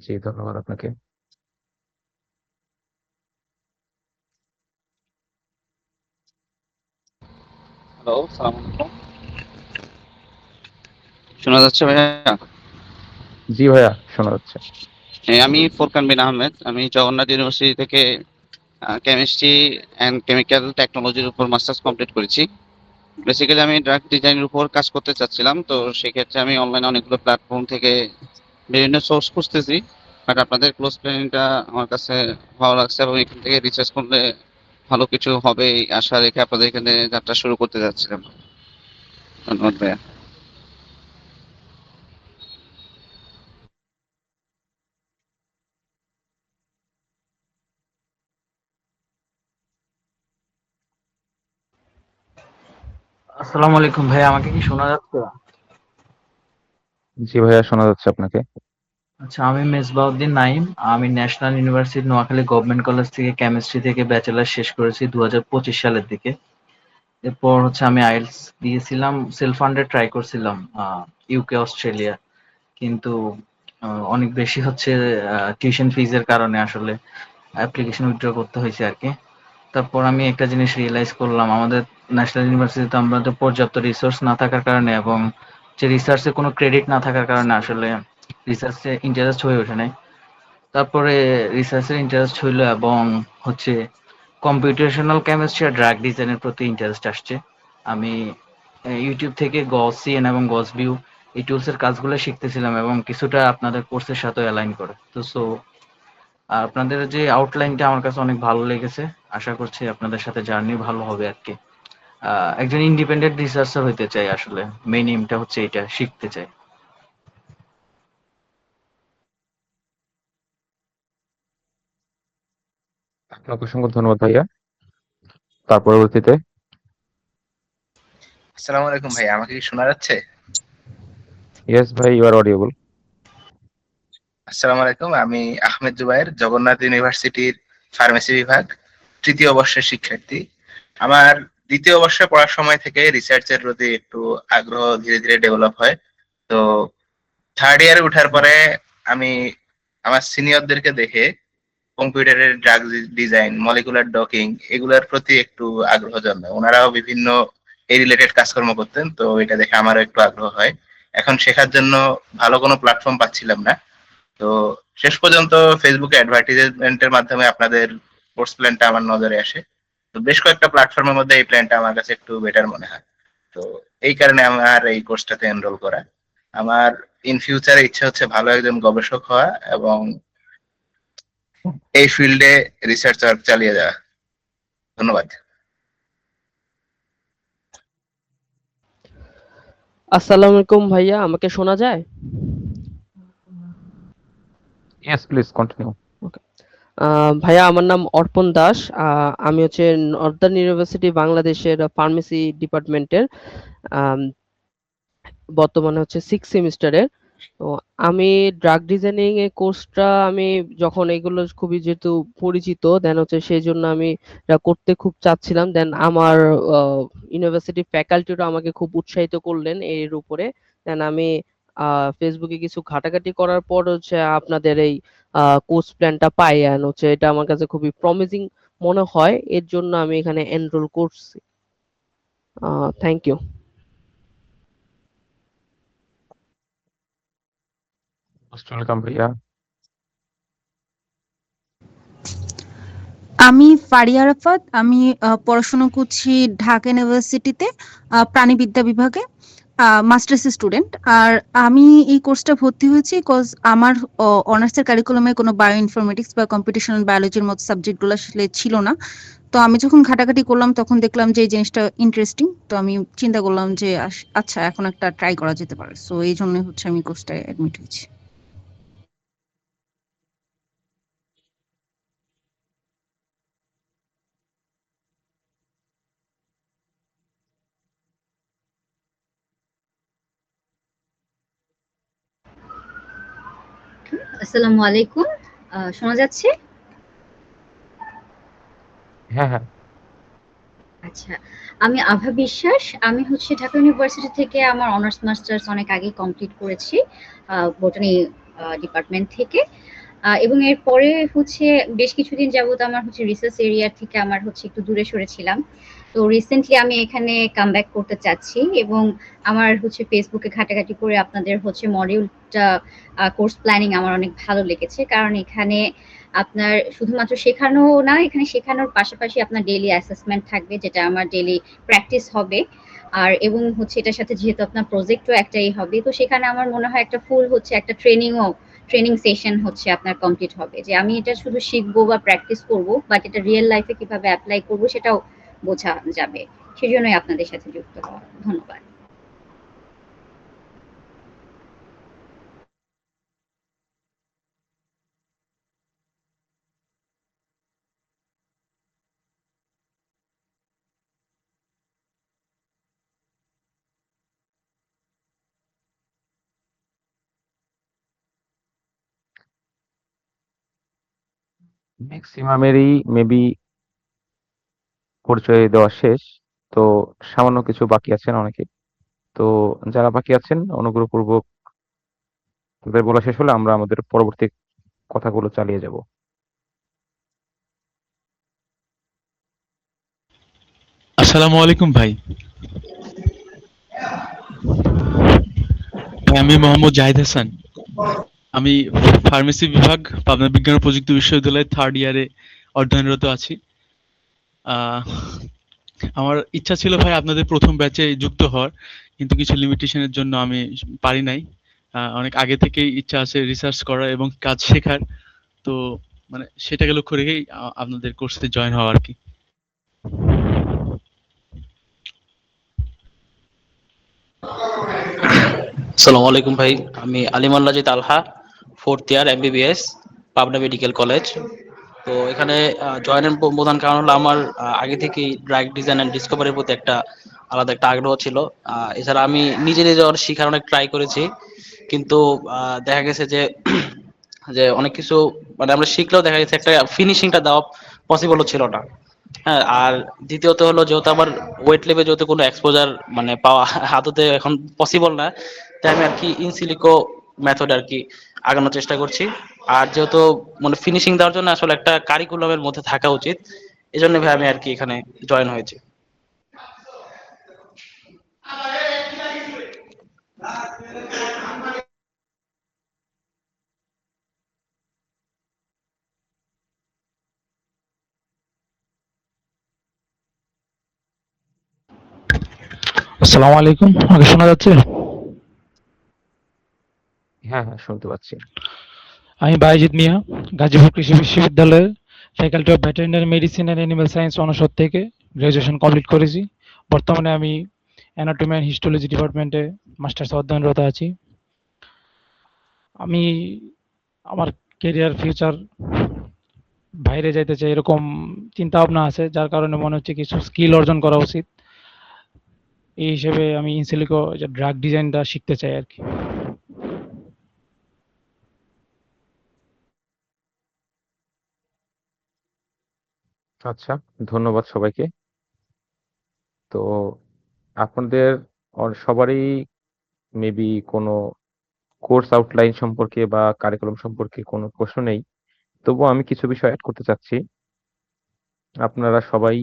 জি, ধন্যবাদ আপনাকে। হ্যালো, সালাম আলাইকুম। শোনা যাচ্ছে ভাইয়া? জি ভাইয়া, শোনা যাচ্ছে। আমি ফোরকান বিন আহমেদ। আমি জগন্নাথ ইউনিভার্সিটি থেকে কেমিস্ট্রি অ্যান্ড কেমিক্যাল টেকনোলজির উপর মাস্টার্স কমপ্লিট করেছি। বেসিক্যালি আমি ড্রাগ ডিজাইনের উপর কাজ করতে চাচ্ছিলাম, তো সেক্ষেত্রে আমি অনলাইনে অনেকগুলো প্ল্যাটফর্ম থেকে বিভিন্ন সোর্স খুঁজতেছি। বাট আপনাদের ক্লোজ প্ল্যানিংটা আমার কাছে ভালো লাগছে এবং এখান থেকে রিসার্চ করলে ভালো কিছু হবে এই আশা রেখে আপনাদের এখানে যাত্রা শুরু করতে যাচ্ছিলাম। ধন্যবাদ ভাইয়া। আসসালামু আলাইকুম ভাই, আমাকে কি শোনা যাচ্ছে? জি ভাইয়া, শোনা যাচ্ছে আপনাকে। আচ্ছা, আমি মেজবাউদ্দিন নাইম। আমি national university Noakhali government college থেকে কেমিস্ট্রি থেকে ব্যাচেলার শেষ করেছি 2025 সালের দিকে। এরপর হচ্ছে আমি আইএলটিএস দিয়েছিলাম, সেলফ ফান্ডে ট্রাই করছিলাম ইউকে, অস্ট্রেলিয়া। কিন্তু অনেক বেশি হচ্ছে টিউশন ফিজের কারণে আসলে অ্যাপ্লিকেশন উইথড্র করতে হয়েছে আর কি। তারপর আমি একটা জিনিস রিয়েলাইজ করলাম, আমাদের ন্যাশনাল ইউনিভার্সিটিতে আমাদের পর্যাপ্ত রিসোর্স না থাকার কারণে এবং যে রিসার্চে কোনো ক্রেডিট না থাকার কারণে আসলে রিসার্চে ইন্টারেস্ট হয়ে ওঠে নাই। তারপরে রিসার্চের ইন্টারেস্ট হইলো এবং হচ্ছে কম্পিউটেশনাল কেমিস্ট্রি আর ড্রাগ ডিজাইনের প্রতি ইন্টারেস্ট আসছে। আমি ইউটিউব থেকে গসিএন এবং গসভিউ এই টুলস এর কাজগুলো শিখতেছিলাম এবং কিছুটা আপনাদের কোর্সের সাথে অ্যালাইন করে। তো আর আপনাদের যে আউটলাইনটা আমার কাছে অনেক ভালো লেগেছে। আশা করছি আপনাদের সাথে জার্নি ভালো হবে আরকি। একজন ইন্ডিপেন্ডেন্ট রিসার্চার হইতে চাই আসলে। মেইন এইমটা হচ্ছে এটা, শিখতে চাই। আপনাকে অসংখ্য ধন্যবাদ ভাইয়া। তার পরবর্তীতে আসসালামু আলাইকুম ভাই, আমাকে কি শোনা যাচ্ছে? ইয়েস ভাই, ইউ আর অডিয়েবল। আসসালামু আলাইকুম, আমি আহমেদ জুবায়ের, জগন্নাথ ইউনিভার্সিটির ফার্মেসি বিভাগ তৃতীয় বর্ষের শিক্ষার্থী। আমার দ্বিতীয় বর্ষে পড়ার সময় থেকে রিসার্চের প্রতি একটু আগ্রহ ধীরে ধীরে ডেভেলপ হয়। তো থার্ড ইয়ারে ওঠার পরে আমি আমার সিনিয়রদেরকে দেখে কম্পিউটারের ড্রাগ ডিজাইন, মলিকুলার ডকিং এগুলোর প্রতি একটু আগ্রহ জন্মায়। ওনারাও বিভিন্ন এই রিলেটেড কাজকর্ম করতেন, তো এটা দেখে আমারও একটু আগ্রহ হয়। এখন শেখার জন্য ভালো কোনো প্ল্যাটফর্ম পাচ্ছিলাম না। তো শেষ পর্যন্ত ফেসবুকে অ্যাডভার্টাইজমেন্টের মাধ্যমে আপনাদের কোর্স প্ল্যানটা আমার নজরে আসে। তো বেশ কয়েকটা প্ল্যাটফর্মের মধ্যে এই প্ল্যানটা আমার কাছে একটু বেটার মনে হয়। তো এই কারণে আমার এই কোর্সটাতে এনরোল করা। আমার ইন ফিউচারে ইচ্ছা হচ্ছে ভালো একজন গবেষক হওয়া এবং এই ফিল্ডে রিসার্চ ওয়ার্ক চালিয়ে যাওয়া। ধন্যবাদ। আসসালামু আলাইকুম ভাইয়া, আমাকে শোনা যায়? Yes, please continue. ওকে। ভাইয়া, আমার নাম অর্পণ দাস। আমি হচ্ছে নর্দার্ন ইউনিভার্সিটি বাংলাদেশের ফার্মেসি ডিপার্টমেন্টের আম, বর্তমানে হচ্ছে 6 সেমিস্টারের। তো আমি ড্রাগ ডিজাইনিং এর কোর্সটা আমি যখন এগুলো খুবই যেহেতু পরিচিত, দেন হচ্ছে সেই জন্য আমি এটা করতে খুব চাচ্ছিলাম। দেন আমার ইউনিভার্সিটি ফ্যাকাল্টিরা আমাকে খুব উৎসাহিত করলেন এর উপরে। দেন আমি ফেসবুকে কিছু ঘাটাঘাটি করার পর হচ্ছে আপনাদের এই কোর্স প্ল্যানটা পাই, এন্ড হচ্ছে এটা আমার কাছে খুবই প্রমিজিং মনে হয়, এর জন্য আমি এখানে এনরোল করছি। Thank you. মোস্ট ওয়েলকাম ভাইয়া। আমি ফারিয়া আরাফাত। আমি পড়াশোনা করছি ঢাকা ইউনিভার্সিটিতে প্রাণীবিদ্যা বিভাগে, মাস্টার্স স্টুডেন্ট। আর আমি এই কোর্সটা ভর্তি হয়েছি কজ আমার অনার্সের কারিকুলামে কোনো বায়ো ইনফরমেটিক্স বা কম্পিটিশনাল বায়োলজির মতো সাবজেক্টগুলো আসলে ছিল না। তো আমি যখন ঘাটাঘাটি করলাম তখন দেখলাম যে এই জিনিসটা ইন্টারেস্টিং। তো আমি চিন্তা করলাম যে আচ্ছা, এখন একটা ট্রাই করা যেতে পারে। সো এই জন্য হচ্ছে আমি কোর্সটায় অ্যাডমিট হয়েছি। আসসালামু আলাইকুম। শোনা যাচ্ছে? হ্যাঁ হ্যাঁ। আচ্ছা, আমি আভা বিশ্বাস। আমি হচ্ছে ঢাকা ইউনিভার্সিটি থেকে আমার অনার্স মাস্টার্স অনেক আগেই কমপ্লিট করেছি। বোটানি ডিপার্টমেন্ট থেকে। এবং এরপরে হচ্ছে বেশ কিছুদিন যাবত আমার হচ্ছে রিসার্চ এরিয়া থেকে আমার হচ্ছে একটু দূরে সরেছিলাম। তো রিসেন্টলি আমি এখানে কামব্যাক করতে চাচ্ছি এবং আমার হচ্ছে ফেসবুকে ঘাটাঘাটি করে আপনাদের হচ্ছে মডিউলটা কোর্স প্ল্যানিং আমার অনেক ভালো লেগেছে। কারণ এখানে আপনার শুধুমাত্র শেখানো না, এখানে শেখানোর পাশাপাশি আপনার ডেইলি অ্যাসেসমেন্ট থাকবে, যেটা আমার ডেইলি প্র্যাকটিস হবে। আর এবং হচ্ছে এটার সাথে যেহেতু আপনার প্রজেক্টও একটাই হবে, তো সেখানে আমার মনে হয় একটা ফুল হচ্ছে একটা ট্রেনিং সেশন হচ্ছে আপনার কমপ্লিট হবে, যে আমি এটা শুধু শিখবো বা প্র্যাকটিস করব, বাট এটা রিয়েল লাইফে কিভাবে অ্যাপ্লাই করব সেটাও বোঝা যাবে। সেজন্যই আপনাদের সাথে যুক্ত হওয়া। ধন্যবাদ। ম্যাক্সিমামেরই মেবি পরিচয় দেওয়া শেষ। তো সামান্য কিছু বাকি আছেন অনেকে। তো যারা বাকি আছেন অনুগ্রহপূর্বক তাদের বলা শেষ হলে আমরা আমাদের পরবর্তী কথাগুলো চালিয়ে যাব। আসসালামু আলাইকুম ভাই। ভাই আমি মোহাম্মদ জাহিদ হাসান। আমি ফার্মেসি বিভাগ, পাবনা বিজ্ঞান ও প্রযুক্তি বিশ্ববিদ্যালয়ের 3rd ইয়ারে অধ্যয়নরত আছি। আহ আমার ইচ্ছা ছিল ভাই আপনাদের ১ম ব্যাচে যুক্ত হওয়ার। কিন্তু কিছু লিমিটেশনের জন্য আমি পারি নাই। অনেক আগে থেকেই ইচ্ছা আছে রিসার্চ করার এবং কাজ শেখার। তো মানে সেটাকে লক্ষ্য রেখেই আপনাদের কোর্সে জয়েন হওয়া আরকি। আসসালামু আলাইকুম ভাই, আমি আলিমান লাজিদ আলহা, 4th ইয়ার এমবিবিএস, পাবনা মেডিকেল কলেজ। তো এখানে জয়েনের প্রধান কারণ হলো আমার আগে থেকেই ড্রাগ ডিজাইন অ্যান্ড ডিসকভারির প্রতি একটা আলাদা একটা আগ্রহ ছিল। এছাড়া আমি নিজে নিজে ওর শিখার অনেক ট্রাই করেছি, কিন্তু দেখা গেছে যে যে অনেক কিছু মানে আমরা শিখলেও দেখা গেছে একটা ফিনিশিংটা দেওয়া পসিবল ছিল না। হ্যাঁ, আর দ্বিতীয়ত হলো যেহেতু আমার ওয়েট লেভেল যেহেতু কোনো এক্সপোজার মানে পাওয়া আদতে এখন পসিবল না, তাই আমি আর কি ইনসিলিকো মেথড আর কি আগানোর চেষ্টা করছি। আর যেহেতু মানে ফিনিশিং দেওয়ার জন্য আসলে একটা কারিকুলামের মধ্যে থাকা উচিত, এই জন্য ভাই আমি আর কি এখানে জয়েন হয়েছি। আসসালামু আলাইকুম, আগে শোনা যাচ্ছে? হ্যাঁ, হ্যাঁ শুনতে পাচ্ছি। আমি বায়েজিদ মিয়া, গাজীপুর কৃষি বিশ্ববিদ্যালয়ের faculty of veterinary medicine and animal science অনুষদ থেকে গ্র্যাজুয়েশন কমপ্লিট করেছি। বর্তমানে আমি অ্যানাটমি অ্যান্ড হিস্টোলজি ডিপার্টমেন্টে মাস্টার্স অধ্যয়নরত আছি। আমি আমার কেরিয়ার ফিউচার বাইরে যাইতে চাই এরকম চিন্তা ভাবনা আছে, যার কারণে মনে হচ্ছে কিছু স্কিল অর্জন করা উচিত। এই হিসেবে আমি ইনসিলিকো যে ড্রাগ ডিজাইনটা শিখতে চাই আর কি। আচ্ছা, ধন্যবাদ সবাইকে। তো আপনাদের সবারই মেবি কোনো কোর্স আউটলাইন সম্পর্কে বা কারিকুলাম সম্পর্কে কোনো প্রশ্ন নেই। তবুও আমি কিছু বিষয় এড করতে চাচ্ছি। আপনারা সবাই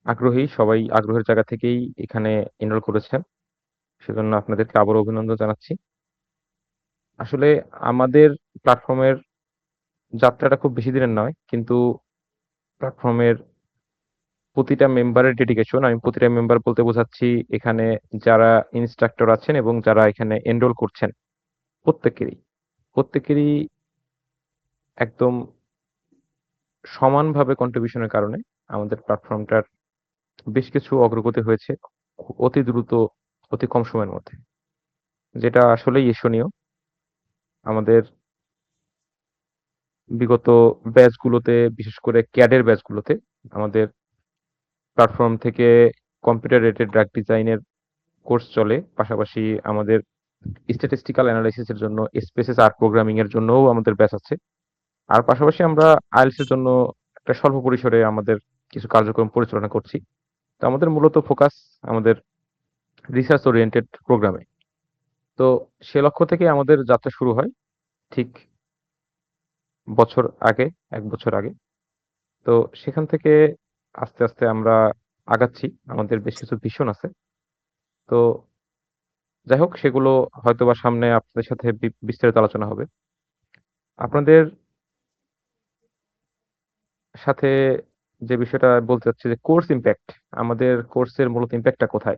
আগ্রহী, সবাই আগ্রহের জায়গা থেকেই এখানে এনরোল করেছেন। সেজন্য আপনাদেরকে আবারও অভিনন্দন জানাচ্ছি। আসলে আমাদের প্ল্যাটফর্মের যাত্রাটা খুব বেশি দিনের নয়, কিন্তু প্ল্যাটফর্মের প্রতিটা মেম্বারের ডেডিকেশন, আমি প্রতিটা মেম্বার বলতে বোঝাচ্ছি এখানে যারা ইনস্ট্রাক্টর আছেন এবং যারা এখানে এনরোল করছেন প্রত্যেকেরই একদম সমানভাবে কন্ট্রিবিউশনের কারণে আমাদের প্ল্যাটফর্মটার বেশ কিছু অগ্রগতি হয়েছে অতি দ্রুত, অতি কম সময়ের মধ্যে। যেটা আসলেই ঈর্ষণীয়। আমাদের বিগত ব্যাচগুলোতে, বিশেষ করে ক্যাডের ব্যাচগুলোতে আমাদের প্ল্যাটফর্ম থেকে কম্পিউটার রেটেড ড্রাগ ডিজাইনের কোর্স চলে। পাশাপাশি আমাদের স্ট্যাটিস্টিক্যাল অ্যানালাইসিস এর জন্য স্পেসেস আর প্রোগ্রামিং এর জন্যও আমাদের ব্যাচ আছে। আর পাশাপাশি আমরা আইএলটিএস এর জন্য একটা স্বল্প পরিসরে আমাদের কিছু কার্যক্রম পরিচালনা করছি। তো আমাদের মূলত ফোকাস আমাদের রিসার্চ ওরিয়েন্টেড প্রোগ্রামে। তো সে লক্ষ্য থেকে আমাদের যাত্রা শুরু হয়। ঠিক বছর আগে, ১ বছর আগে। তো সেখান থেকে আস্তে, আস্তে আমরা আগাচ্ছি। আমাদের বেশ কিছু ভিশন আছে। তো যাই হোক সেগুলো হয়তোবা সামনে আপনাদের সাথে বিস্তারিত আলোচনা হবে। আপনাদের সাথে যে বিষয়টা বলতে চাচ্ছি যে কোর্স ইমপ্যাক্ট, আমাদের কোর্সের মূলত ইমপ্যাক্টটা কোথায়?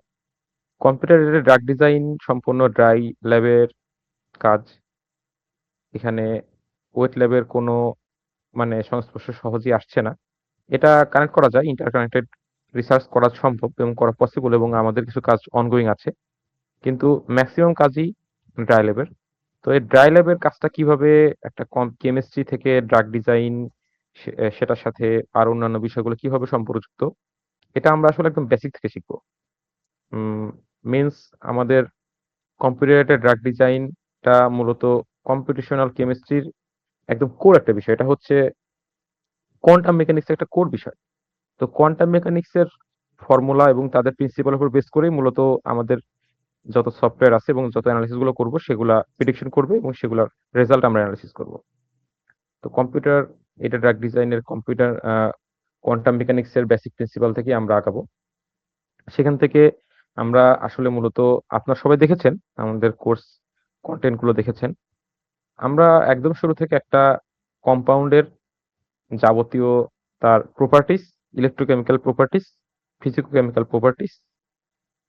কম্পিউটার এডেড ড্রাগ ডিজাইন সম্পূর্ণ ড্রাই ল্যাবের কাজ। এখানে ওয়েট ল্যাবের কোনো মানে সংস্পর্শ সহজেই আসছে না। এটা কানেক্ট করা যায়, ইন্টারকানেক্টেড রিসার্চ করা সম্ভব এবং করা পসিবল এবং আমাদের কিছু কাজ অনগোয়িং আছে। কিন্তু মেক্সিমাম কাজই ড্রাই ল্যাবের। তো এই ড্রাই ল্যাবের কাজটা কিভাবে একটা কেমিস্ট্রি থেকে ড্রাগ ডিজাইন সেটার সাথে আর অন্যান্য বিষয়গুলো কিভাবে সম্পর্কযুক্ত, এটা আমরা আসলে একদম বেসিক থেকে শিখবো। মিনস আমাদের কম্পিউটার ড্রাগ ডিজাইনটা মূলত কম্পিউটেশনাল কেমিস্ট্রির একদম কোর একটা বিষয়। এটা হচ্ছে কোয়ান্টাম মেকানিক্সের একটা কোর বিষয়। তো কোয়ান্টাম মেকানিক্সের ফর্মুলা এবং তাদের প্রিন্সিপাল উপর বেস করেই মূলত আমাদের যত সফটওয়্যার আছে এবং যত এনালাইসিস গুলো করব সেগুলা প্রেডিকশন করবে এবং সেগুলার রেজাল্ট আমরা এনালাইসিস করব। তো কম্পিউটার এটা ড্রাগ ডিজাইনের কম্পিউটার কোয়ান্টাম মেকানিক্স এর বেসিক প্রিন্সিপাল থেকে আমরা আগাবো। সেখান থেকে আমরা আসলে মূলত আপনারা সবাই দেখেছেন আমাদের কোর্স কনটেন্ট গুলো দেখেছেন। আমরা একদম শুরু থেকে একটা কম্পাউন্ডের যাবতীয় তার properties, electrochemical properties, physicochemical properties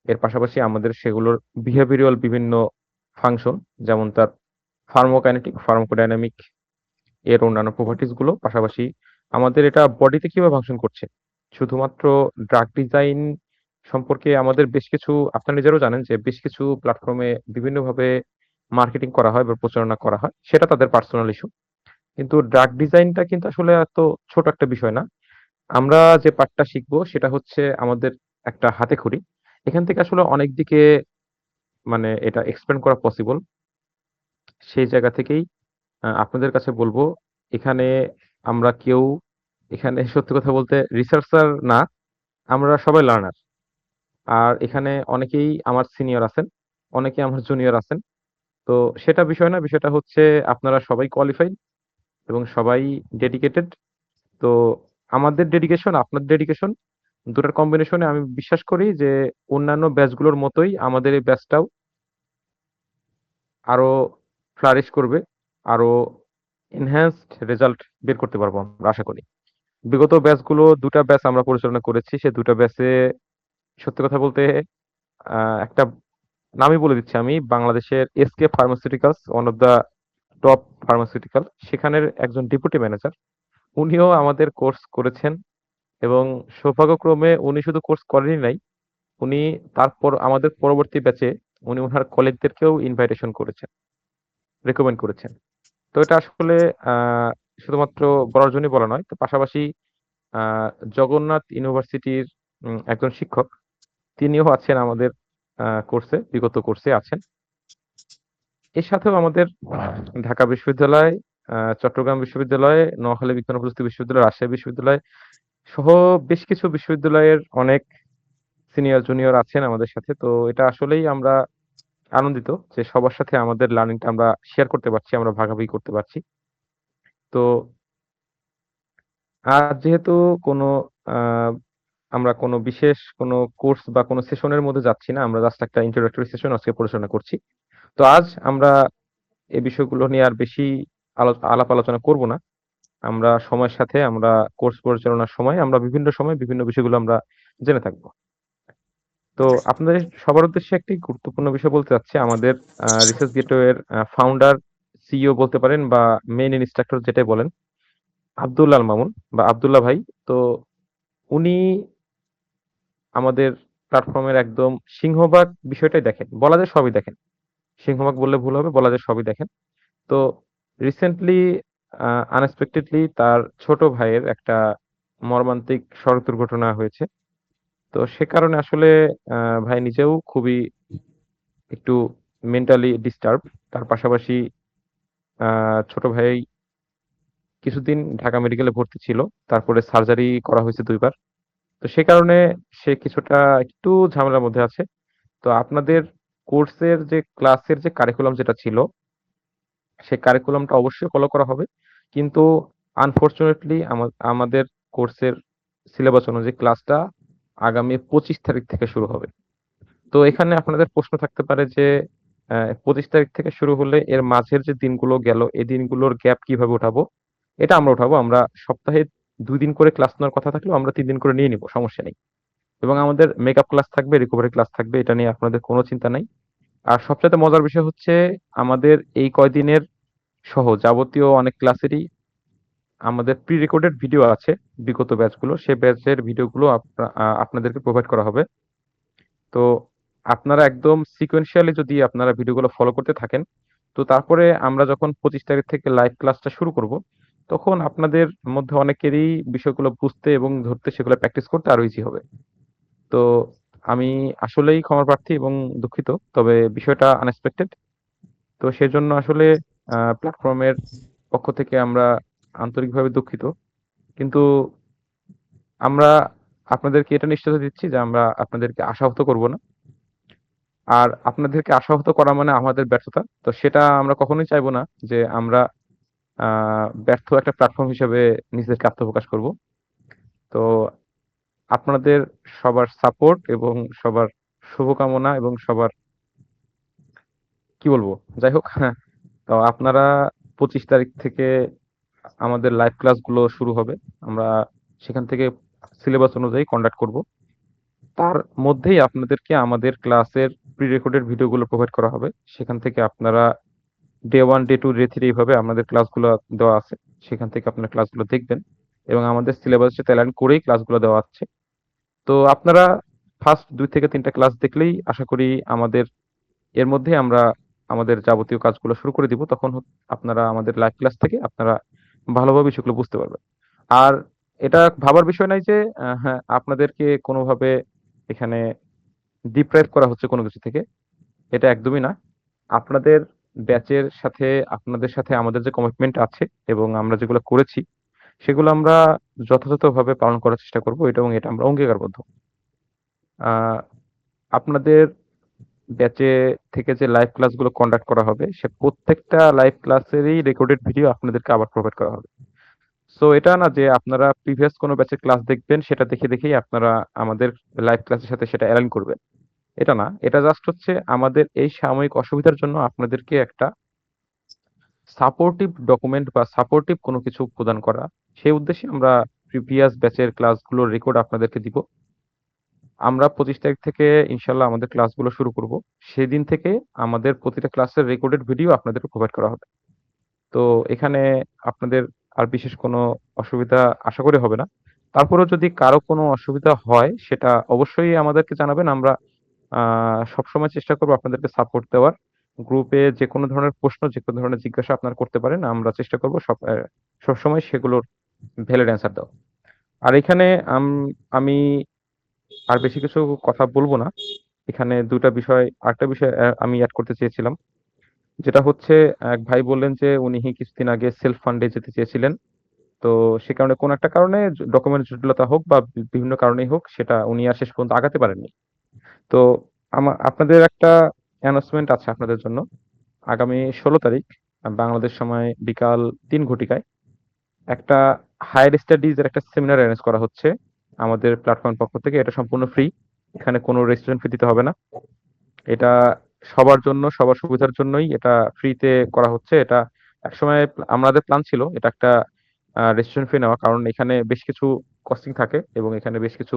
এর পাশাপাশি আমাদের সেগুলোর বিহেভিয়ারাল বিভিন্ন ফাংশন যেমন তার ফার্মোকাইনেটিক, ফার্মাকোডাইনামিক এর অন্যান্য প্রপার্টিস গুলো পাশাপাশি আমাদের এটা বডিতে কিভাবে ফাংশন করছে। শুধুমাত্র ড্রাগ ডিজাইন সম্পর্কে আমাদের বেশ কিছু আপনারা নিজেরাও জানেন যে বেশ কিছু প্ল্যাটফর্মে বিভিন্নভাবে মার্কেটিং করা হয় বা প্রচারণা করা হয়। সেটা তাদের পার্সোনাল ইস্যু। কিন্তু ড্রাগ ডিজাইনটা কিন্তু আসলে এত ছোট একটা বিষয় না। আমরা যে পার্টটা শিখবো সেটা হচ্ছে আমাদের একটা হাতেখড়ি। এখান থেকে আসলে অনেক দিকে মানে এটা এক্সপ্যান্ড করা পসিবল। সেই জায়গা থেকেই আপনাদের কাছে বলবো, এখানে আমরা কেউ এখানে সত্যি কথা বলতে রিসার্চার না, আমরা সবাই লার্নার। আর এখানে অনেকেই আমার সিনিয়র আছেন, অনেকে আমার জুনিয়র আছেন। তো সেটা বিষয় না, বিষয়টা হচ্ছে আপনারা সবাই কোয়ালিফাইড এবং সবাই ডেডিকেটেড। তো আমাদের ডেডিকেশন, আপনার ডেডিকেশন দুটার কম্বিনেশনে আমি বিশ্বাস করি যে অন্যান্য ব্যাচগুলোর মতোই আমাদের এই ব্যাচটাও আরো ফ্লারিশ করবে, আরো এনহ্যান্সড রেজাল্ট বের করতে পারবো আমরা আশা করি। বিগত ব্যাচগুলো ২ টা ব্যাচ আমরা পরিচালনা করেছি। সে ২ টা ব্যাচে সত্যি কথা বলতে একটা নামই বলে দিচ্ছি আমি, বাংলাদেশের SK pharmaceuticals, one of the top pharmaceutical, সেখানের একজন ডেপুটি ম্যানেজার। উনিও আমাদের কোর্স করেছেন এবং সৌভাগ্যক্রমে উনি শুধু কোর্স করেনই নাই, উনি তারপর আমাদের পরবর্তী ব্যাচে উনি উনার কলিগদেরকেও ইনভাইটেশন করেছেন, রিকমেন্ড করেছেন। তো এটা আসলে আ শুধুমাত্র বলার জন্যই বলা নয়। তো পাশাপাশি আ জগন্নাথ ইউনিভার্সিটির একজন শিক্ষক, তিনিও আছেন আমাদের কোর্সে, বিগত কোর্সে আছেন। এর সাথেও আমাদের ঢাকা বিশ্ববিদ্যালয়, চট্টগ্রাম বিশ্ববিদ্যালয়, নোয়াখালী বিজ্ঞান ও প্রযুক্তি বিশ্ববিদ্যালয়, রাজশাহী বিশ্ববিদ্যালয় সহ বেশ কিছু বিশ্ববিদ্যালয়ের অনেক সিনিয়র জুনিয়র আছেন আমাদের সাথে। তো এটা আসলেই আমরা আনন্দিত যে সবার সাথে আমাদের লার্নিংটা আমরা শেয়ার করতে পারছি, আমরা ভাগাভাগি করতে পারছি। তো আর যেহেতু কোনো আ আমরা কোনো বিশেষ কোনো কোর্স বা কোনো সেশনের মধ্যে যাচ্ছি না। আমরা জাস্ট একটা introductory সেশন আজকে পরিচালনা করছি। তো আজ আমরা এই বিষয়গুলো নিয়ে আর বেশি আলাপ আলোচনা করব না। আমরা সময়ের সাথে আমরা কোর্স পরিচালনার সময় আমরা বিভিন্ন সময় বিভিন্ন বিষয়গুলো আমরা জেনে থাকব। তো আপনাদের সবার উদ্দেশ্যে একটি গুরুত্বপূর্ণ বিষয় বলতে চাচ্ছি। আমাদের রিসার্চ গেটওয়ের ফাউন্ডার, সিইও বলতে পারেন বা মেইন ইনস্ট্রাক্টর যেটাই বলেন, আব্দুল আল মামুন বা আব্দুল্লাহ ভাই। তো উনি আমাদের প্ল্যাটফর্মের একদম সিংহভাগ বিষয়টাই দেখেন। বলা যায় সবই দেখেন। সিংহভাগ বললে ভুল হবে, বলা যায় সবই দেখেন। তো রিসেন্টলি আনএক্সপেক্টেডলি তার ছোট ভাইয়ের একটা মর্মান্তিক সড়ক দুর্ঘটনা হয়েছে। তো সে কারণে আসলে ভাই নিজেও খুবই একটু মেন্টালি ডিস্টার্ব। তার পাশাপাশি আ ছোট ভাই কিছুদিন ঢাকা মেডিকেলে ভর্তি ছিল। তারপরে সার্জারি করা হয়েছে ২ বার। তো সে কারণে সে কিছুটা একটু ঝামেলার মধ্যে আছে। তো আপনাদের কোর্সের যে ক্লাসের যে কারিকুলাম যেটা ছিল, সেই কারিকুলামটা অবশ্যই ফলো করা হবে। কিন্তু আনফরচুনেটলি আমাদের কোর্সের সিলেবাস অনুযায়ী ক্লাসটা আগামী 25 তারিখ থেকে শুরু হবে। তো এখানে আপনাদের প্রশ্ন থাকতে পারে যে 25 তারিখ থেকে শুরু হলে এর মাঝের যে দিনগুলো গেল, এই দিনগুলোর গ্যাপ কিভাবে উঠাবো? এটা আমরা উঠাবো। আমরা সপ্তাহে 2 দিন করে ক্লাস নেওয়ার কথা থাকলেও আমরা 3 দিন করে নিয়ে নিব, সমস্যা নেই। এবং আমাদের মেকআপ ক্লাস থাকবে, রিকভারি ক্লাস থাকবে। এটা নিয়ে আপনাদের কোনো চিন্তা নাই। আর সবচাইতে মজার বিষয় হচ্ছে আমাদের এই কয়দিনের সহ যাবতীয় অনেক ক্লাসেরই আমাদের প্রি রেকর্ডেড ভিডিও আছে বিগত ব্যাচগুলো। সেই ব্যাচের ভিডিওগুলো আপনাদেরকে প্রোভাইড করা হবে। তো আপনারা একদম সিকোয়েন্সিয়ালি যদি আপনারা ভিডিওগুলো ফলো করতে থাকেন, তো তারপরে আমরা যখন 25 তারিখ থেকে লাইভ ক্লাসটা শুরু করব, তখন আপনাদের মধ্যে অনেকেরই বিষয়গুলো বুঝতে এবং ধরতে, সেগুলো প্র্যাকটিস করতে আরো ইজি হবে। তো আমি আসলেই ক্ষমা প্রার্থী এবং দুঃখিত। তবে বিষয়টা আনএক্সপেক্টেড। তো সেজন্য আসলে প্ল্যাটফর্মের পক্ষ থেকে আমরা আন্তরিকভাবে দুঃখিত। কিন্তু আমরা আপনাদেরকে এটা নিশ্চয়তা দিচ্ছি যে আমরা আপনাদেরকে আশাহত করব না। আর আপনাদেরকে আশাহত করা মানে আমাদের ব্যর্থতা। তো সেটা আমরা কখনোই চাইবো না যে আমরা ব্যর্থ একটা প্ল্যাটফর্ম হিসেবে নিজেদেরকে আত্মপ্রকাশ করব। তো আপনাদের সবার সাপোর্ট এবং সবার শুভকামনা এবং সবার কি বলবো? যাই হোক, হ্যাঁ, তো আপনারা 25 তারিখ থেকে আমাদের লাইভ ক্লাসগুলো শুরু হবে। আমরা সেখান থেকে সিলেবাস অনুযায়ী কন্ডাক্ট করব। তার মধ্যেই আপনাদেরকে আমাদের ক্লাসের প্রি রেকর্ডেড ভিডিওগুলো প্রোভাইড করা হবে। সেখান থেকে আপনারা ডে 1, ডে 2, ডে 3 এইভাবে আমাদের ক্লাসগুলো দেওয়া আছে। সেখান থেকে আপনারা ক্লাসগুলো দেখবেন এবং আমাদের সিলেবাসের সাথে অ্যালাইন করেই ক্লাসগুলো দেওয়া আছে। তো আপনারা ফার্স্ট 2 থেকে 3টা ক্লাস দেখলেই আশা করি এর মধ্যেই আমরা আমাদের যাবতীয় কাজগুলো শুরু করে দিব। তখন আপনারা আমাদের লাইভ ক্লাস থেকে আপনারা ভালোভাবে বিষয়গুলো বুঝতে পারবেন। আর এটা ভাবার বিষয় নাই যে হ্যাঁ, আপনাদেরকে কোনোভাবে এখানে ডিপ্রাইভ করা হচ্ছে কোনো কিছু থেকে। এটা একদমই না। আপনাদের ব্যাচের সাথে আপনাদের সাথে আমাদের যে কমিটমেন্ট আছে এবং আমরা যেগুলো করেছি, সেগুলো আমরা যথাযথভাবে পালন করার চেষ্টা করব এবং এটা আমরা অঙ্গীকারবদ্ধ। আ আপনাদের ব্যাচে থেকে যে লাইভ ক্লাসগুলো কন্ডাক্ট করা হবে, সে প্রত্যেকটা লাইভ ক্লাসেরই রেকর্ডেড ভিডিও আপনাদেরকে আবার প্রোভাইড করা হবে। সো এটা না যে আপনারা প্রিভিয়াস কোনো ব্যাচের ক্লাস দেখবেন, সেটা দেখেই আপনারা আমাদের লাইভ ক্লাসের সাথে সেটা অ্যালাইন করবেন। এটা না। এটা জাস্ট হচ্ছে আমাদের এই সাময়িক অসুবিধার জন্য আপনাদেরকে একটা সাপোর্টিভ ডকুমেন্ট বা সাপোর্টিভ কোনো কিছু প্রদান করা। সেই উদ্দেশ্যে আমরা প্রিভিয়াস ব্যাচের ক্লাসগুলোর রেকর্ড আপনাদেরকে দিব। আমরা 25 তারিখ থেকে ইনশাআল্লাহ আমাদের ক্লাসগুলো শুরু করব। সেদিন থেকে আমাদের প্রতিটা ক্লাসের রেকর্ডেড ভিডিও আপনাদেরকে প্রোভাইড করা হবে। তো এখানে আপনাদের আর বিশেষ কোনো অসুবিধা আশা করি হবে না। তারপরেও যদি কারো কোনো অসুবিধা হয়, সেটা অবশ্যই আমাদেরকে জানাবেন। আমরা আ সবসময় চেষ্টা করব আপনাদেরকে সাপোর্ট দেওয়ার। গ্রুপে যেকোনো ধরনের প্রশ্ন, যেকোনো ধরনের জিজ্ঞাসা আপনারা করতে পারেন। আমরা চেষ্টা করব সবসময় সেগুলোর ভ্যালিড অ্যান্সার দেওয়ার। আর এখানে আম আমি আর বেশি কিছু কথা বলব না। এখানে ২ টা বিষয়, আরেকটা বিষয় আমি এড করতে চেয়েছিলাম। যেটা হচ্ছে এক ভাই বললেন যে উনি কিছুদিন আগে সেলফ ফান্ডে যেতে চেয়েছিলেন। তো সে কারণে কোনো একটা কারণে ডকুমেন্ট জটিলতা হোক বা বিভিন্ন কারণেই হোক, সেটা উনি আর শেষ পর্যন্ত আগাতে পারেননি। তো আপনাদের একটা অ্যানাউন্সমেন্ট আছে আপনাদের জন্য। আগামী ১৬ তারিখ বাংলাদেশ সময় বিকাল ৩ ঘটিকায় একটা হায়ার স্টাডিজ এর একটা সেমিনার এরেঞ্জ করা হচ্ছে আমাদের প্ল্যাটফর্ম পক্ষ থেকে। এটা সম্পূর্ণ ফ্রি। এখানে কোনো রেজিস্ট্রেশন ফি দিতে হবে না। এটা সবার জন্য, সবার সুবিধার জন্যই এটা ফ্রিতে করা হচ্ছে। এটা একসময় আমাদের প্ল্যান ছিল এটা একটা রেজিস্ট্রেশন ফি নেওয়া। কারণ এখানে বেশ কিছু কস্টিং থাকে এবং এখানে বেশ কিছু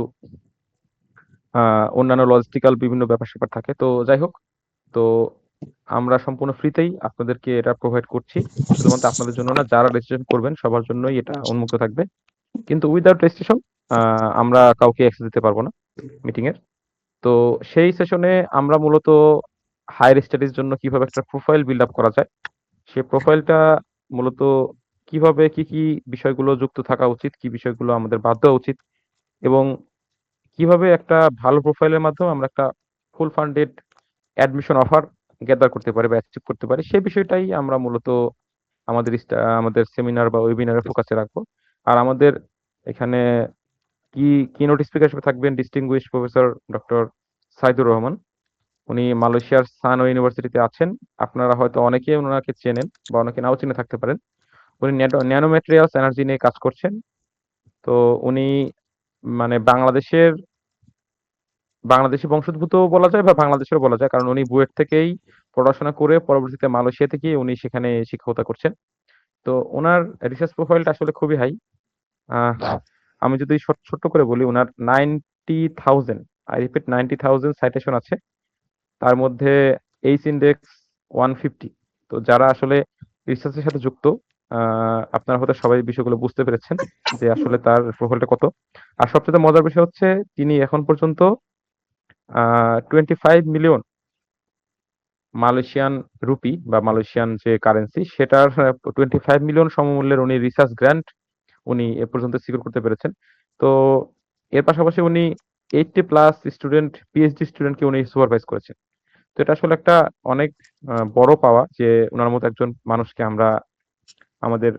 আ অন্যান্য লজিস্টিক্যাল বিভিন্ন ব্যাপার-স্যাপার থাকে। তো যাই হোক, তো আমরা সম্পূর্ণ ফ্রিতেই আপনাদেরকে এটা প্রোভাইড করছি। শুধুমাত্র আপনাদের জন্য না, যারা রেজিস্ট্রেশন করবেন সবার জন্যই এটা উন্মুক্ত থাকবে। কিন্তু উইথআউট রেজিস্ট্রেশন আ আমরা কাউকে অ্যাক্সেস দিতে পারব না মিটিং এর। তো সেই সেশনে আমরা মূলত হায়ার স্টাডিজ জন্য কিভাবে একটা প্রোফাইল বিল্ড আপ করা যায়, সেই প্রোফাইলটা মূলত কিভাবে কি বিষয়গুলো যুক্ত থাকা উচিত, কি বিষয়গুলো আমাদের বাদ দেওয়া উচিত এবং কিভাবে একটা ভালো প্রোফাইলের মাধ্যমে আমরা একটা ফুল ফান্ডেড অ্যাডমিশন অফার গ্যাদার করতে পারি বা অ্যাচিভ করতে পারি, সেই বিষয়টাই আমরা মূলত আমাদের সেমিনার বা ওয়েবিনারে ফোকাসে রাখবো। আর আমাদের এখানে কিনোট স্পিকার হিসেবে থাকবেন distinguished professor doctor Saidur Rahman. উনি মালয়েশিয়ার সানো ইউনিভার্সিটিতে আছেন। আপনারা হয়তো অনেকেই ওনাকে চেনেন বা অনেকে নাও চিনে থাকতে পারেন। উনি ন্যানো ম্যাটেরিয়ালস এনার্জি নিয়ে কাজ করছেন। তো উনি মানে বাংলাদেশি বংশোদ্ভূতও বলা যায় বা বাংলাদেশেরও বলা যায়। কারণ উনি বুয়েট থেকেই পড়াশোনা করে পরবর্তীতে মালয়েশিয়াতে গিয়ে উনি সেখানে শিক্ষকতা করছেন। তো উনার রিসার্চ প্রোফাইলটা আসলে খুবই হাই। আহ আমি যদি ছোট্ট করে বলি, উনার 90,000, আই রিপিট 90,000 সাইটেশন আছে। তার মধ্যে এইচ ইনডেক্স 150। তো যারা আসলে রিসার্চের সাথে যুক্ত, আপনারা হয়তো সবাই বিষয়গুলো বুঝতে পেরেছেন যে আসলে তার প্রোফাইলটা কত। আর সবচেয়ে মজার বিষয় হচ্ছে তিনি এখন পর্যন্ত 25 মিলিয়ন মালয়েশিয়ান রুপি বা মালয়েশিয়ান যে কারেন্সি সেটার 25 মিলিয়ন সমমূল্যের উনি রিসার্চ গ্র্যান্ট উনি এ পর্যন্ত সিকিউর করতে পেরেছেন। তো এর পাশাপাশি উনি 80 প্লাস স্টুডেন্ট, পিএইচডি স্টুডেন্টকে উনি সুপারভাইজ করেছেন। তো এটা আসলে একটা অনেক বড় পাওয়া যে উনার মতো একজন মানুষকে আমরা আমাদের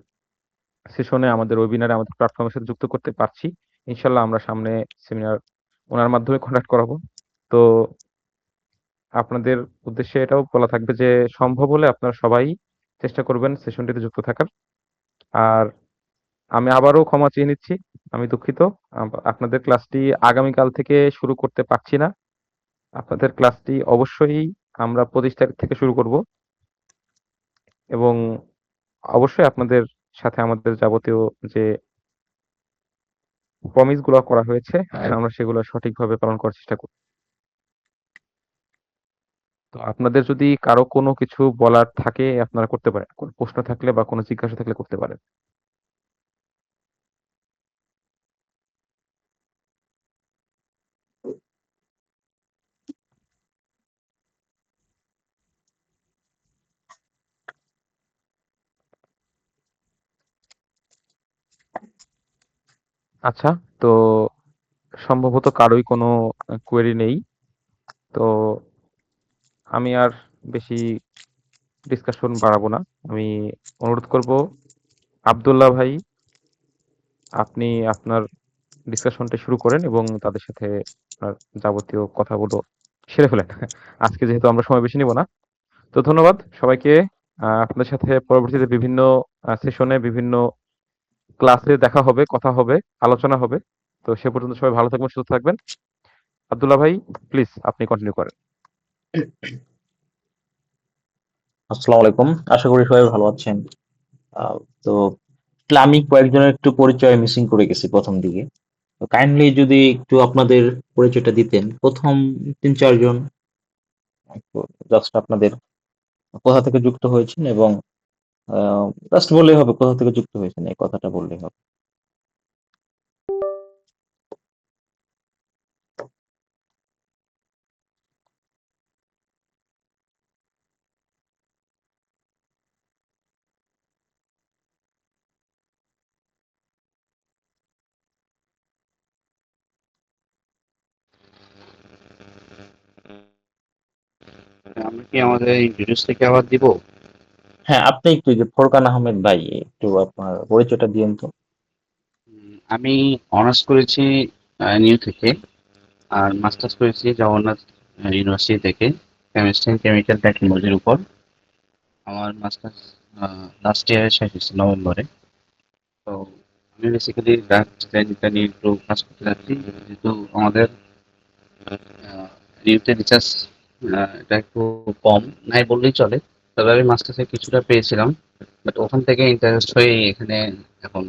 সেশনে, আমাদের ওয়েবিনারে, আমাদের প্ল্যাটফর্মের সাথে যুক্ত করতে পারছি। ইনশাল্লাহ আমরা সামনে সেমিনার ওনার মাধ্যমে কন্ডাক্ট করাবো। তো আপনাদের উদ্দেশ্যে এটাও বলা থাকবে যে সম্ভব হলে আপনারা সবাই চেষ্টা করবেন সেশনটিতে যুক্ত থাকার। আর আমি আবারও ক্ষমা চেয়ে নিচ্ছি। আমি দুঃখিত। আপনাদের ক্লাসটি আগামীকাল থেকে শুরু করতে পারছি না। আপনাদের ক্লাসটি অবশ্যই আমরা 25 তারিখ থেকে শুরু করব এবং অবশ্যই আপনাদের সাথে আমাদের যাবতীয় যে প্রমিস গুলো করা হয়েছে আমরা সেগুলো সঠিকভাবে পালন করার চেষ্টা করব। তো আপনাদের যদি কারো কোনো কিছু বলার থাকে আপনারা করতে পারেন। কোনো প্রশ্ন থাকলে বা কোনো জিজ্ঞাসা থাকলে করতে পারেন। আচ্ছা, তো সম্ভবত কারোই কোনো কোয়েরি নেই। তো আমি আর বেশি ডিসকাশন বাড়াবো না। আমি অনুরোধ করব আব্দুল্লাহ ভাই, আপনি আপনার ডিসকাশনটা শুরু করেন এবং তাদের সাথে আপনার যাবতীয় কথাগুলো সেরে ফেলেন। আজকে যেহেতু আমরা সময় বেশি নিব না। তো ধন্যবাদ সবাইকে। আপনাদের সাথে পরবর্তীতে বিভিন্ন সেশনে, বিভিন্ন ক্লাসে দেখা হবে, কথা হবে, আলোচনা হবে। তো সে পর্যন্ত সবাই ভালো থাকবেন, সুস্থ থাকবেন। আব্দুল্লাহ ভাই, প্লিজ আপনি কন্টিনিউ করেন। আসসালামু আলাইকুম, আশা করি সবাই ভালো আছেন। তো আসলে আমি কয়েকজনের একটু পরিচয় মিসিং করে গেছি প্রথম দিকে। তো কাইন্ডলি যদি একটু আপনাদের পরিচয়টা দিতেন, প্রথম 3-4 জন জাস্ট আপনাদের কোথা থেকে যুক্ত হয়েছেন এবং জাস্ট বললেই হবে কোথা থেকে যুক্ত হয়েছেন, এই কথাটা বললেই হবে। আমরা কি আমাদের ইন্ট্রোডিউস থেকে আবার দিব? হ্যাঁ, আপনি একটু যে ফোরকান আহমেদ ভাই, একটু আপনার পরিচয়টা দিয়েন তো। আমি অনার্স করেছি নিউ থেকে, আর মাস্টার্স করেছি জগন্নাথ ইউনিভার্সিটি থেকে কেমিস্ট্রি অ্যান্ড কেমিক্যাল টেকনোলজির উপর। আমার মাস্টার্স লাস্ট ইয়ারে শেষ হয়েছে নভেম্বরে। তো আমি বেসিক্যালি গ্রাফিক ডিজাইনটা নিয়ে একটু কাজ করতে যাচ্ছি, যেহেতু আমাদের নিউতে রিসার্চ এটা একটু কম, নাই বললেই চলে। তবে আমি মাস্টার্সে কিছুটা পেয়েছিলাম, বাট ওখান থেকে ইন্টারেস্ট হয়ে এখানে এখন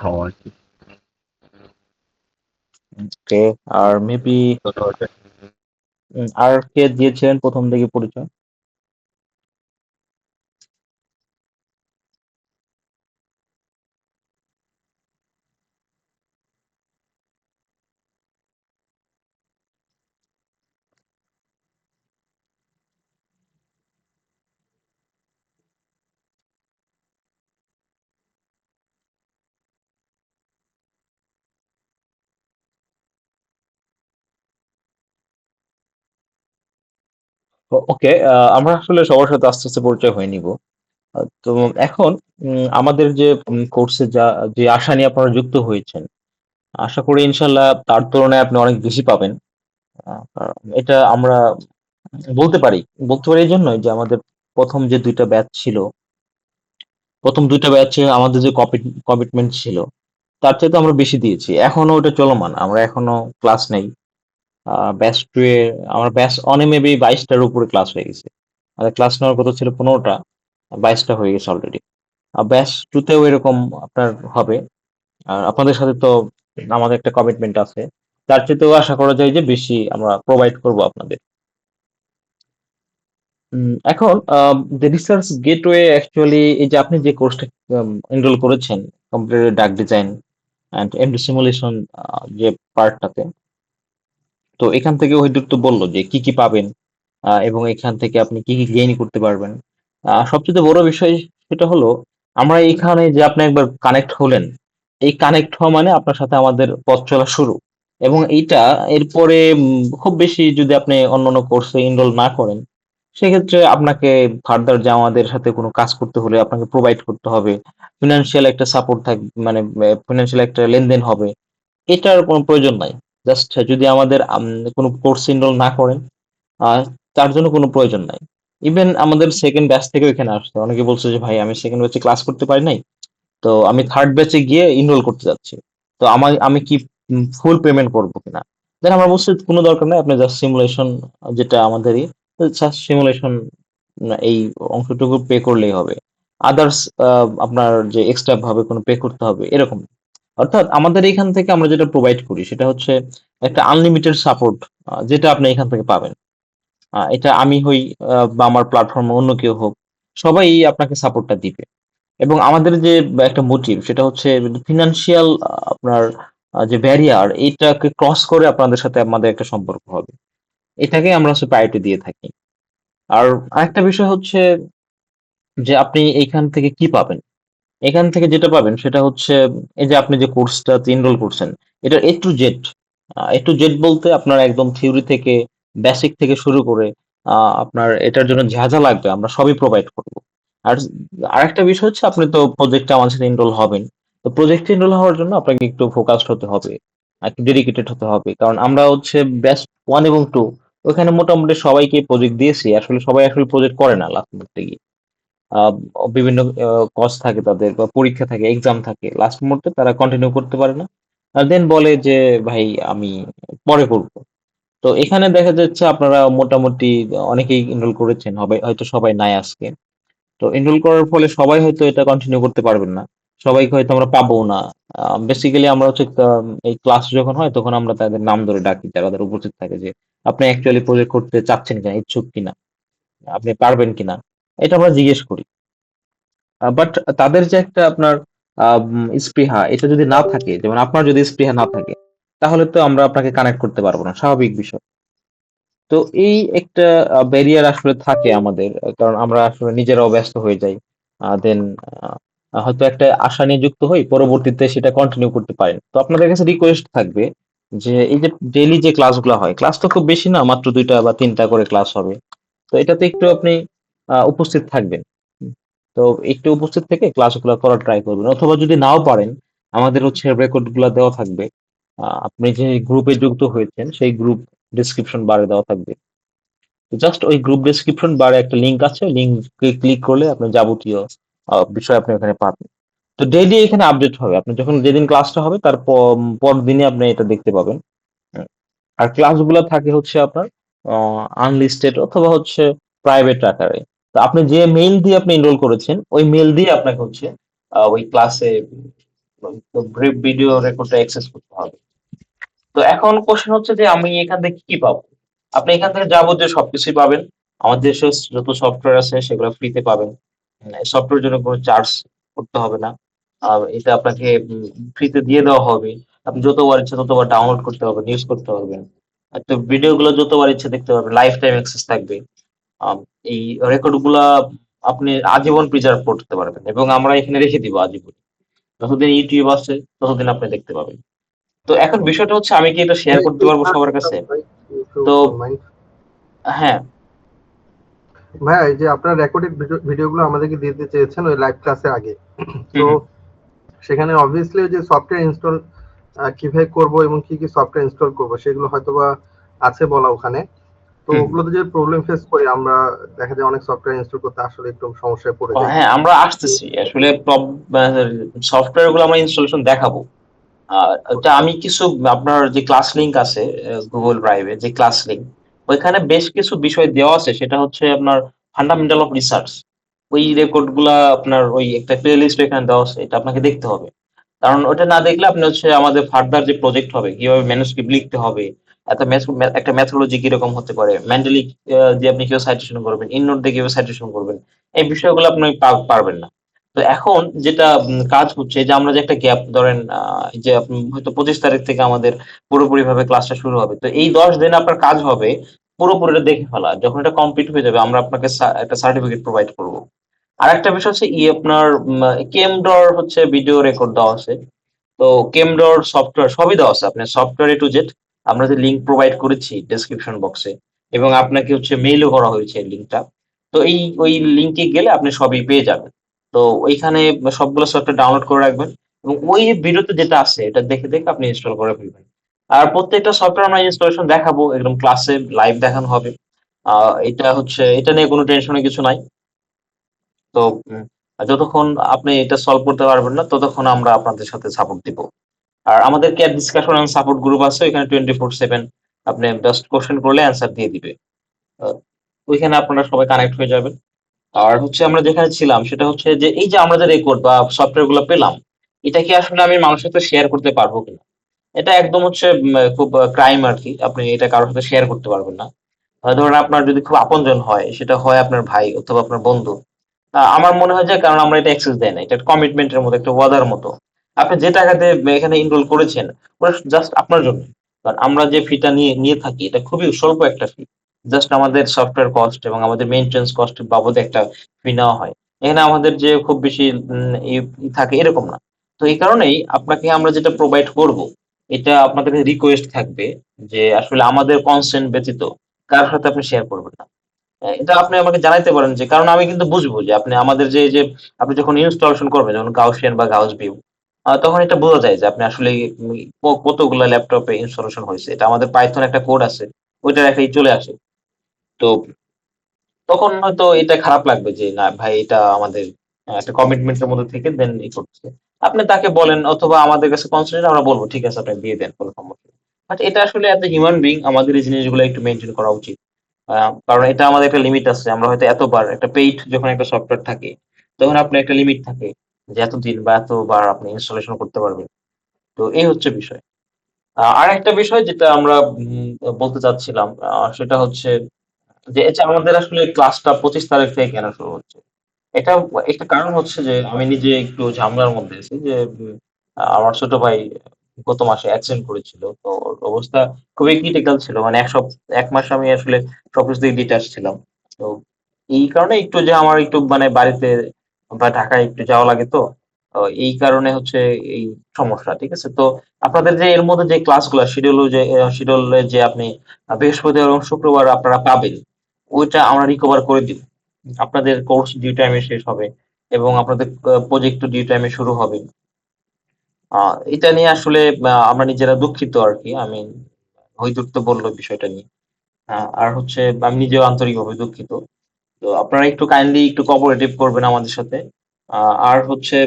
হওয়া আর কি। ওকে, আর মেবি আর কে দিয়েছিলেন প্রথম দিকে পরিচয়? ওকে, আমরা আসলে সবার সাথে আস্তে আস্তে পরিচয় হয়ে নিব। তো এখন আমাদের যে কোর্সে যে আশা নিয়ে আপনারা যুক্ত হয়েছেন, আশা করি ইনশাল্লাহ তার তুলনায় আপনি অনেক বেশি পাবেন। কারণ এটা আমরা বলতে পারি বলতে পারি এই জন্যই যে আমাদের প্রথম যে 2টা ব্যাচ ছিল, প্রথম 2টা ব্যাচে আমাদের যে কমিটমেন্ট ছিল তার চাইতে আমরা বেশি দিয়েছি, এখনো ওটা চলমান, আমরা এখনো ক্লাস নেই। ব্যাচ 2 এ আমার ব্যাচ 1 এ মেবি 22টার উপরে ক্লাস হয়ে গেছে, আর ক্লাস নেওয়ার কথা ছিল 15টা, 22টা হয়ে গেছে অলরেডি। আর ব্যাচ 2 তেও এরকম আপনার হবে। আর আপনাদের সাথে তো আমাদের একটা কমিটমেন্ট আছে, তার চাইতেও আশা করা যায় যে বেশি আমরা প্রোভাইড করব আপনাদের। এখন রিসার্চ গেটওয়ে অ্যাকচুয়ালি এই যে আপনি যে কোর্সটা এনরোল করেছেন, কম্পিউটার ডাক ডিজাইন অ্যান্ড এমডি সিমুলেশন যে পার্টটাতে, তো এখান থেকে ওই তো বললো যে কি কি পাবেন এবং এখান থেকে আপনি কি কি গেইন করতে পারবেন। সবচেয়ে বড় বিষয় সেটা হলো আমরা এখানে যে আপনি একবার কানেক্ট হলেন, এই কানেক্ট হওয়া মানে আপনার সাথে আমাদের পথ চলা শুরু। এবং এইটা এরপরে খুব বেশি যদি আপনি অন্যান্য কোর্সে এনরোল না করেন, সেক্ষেত্রে আপনাকে ফার্দার যে আমাদের সাথে কোনো কাজ করতে হলে আপনাকে প্রোভাইড করতে হবে, ফিনান্সিয়াল একটা সাপোর্ট থাকবে, মানে ফিনান্সিয়াল একটা লেনদেন হবে, এটার কোনো প্রয়োজন নাই। জাস্ট যদি আমাদের কোনো কোর্স এনরোল না করেন, আহ তার জন্য কোনো প্রয়োজন নাই। ইভেন আমাদের সেকেন্ড ব্যাচ থেকে এখানে আসছে, অনেকে বলছে যে ভাই আমি সেকেন্ড ব্যাচে ক্লাস করতে পারি নাই, তো আমি থার্ড ব্যাচে গিয়ে এনরোল করতে যাচ্ছি, তো আমি কি ফুল পেমেন্ট করবো কিনা। দেন আমরা বলছি কোনো দরকার নাই, আপনি জাস্ট সিমুলেশন, যেটা আমাদেরই সিমুলেশন, এই অংশটুকু পে করলেই হবে। আদার্স আপনার যে এক্সট্রা ভাবে কোনো পে করতে হবে এরকম না। অর্থাৎ আমাদের এখান থেকে আমরা যেটা প্রোভাইড করি সেটা হচ্ছে একটা আনলিমিটেড সাপোর্ট, যেটা আপনি এখান থেকে পাবেন। এটা আমি হই বা আমার প্ল্যাটফর্মে অন্য কেউ হোক, সবাই আপনাকে সাপোর্টটা দিবে। এবং আমাদের যে একটা মোটিভ সেটা হচ্ছে ফিনান্সিয়াল আপনার যে ব্যারিয়ার, এইটাকে ক্রস করে আপনাদের সাথে আমাদের একটা সম্পর্ক হবে, এটাকে আমরা হচ্ছে প্রায়োরিটি দিয়ে থাকি। আর আরেকটা বিষয় হচ্ছে যে আপনি এইখান থেকে কি পাবেন। এখান থেকে যেটা পাবেন সেটা হচ্ছে এই যে আপনি যে কোর্সটা এনরোল করছেন, এটা A to Z। A to Z বলতে আপনার একদম থিওরি থেকে, বেসিক থেকে শুরু করে আপনার এটার জন্য যা যা লাগবে আমরা সবই প্রোভাইড করব। আর আরেকটা বিষয় হচ্ছে আপনি তো প্রজেক্টে আমাদের সাথে এনরোল হবেন, তো প্রজেক্টে এনরোল হওয়ার জন্য আপনাকে একটু ফোকাসড হতে হবে, একটু ডেডিকেটেড হতে হবে, কারণ আমরা হচ্ছে ব্যাচ 1 এবং 2 ওখানে মোটামুটি সবাইকে প্রজেক্ট দিয়েছি, আসলে সবাই আসলে প্রজেক্ট করে না লাস্ট মুহূর্তে গিয়ে। আহ, বিভিন্ন কজ থাকে তাদের, বা পরীক্ষা থাকে, এক্সাম থাকে, লাস্ট মুহূর্তে তারা কন্টিনিউ করতে পারে না, আর দেন বলে যে ভাই আমি পরে করব। তো এখানে দেখা যাচ্ছে আপনারা মোটামুটি অনেকেই এনরোল করেছেন, হবে হয়তো সবাই নাই আজকে। তো এনরোল করার ফলে সবাই হয়তো এটা কন্টিনিউ করতে পারবেন না, সবাইকে হয়তো আমরা পাবো না। বেসিক্যালি আমরা হচ্ছে এই ক্লাস যখন হয় তখন আমরা তাদের নাম ধরে ডাকি, যারা তাদের উপস্থিত থাকে, যে আপনি অ্যাকচুয়ালি প্রজেক্ট করতে চাচ্ছেন কিনা, ইচ্ছুক কিনা, আপনি পারবেন কিনা, এটা আমরা জিজ্ঞেস করি। বাট তাদের যে একটা আপনার স্পৃহা, এটা যদি না থাকে, যেমন আপনার যদি স্পৃহা না থাকে, তাহলে তো আমরা আপনাকে কানেক্ট করতে পারবো না, স্বাভাবিক বিষয়। তো এই একটা ব্যারিয়ার আসলে থাকে আমাদের, কারণ আমরা আসলে নিজেরাও ব্যস্ত হয়ে যাই, দেন হয়তো একটা আশা নিয়ে যুক্ত হই, পরবর্তীতে সেটা কন্টিনিউ করতে পারেন। তো আপনাদের কাছে রিকোয়েস্ট থাকবে যে এই যে ডেইলি যে ক্লাসগুলো হয়, ক্লাস তো খুব বেশি না, মাত্র 2টা বা 3টা করে ক্লাস হবে, তো এটাতে একটু আপনি উপস্থিত থাকবেন। তো একটু উপস্থিত থেকে ক্লাসগুলো করার ট্রাই করবেন, অথবা যদি নাও পারেন আমাদের হচ্ছে রেকর্ড গুলা দেওয়া থাকবে। আপনি যে গ্রুপে যুক্ত হয়েছেন সেই গ্রুপ ডিসক্রিপশন বারে দেওয়া থাকবে, জাস্ট ওই গ্রুপ ডেসক্রিপশন বারে একটা লিংক আছে, লিংকে ক্লিক করলে আপনি যাবতীয় বিষয় আপনি ওখানে পাবেন। তো ডেইলি এখানে আপডেট হবে, আপনি যখন যেদিন ক্লাসটা হবে তার পর দিনে আপনি এটা দেখতে পাবেন। হুম। আর ক্লাসগুলো থাকে হচ্ছে আপনার আনলিস্টেড অথবা হচ্ছে প্রাইভেট আকারে। তো আপনি যে মেইল দিয়ে আপনি এনরোল করেছেন ওই মেইল দিয়ে আপনাকে হচ্ছে ওই ক্লাসে ভিডিও রেকর্ডটা অ্যাক্সেস করতে হবে। তো এখন কোশ্চেন হচ্ছে যে আমি এখান থেকে কি পাবো। আপনি এখান থেকে যাবতীয় সবকিছুই পাবেন, আমাদের দেশে যত সফটওয়্যার আছে সেগুলো ফ্রিতে পাবেন, সফটওয়্যার জন্য কোনো চার্জ করতে হবে না। এটা আপনাকে ফ্রিতে দিয়ে দেওয়া হবে, আপনি যতবার ইচ্ছা ততবার ডাউনলোড করতে পারবেন, ইউজ করতে পারবেন। আর তো ভিডিও গুলো যতবার ইচ্ছা দেখতে পারবেন, লাইফ টাইম অ্যাক্সেস থাকবে। আম, এই রেকর্ড গুলা আপনি আজীবন প্রিজার্ভ করতে পারবেন, এবং আমরা এখানে রেখে দিব আজীবন, যতদিন ইউটিউব আছে ততদিন আপনি দেখতে পাবেন। তো এখন বিষয়টা হচ্ছে আমি কি এটা শেয়ার করতে পারবো সবার কাছে? তো হ্যাঁ। ভাইয়া এই যে আপনার রেকর্ডেড ভিডিওগুলো আমাদেরকে দিতে চেয়েছেন ওই লাইভ ক্লাসের আগে, তো সেখানে অবভিয়াসলি যে সফটওয়্যার ইনস্টল কিভাবে করব এবং কি কি সফটওয়্যার ইনস্টল করব সেগুলো হয়তোবা আছে বলা ওখানে। তো ওগুলোতে যে প্রবলেম ফেস করি আমরা, দেখা যায় অনেক সফটওয়্যার ইনস্টল করতে আসলে একটু সমস্যায় পড়ে যাই। হ্যাঁ, আমরা আসতেছি আসলে সফটওয়্যার গুলো আমরা ইনস্টলেশন দেখাবো। এটা আমি কিছু আপনার যে ক্লাস লিংক আছে গুগল ড্রাইভে, যে ক্লাস লিংক ওইখানে বেশ কিছু বিষয় দেওয়া আছে, সেটা হচ্ছে আপনার ফান্ডামেন্টাল অফ রিসার্চ। ওই রেকর্ড গুলা আপনার ওই একটা প্লে লিস্ট এখানে দেওয়া আছে, এটা আপনাকে দেখতে হবে। কারণ ওটা না দেখলে আপনি হচ্ছে আমাদের ফার্দার যে প্রজেক্ট হবে, কিভাবে ম্যানুস্ক্রিপ্ট লিখতে হবে, একটা ম্যাথোলজি কিরকম হতে পারে, মেন্টালি দিয়ে আপনি কিভাবে সাইটেশন করবেন, ইননোট দিয়ে কিভাবে সাইটেশন করবেন, এই বিষয়গুলো আপনি পারবেন না। তো এখন যেটা কাজ হচ্ছে যে আমরা যে একটা গ্যাপ ধরেন, যে আপনি হয়তো 25 তারিখ থেকে আমাদের পুরোপুরি ভাবে ক্লাসটা শুরু হবে, তো এই 10 দিন আপনার কাজ হবে পুরোপুরিটা দেখে ফেলা। যখন এটা কমপ্লিট হয়ে যাবে আমরা আপনাকে একটা সার্টিফিকেট প্রোভাইড করবো। আর একটা বিষয় হচ্ছে আপনার কেমডর হচ্ছে ভিডিও রেকর্ড দেওয়া আছে। তো কেমডর সফটওয়্যার সবই দেওয়া আছে, আপনার সফটওয়্যার টু জেড আমরা যে লিঙ্ক প্রোভাইড করেছি ডেসক্রিপশন বক্সে, এবং আপনাকে হচ্ছে মেইলও করা হয়েছে এই লিঙ্কটা। তো ওই লিঙ্কে গেলে আপনি সবই পেয়ে যাবেন। তো ওইখানে সবগুলো সফটওয়্যার ডাউনলোড করে রাখবেন, এবং ওই ভিডিওতে যেটা আছে এটা দেখে দেখে আপনি ইনস্টল করে ফেলবেন। আর প্রত্যেকটা সফটওয়্যার আমরা ইনস্টলেশন দেখাবো, একদম ক্লাসে লাইভ দেখানো হবে। এটা হচ্ছে, এটা নিয়ে কোনো টেনশনের কিছু নাই। তো যতক্ষণ আপনি এটা সলভ করতে পারবেন না ততক্ষণ আমরা আপনাদের সাথে সাপোর্ট দিব। আর আমাদের CAT discussion and support group আছে, ওইখানে 24/7 আপনি জাস্ট কোশ্চেন করলে অ্যান্সার দিয়ে দিবে। ওইখানে আপনারা সবাই কানেক্ট হয়ে যাবেন। আর হচ্ছে আমরা যেখানে ছিলাম সেটা হচ্ছে যে এই যে আমরা যে রেকর্ড বা সফটওয়্যার গুলো পেলাম, এটা কি আসলে আমি মানুষের সাথে শেয়ার করতে পারবো কিনা? এটা একদম হচ্ছে খুব ক্রাইম আর কি, আপনি এটা কারোর সাথে শেয়ার করতে পারবেন না। ধরুন আপনার যদি খুব আপনজন হয়, সেটা হয় আপনার ভাই অথবা আপনার বন্ধু, আমার মনে হয় যে কারণ আমরা এটা অ্যাক্সেস দেয় না, এটা কমিটমেন্টের মতো, একটা ওয়াদার মতো। আপনি যে টাকাতে এখানে এনরোল করেছেন ওটা জাস্ট আপনার জন্য। কারণ আমরা যে ফিটা নিয়ে নিয়ে থাকি এটা খুবই স্বল্প একটা ফি, জাস্ট আমাদের সফটওয়্যার কস্ট এবং আমাদের মেইনটেন্স কস্ট বাবদ একটা ফি নেওয়া হয়। এখানে আমাদের যে খুব বেশি থাকে এরকম না। তো এই কারণেই আপনাকে আমরা যেটা প্রোভাইড করব, এটা আপনাদের রিকোয়েস্ট থাকবে যে আসলে আমাদের কনসেন্ট ব্যতীত কারোর সাথে আপনি শেয়ার করবেন না। এটা আপনি আমাকে জানাইতে পারেন, যে কারণ আমি কিন্তু বুঝবো যে আপনি আমাদের যে আপনি যখন ইনস্টলেশন করবেন, যেমন গাউসিয়ান বা গাউস ভিউ, তখন এটা বোঝা যায় যে আপনি আসলে কতগুলো ল্যাপটপে ইনস্টলেশন হয়েছে। এটা আমাদের পাইথন একটা কোড আছে, ওইটার একটা চলে আসে। তো তখন হয়তো এটা খারাপ লাগবে যে না ভাই, এটা আমাদের একটা কমিটমেন্টের মধ্যে থেকে দেন করছে। আপনি তাকে বলেন, অথবা আমাদের কাছে কনসেন্ট আমরা বলবো ঠিক আছে আপনি দিয়ে দেন, কোনো সমস্যা নেই। বাট এটা আসলে এত হিউম্যান বিং, আমাদের এই জিনিসগুলো একটু মেনটেন করা উচিত। কারণ এটা আমাদের একটা লিমিট আছে, আমরা হয়তো এতবার একটা পেইড যখন একটা সফটওয়্যার থাকে, তখন আপনার একটা লিমিট থাকে যে এতদিন বা এতবার আপনি ইনস্টলেশন করতে পারবেন। তো এই হচ্ছে বিষয়। আর একটা বিষয় যেটা আমরা বলতে চাচ্ছিলাম, সেটা হচ্ছে যে আমাদের আসলে ক্লাসটা 25 তারিখ থেকে কেন শুরু হচ্ছে। এটা একটা কারণ হচ্ছে যে আমি নিজে একটু ঝামেলার মধ্যে আছি, যে আমার ছোট ভাই গত মাসে অ্যাক্সিডেন্ট করেছিল। তো ওর অবস্থা খুবই ক্রিটিক্যাল ছিল, মানে 1 মাস আমি আসলে সবকিছু থেকে ডিটাচ ছিলাম। তো এই কারণে একটু যে আমার একটু মানে বাড়িতে বা ঢাকায় একটু যাওয়া লাগে, তো এই কারণে হচ্ছে এই সমস্যা। ঠিক আছে, তো আপনাদের যে এর মধ্যে যে ক্লাসগুলো শিডিউলে যে আপনি বৃহস্পতিবার এবং শুক্রবার আপনারা পাবেন, ওইটা আমরা রিকভার করে দিব। আপনাদের কোর্স ডিউ টাইমে শেষ হবে এবং আপনাদের প্রজেক্ট ডিউ টাইমে শুরু হবে। এটা নিয়ে আসলে আমরা নিজেরা দুঃখিত আর কি। আমি হইতুক বললো বিষয়টা নিয়ে। আর হচ্ছে আমি নিজেও আন্তরিকভাবে দুঃখিত। তো আপনারা একটু কাইন্ডলি একটু কোঅপারেটিভ করবেন আমাদের সাথে। আর হচ্ছে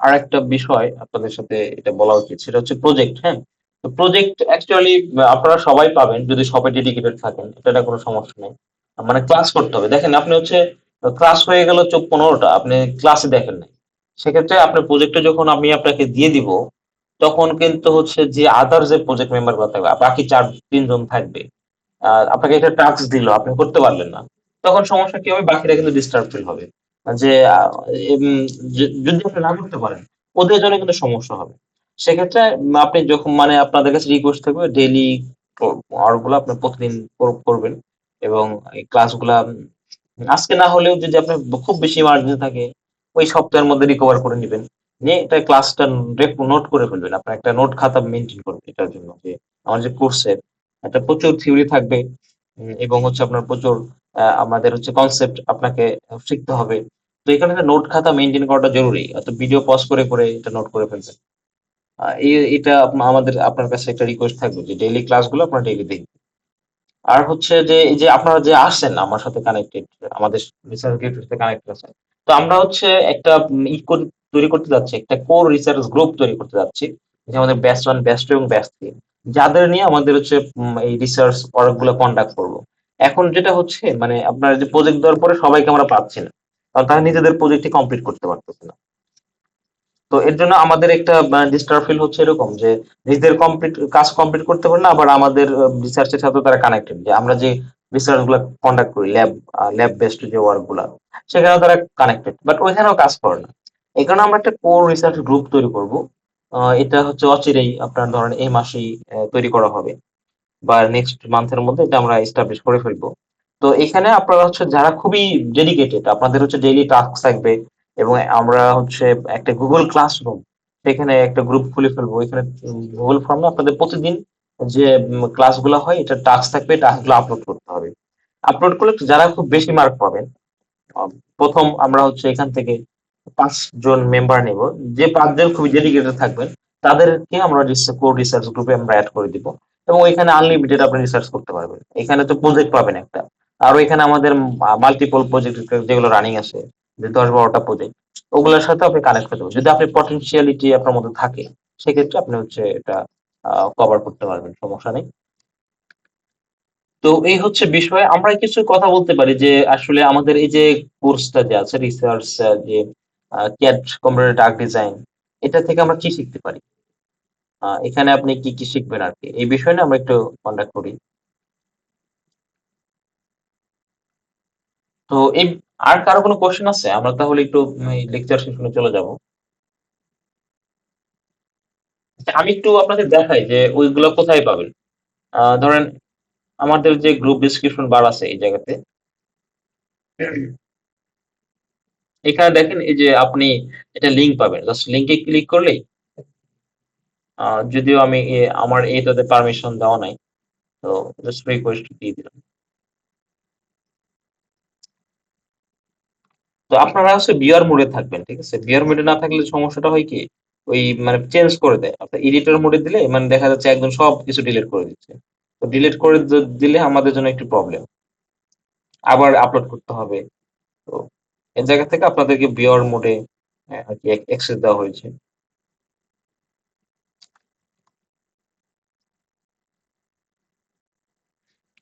আর একটা বিষয় আপনাদের সাথে এটা বলা উচিত, সেটা হচ্ছে প্রজেক্ট। হ্যাঁ, তো প্রজেক্ট অ্যাকচুয়ালি আপনারা সবাই পাবেন যদি সবাই ডেডিকেটেড থাকেন, এটা কোনো সমস্যা নেই। মানে ক্লাস করতে হবে, দেখেন আপনি হচ্ছে ক্লাস হয়ে গেল 15টা, আপনি ক্লাসে দেখেন নাই, সেক্ষেত্রে আপনার প্রজেক্টে যখন আমি আপনাকে দিয়ে দিব, তখন কিন্তু হচ্ছে যে আদার যে প্রজেক্ট মেম্বার গুলো থাকবে, বাকি 3 জন থাকবে, আপনাকে একটা টাস্ক দিল আপনি করতে পারলেন না, তখন সমস্যা কি হবে, বাকিরা কিন্তু ডিস্টার্ব ফিল হবে যে যদি আপনি না করতে পারেন, ওদের জন্য কিন্তু সমস্যা হবে। সেক্ষেত্রে আপনি যখন মানে আপনাদের কাছে রিকোয়েস্ট থাকবে ডেইলি আওয়ার গুলো আপনি প্রতিদিন করবেন, এবং এই ক্লাসগুলা আজকে না হলেও যদি আপনার খুব বেশি ইমার্জেন্সি থাকে, ওই সপ্তাহের মধ্যে রিকভার করে নেবেন, নিয়ে এটা ক্লাসটা নোট করে ফেলবেন। আপনার একটা নোট খাতা মেনটেন করবেন এটার জন্য, যে আমার যে কোর্সের একটা প্রচুর থিওরি থাকবে, এবং হচ্ছে আপনার প্রচুর আমাদের হচ্ছে কনসেপ্ট আপনাকে শিখতে হবে। তো এখানে একটা নোট খাতা মেনটেন করাটা জরুরি, অত ভিডিও পজ করে করে এটা নোট করে ফেলবেন। এটা আমাদের আপনার কাছে একটা রিকোয়েস্ট থাকবে যে ডেইলি ক্লাসগুলো আপনার ডেইলি দেখবেন। আর হচ্ছে যে এই যে আপনারা যে আসছেন আমার সাথে কানেক্টেড, আমাদের রিসার্চ গ্রুপের সাথে কানেক্টেড আছেন, তো আমরা হচ্ছে একটা তৈরি করতে যাচ্ছি, একটা কোর রিসার্চ গ্রুপ তৈরি করতে যাচ্ছি, যে আমাদের ব্যাচ 1, ব্যাচ 2 এবং ব্যাচ 3, যাদের নিয়ে আমাদের হচ্ছে এই রিসার্চ ওয়ার্ক গুলো কন্ডাক্ট করবো। এখন যেটা হচ্ছে মানে আপনার যে প্রজেক্ট দেওয়ার পরে সবাইকে আমরা পাচ্ছি না, কারণ তারা নিজেদের প্রজেক্টটি কমপ্লিট করতে পারতেছে না। তো এর জন্য আমাদের একটা ডিস্টার্ব ফিল হচ্ছে এরকম যে নিজেদের কাজ কমপ্লিট করতে পারে না, আবার আমাদের রিসার্চের সাথে তারা কানেক্টেড, যে আমরা যে রিসার্চ গুলা কন্ডাক্ট করি, ল্যাব বেসড যে ওয়ার্ক গুলা, সেখানে তারা কানেক্টেড, বাট ওইখানেও কাজ করে না। এই কারণে আমরা একটা কোর রিসার্চ গ্রুপ তৈরি করব। এটা হচ্ছে অচিরেই আপনার ধরেন এই মাসেই তৈরি করা হবে, বা নেক্সট মান্থের মধ্যে এটা আমরা এস্টাবলিশ করে ফেলবো। তো এখানে আপনারা হচ্ছে যারা খুবই ডেডিকেটেড, আপনাদের হচ্ছে ডেইলি টাস্ক থাকবে, এবং আমরা হচ্ছে একটা গুগল ক্লাসরুম, সেখানে একটা গ্রুপ খুলে ফেলবো। এখানে গুগল ফর্মে আপনাদের প্রতিদিন যে ক্লাসগুলো হয় এটা টাস্ক থাকবে, টাস্কগুলো আপলোড করতে হবে। আপলোড করলে যারা খুব বেশি মার্ক পাবেন, আহ, প্রথম আমরা হচ্ছে এখান থেকে 5 জন মেম্বার নেব, যে 5 জন খুবই ডেডিকেটেড থাকবেন তাদেরকে আমরা কোর রিসার্চ গ্রুপে আমরা অ্যাড করে দিব, এবং এখানে আনলিমিটেড আপনি রিসার্চ করতে পারবেন। এখানে তো প্রজেক্ট পাবেন একটা, আর এখানে আমাদের মাল্টিপল প্রজেক্ট যেগুলো রানিং আছে, যে 10-12টা প্রজেক্ট, ওগুলোর সাথে আপনি কানেক্ট করতে পারবেন। যদি আপনি পটেনশিয়ালিটি আপনার মধ্যে থাকে, সেক্ষেত্রে আপনি হচ্ছে এটা কভার করতে পারবেন, সমস্যা নেই। তো এই হচ্ছে বিষয়। আমরা কিছু কথা বলতে পারি যে আসলে আমাদের এই যে কোর্সটা যে আছে রিসার্চ, যে ক্যাড কম্পিউটার ডাক ডিজাইন, এটা থেকে আমরা কি শিখতে পারি, এখানে আপনি কি কি শিখবেন আর কি, এই বিষয়ে না আমরা একটু কন্ডাক্ট করি। তো এই আর কারো কোনো কোশ্চেন আছে? আমরা তাহলে একটু লেকচার সেশনে চলে যাব। আচ্ছা, আমি একটু আপনাদের দেখাই যে ওইগুলো কোথায় পাবেন। ধরেন আমাদের যে গ্রুপ ডিসক্রিপশন বার আছে এই জায়গাতে, এখানে দেখেন এই যে আপনি এটা লিংক পাবেন, জাস্ট লিংকে ক্লিক করলেই, যদিও আমি আমার এইটাতে পারমিশন দেওয়া নাই, তো জাস্ট রিকোয়েস্ট দিয়ে দিলাম। তো আপনারা হচ্ছে বিয়ার মোডে থাকবেন, ঠিক আছে? বিয়ার মোডে না থাকলে সমস্যাটা হয় কি, ওই মানে চেঞ্জ করে দেয়। আপনার এডিটর মোডে দিলে মানে দেখা যাচ্ছে একদম সব কিছু ডিলিট করে দিচ্ছে। তো ডিলিট করে দিলে আমাদের জন্য একটু প্রবলেম, আবার আপলোড করতে হবে। তো এই জায়গা থেকে আপনাদেরকে বিয়ার মোডে আর কি অ্যাক্সেস দেওয়া হয়েছে।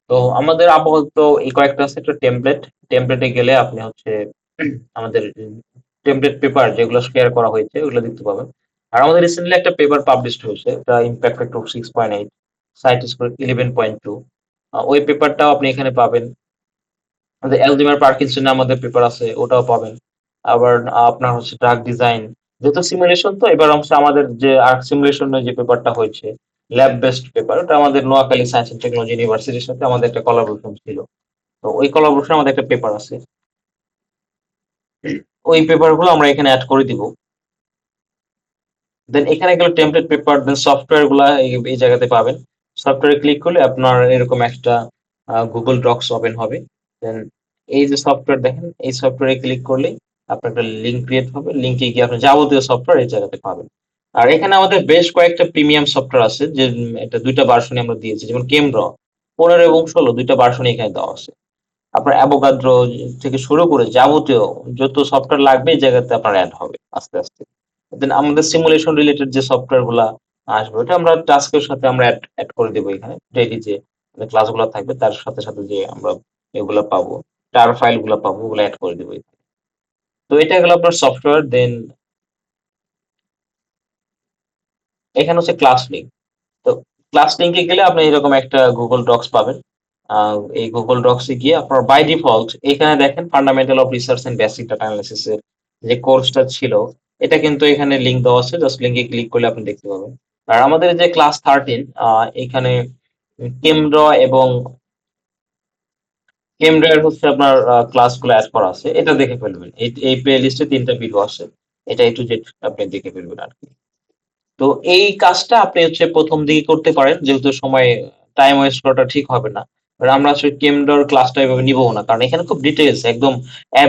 তো আমাদের আপাতত এই কয়েকটা আছে, একটা টেমপ্লেটে গেলে আপনি হচ্ছে আমাদের টেমপ্লেট পেপার যেগুলো শেয়ার করা হয়েছে ওগুলো দেখতে পাবেন। আর আমাদের রিসেন্টলি একটা পেপার পাবলিশড হয়েছে, এটা ইম্প্যাক্ট ফ্যাক্টর 6.8, সাইট স্কোর 11.2। ওই পেপারটাও আপনি এখানে পাবেন। আমাদের অ্যালজিমার পার্কিনসনে আমাদের পেপার আছে, ওটাও পাবেন। আবার আপনার হচ্ছে ড্রাগ ডিজাইন, যেহেতু সিমুলেশন, তো এবার হচ্ছে আমাদের যে আর্ট সিমুলেশনের যে পেপারটা হয়েছে ল্যাব বেসড পেপার, ওটা আমাদের নোয়াখালী সায়েন্স এন্ড টেকনোলজি ইউনিভার্সিটির সাথে আমাদের একটা কোলাবোরেশন ছিল। তো ওই কোলাবোরেশনে আমাদের একটা পেপার আছে, ওই পেপার গুলো আমরা এখানে অ্যাড করে দিব। দেন এখানে গেলে টেমপ্লেট পেপার, দেন সফটওয়্যার গুলা এই জায়গাতে পাবেন। সফটওয়্যারে ক্লিক করলে আপনার এরকম একটা গুগল ডক্স ওপেন হবে। দেন এই যে সফটওয়্যার দেখেন, এই সফটওয়্যারে ক্লিক করলে আপনার একটা লিঙ্ক ক্রিয়েট হবে, লিঙ্কে গিয়ে আপনি যাবতীয় সফটওয়্যার এই জায়গাতে পাবেন। আর এখানে আমাদের বেশ কয়েকটা প্রিমিয়াম সফটওয়্যার আছে, যে এটা 2টা ভার্সনে আমরা দিয়েছি, যেমন কেমড্র 15 এবং 16, 2টা ভার্সন এখানে দেওয়া আছে। আপনার অ্যাভোগাড্রো থেকে শুরু করে যাবতীয় যত সফটওয়্যার লাগবে এই জায়গাতে আপনার অ্যাড হবে আস্তে আস্তে। দেন আমাদের সিমুলেশন রিলেটেড যে সফটওয়্যার গুলা আসবে, ওটা আমরা টাস্কের সাথে আমরা অ্যাড করে দেবো এখানে। ডেইলি যে ক্লাসগুলো থাকবে তার সাথে সাথে যে আমরা এগুলো পাবো, টার ফাইল গুলো পাবো, ওগুলো অ্যাড করে দেবো এখানে। তো এটা গেল আপনার সফটওয়্যার। দেন এখানে হচ্ছে ক্লাস লিঙ্ক। তো ক্লাস লিঙ্কে গেলে আপনি এরকম একটা গুগল ডক্স পাবেন। এই গুগল ডক্সে গিয়ে আপনার বাই ডিফল্ট এখানে দেখেন fundamental of research and basic data analysis এর যে কোর্সটা ছিল, এটা কিন্তু এখানে লিংক দেওয়া আছে, জাস্ট লিংকে ক্লিক করলে আপনি দেখতে পাবেন। আর আমাদের যে ক্লাস 13, এখানে কেমড্র এবং কেমড্র হচ্ছে আপনার ক্লাসগুলো অ্যাড করা আছে, এটা দেখে ফেলবেন। এই প্লে লিস্টে 3টা ভিডিও আছে, এটা একটু যে আপনি দেখে ফেলবেন আর কি। তো এই কাজটা আপনি হচ্ছে প্রথম দিকে করতে পারেন, যেহেতু সময় টাইম ওয়েস্ট করাটা ঠিক হবে না। আর আমরা আসলে কেমডর ক্লাসটা এভাবে নিবো না, কারণ এখানে খুব ডিটেলস, একদম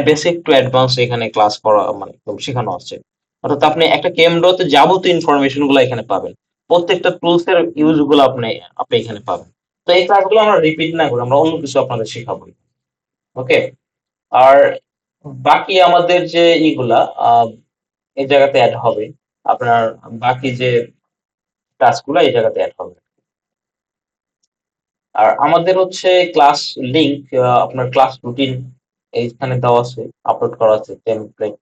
বেসিক টু অ্যাডভান্স এখানে ক্লাস করা মানে একদম শেখানো আছে। অর্থাৎ আপনি একটা কেমডতে যাবতীয় ইনফরমেশন গুলো এখানে পাবেন, প্রত্যেকটা টুলস এর ইউজ গুলো আপনি আপনি এখানে পাবেন। তো এই ক্লাসগুলো আমরা রিপিট না করে আমরা অন্য কিছু আপনাদের শেখাবো। ওকে, আর বাকি আমাদের যে ইগুলা এই জায়গাতে অ্যাড হবে, আপনার বাকি যে টাস্কগুলো এই জায়গাতে অ্যাড হবে। আর আমাদের হচ্ছে ক্লাস লিংক, আপনার ক্লাস রুটিন এইখানে দেওয়া আছে, আপলোড করা আছে টেমপ্লেট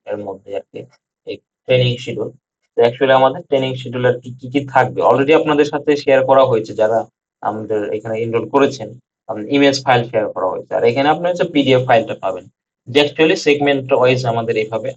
এর মধ্যে আর কি, এই ট্রেনিং শিডিউল। তো অ্যাকচুয়ালি আমাদের ট্রেনিং শিডিউলের কি কি কি থাকবে অলরেডি আপনাদের সাথে শেয়ার করা হয়েছে, যারা আমাদের এখানে এনরোল করেছেন। ইমেজ ফাইল শেয়ার করা হয়েছে, আর এখানে আপনি হচ্ছে পিডিএফ ফাইলটা পাবেন, যে অ্যাকচুয়ালি সেগমেন্ট ওয়াইজ আমাদের এইভাবে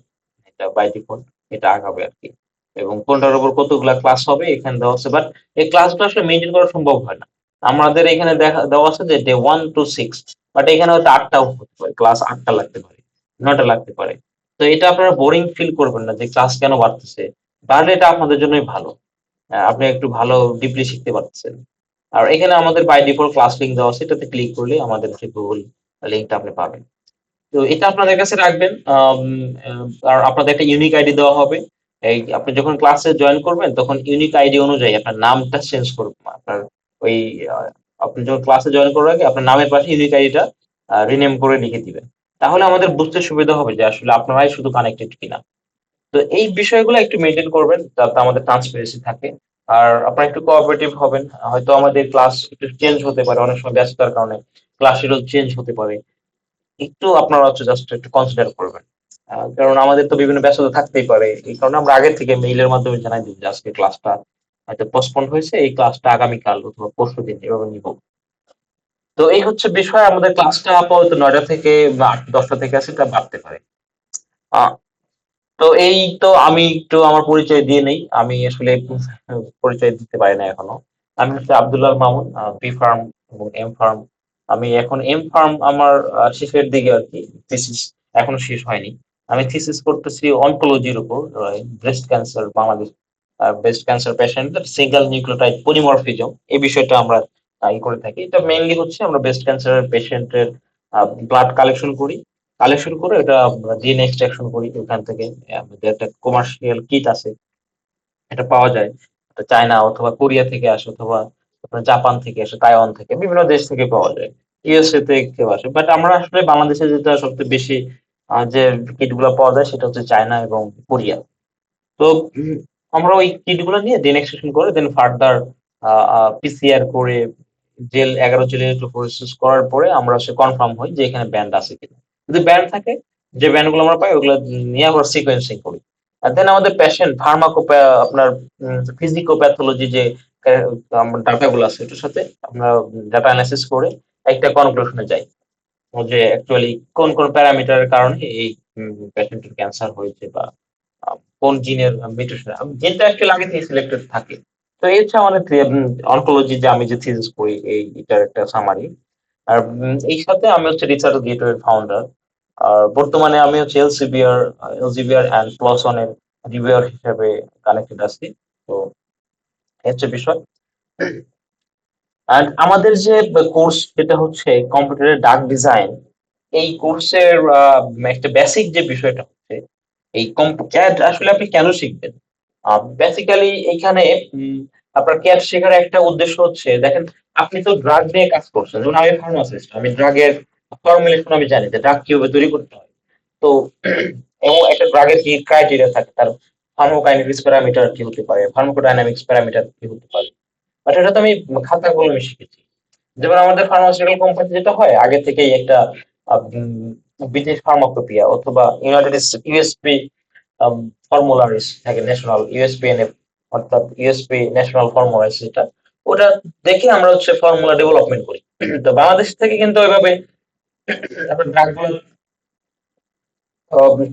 এটা বাই ডিফল্ট এটা আগাবে আর কি। এবং কোনটার উপর কতগুলা ক্লাস হবে এখানে দেওয়া আছে, বাট এই ক্লাসগুলো আসলে মেনটেন করা সম্ভব হয় না। আমাদের এখানে দেখা দেওয়া আছে যে ডে 1 to 6, বাট এখানে হয়তো 8টাও হতে পারে, ক্লাস 8টা লাগতে পারে, 9টা লাগতে পারে। তো এটা আপনারা বোরিং ফিল করবেন না যে ক্লাস কেন বাড়তেছে, তাহলে এটা আপনাদের জন্যই ভালো। আপনি একটু ভালো ডিপলি শিখতে পারতেছেন। আর এখানে আমাদের বাই ডিফল্ট ক্লাস লিংক দেওয়া আছে, এটাতে ক্লিক করলে আমাদের যে গুগল লিংকটা আপনি পাবেন। তো এটা আপনাদের কাছে রাখবেন। আর আপনাদের একটা ইউনিক আইডি দেওয়া হবে। এই আপনি যখন ক্লাসে জয়েন করবেন তখন ইউনিক আইডি অনুযায়ী আপনার নামটা চেঞ্জ করবেন। আপনার ওই আপনি যখন ক্লাসে জয়েন করার আগে আপনার নামের পাশে ইউনিক আইডিটা রিনেম করে লিখে দিবেন। তাহলে আমাদের বুঝতে সুবিধা হবে যে আসলে আপনারাই শুধু কানেক্টেড কিনা। তো এই বিষয়গুলো একটু মেনটেন করবেন যাতে আমাদের ট্রান্সপারেন্সি থাকে। আর আপনারা একটু কোঅপারেটিভ হবেন। হয়তো আমাদের ক্লাস একটু চেঞ্জ হতে পারে, অনেক সময় ব্যস্ততার কারণে ক্লাস শিডিউল চেঞ্জ হতে পারে। একটু আপনারা হচ্ছে জাস্ট একটু কনসিডার করবেন। কারণ আমাদের তো বিভিন্ন ব্যস্ততা থাকতেই পারে, এই কারণে আমরা আগের থেকে মেইলের মাধ্যমে জানাই দিই যে আজকে ক্লাসটা হয়তো পোস্টপোন হয়েছে, এই ক্লাসটা আগামীকাল অথবা পরশুদিন এভাবে নিব। তো এই হচ্ছে বিষয়, আমাদের ক্লাসটা আপাতত 9টা থেকে বা 10টা থেকে আছে, এটা বাড়তে পারে। আহ, তো এই তো আমি একটু আমার পরিচয় দিয়ে নেই, আমি আসলে পরিচয় দিতে পারি না এখনো। আমি হচ্ছে আব্দুল্লাহ মামুন, বি ফার্ম এবং এম ফার্ম। আমি এখন এম ফার্ম আমার শেষের দিকে আর কি, থিসিস এখনো শেষ হয়নি। আমি থিসিস করতেছি অনকোলজির উপর, breast cancer, Bangladesh breast cancer পেশেন্টদের সিঙ্গেল নিউক্লিওটাইড পলিমরফিজম, এই বিষয়টা আমরা করে থাকি। এটা মেইনলি হচ্ছে আমরা ব্রেস্ট ক্যান্সারের পেশেন্টের ব্লাড কালেকশন করি, কালেকশন করে এটা ডিএনএ এক্সট্রাকশন করি ওখান থেকে। আমাদের একটা কমার্শিয়াল কিট আছে, এটা পাওয়া যায়, এটা চায়না অথবা কোরিয়া থেকে আসে, অথবা আপনার জাপান থেকে আসে, তাইওয়ান থেকে, বিভিন্ন দেশ থেকে পাওয়া যায়, ইউএসএ থেকে আসে। বাট আমরা আসলে বাংলাদেশে যেটা সবচেয়ে বেশি যে কিট গুলো পাওয়া যায় সেটা হচ্ছে চায়না এবং কোরিয়া। তো আমরা ওই কিট গুলো নিয়ে দেন এক্সট্রাকশন করে দেন ফার্দার পিসিআর করে জেল 11 জেলের একটু প্রসেস করার পরে আমরা সে কনফার্ম হই যে এখানে ব্যান্ড আছে কিনা। যদি ব্যান্ড থাকে, যে ব্যান্ড গুলো আমরা পাই ওগুলো নিয়ে আমরা সিকোয়েন্সিং করি। আর দেন আমাদের পেশেন্ট আপনার ফিজিকোপ্যাথোলজি যে ডাটা গুলো আছে এটার সাথে আমরা ডাটা অ্যানালাইসিস করে একটা কনক্লুশনে যাই যে অ্যাকচুয়ালি কোন কোন প্যারামিটারের কারণে এই পেশেন্টের ক্যান্সার হয়েছে, বা কোন জিনের মিউটেশন, জিনটা অ্যাকচুয়ালি আগে থেকে সিলেক্টেড থাকে। তো এই হচ্ছে আমাদের অনকোলজি যে আমি যে থিসিস করি এটার একটা সামারি। আর এই সাথে আমি হচ্ছে রিসার্চ গেটওয়ের ফাউন্ডার। আর বর্তমানে আমি হচ্ছে এলজিবিআর অ্যান্ড প্লসন এর রিভিউয়ার হিসেবে কানেক্টেড আছি। তো এই হচ্ছে বিষয়। আর আমাদের যে কোর্স যেটা হচ্ছে কম্পিউটারের ডাক ডিজাইন, এই কোর্সের একটা বেসিক যে বিষয়টা হচ্ছে এই ক্যাড আসলে আপনি কেন শিখবেন। বেসিক্যালি এখানে আপনার ক্যাড শেখার একটা উদ্দেশ্য হচ্ছে, দেখেন আপনি তো ড্রাগ নিয়ে কাজ করছেন, যেমন আমি ফার্মাসিস্ট, আমি ড্রাগের ফর্মুলেশন আমি জানি যে ড্রাগ কিভাবে তৈরি করতে হয়। তো এবং একটা ড্রাগের কি ক্রাইটেরিয়া থাকে, তার ফার্মাকোকাইনেটিক্স প্যারামিটার কি হতে পারে, ফার্মাকোডাইনামিক্স প্যারামিটার কি হতে পারে, বাট এটা তো আমি খাতা কলমে শিখেছি। যেমন আমাদের ফার্মাসিউটিক্যাল কোম্পানি যেটা হয় আগে থেকেই একটা বিদেশ ফার্মাকোপিয়া অথবা ইউনাইটেড ইউএসপি ফর্মুলারিস থাকে, ন্যাশনাল ইউএসপিএনএফ, অর্থাৎ ইউএসপি ন্যাশনাল ফর্মুলারিস, যেটা ওটা দেখে আমরা হচ্ছে ফর্মুলা ডেভেলপমেন্ট করি। তো বাংলাদেশ থেকে কিন্তু ওইভাবে আপনার ড্রাগগুলো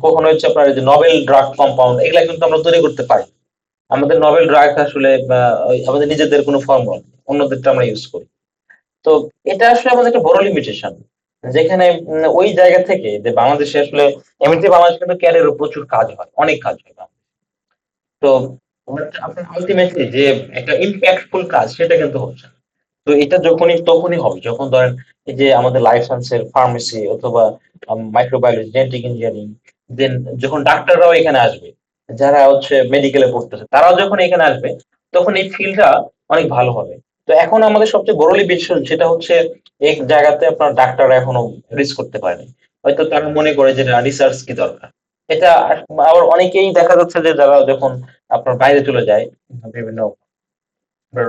কখনো হচ্ছে আপনার যে নভেল ড্রাগ কম্পাউন্ড এগুলা কিন্তু আমরা তৈরি করতে পারি। আমাদের নভেল ড্রাগ আসলে আমাদের নিজেদের কোনো ফর্মুলা, অন্যদেরটা আমরা ইউজ করি। তো এটা আসলে আমাদের একটা বড় লিমিটেশন, যেখানে ওই জায়গা থেকে যে বাংলাদেশে আসলে এমনিতে বাংলাদেশে কিন্তু ক্যারিয়ার প্রচুর কাজ হয়, অনেক কাজ হয় বাংলাদেশে। তো আপনার আলটিমেটলি যে একটা ইম্প্যাক্টফুল কাজ সেটা কিন্তু হচ্ছে না। তো এটা তখনই হবে যখন ধরেন এই যে আমাদের লাইফ সায়েন্সের ফার্মেসি অথবা মাইক্রোবায়োলজি, জেনেটিক ইঞ্জিনিয়ারিং, দেন যখন ডাক্তাররাও এখানে আসবে, যারা হচ্ছে মেডিকেলে পড়তেছে তারাও যখন এখানে আসবে, তখন এই ফিল্ডটা অনেক ভালো হবে। তো তো এখন আমাদের সবচেয়ে বড় বিষয় সেটা হচ্ছে এক জায়গাতে আপনার ডাক্তাররা এখনো রিস্ক করতে পারেনি। হয়তো তারা মনে করে যে রিসার্চ কি দরকার। এটা আবার অনেকেই দেখা যাচ্ছে যে যারা যখন আপনার বাইরে চলে যায় বিভিন্ন আপনার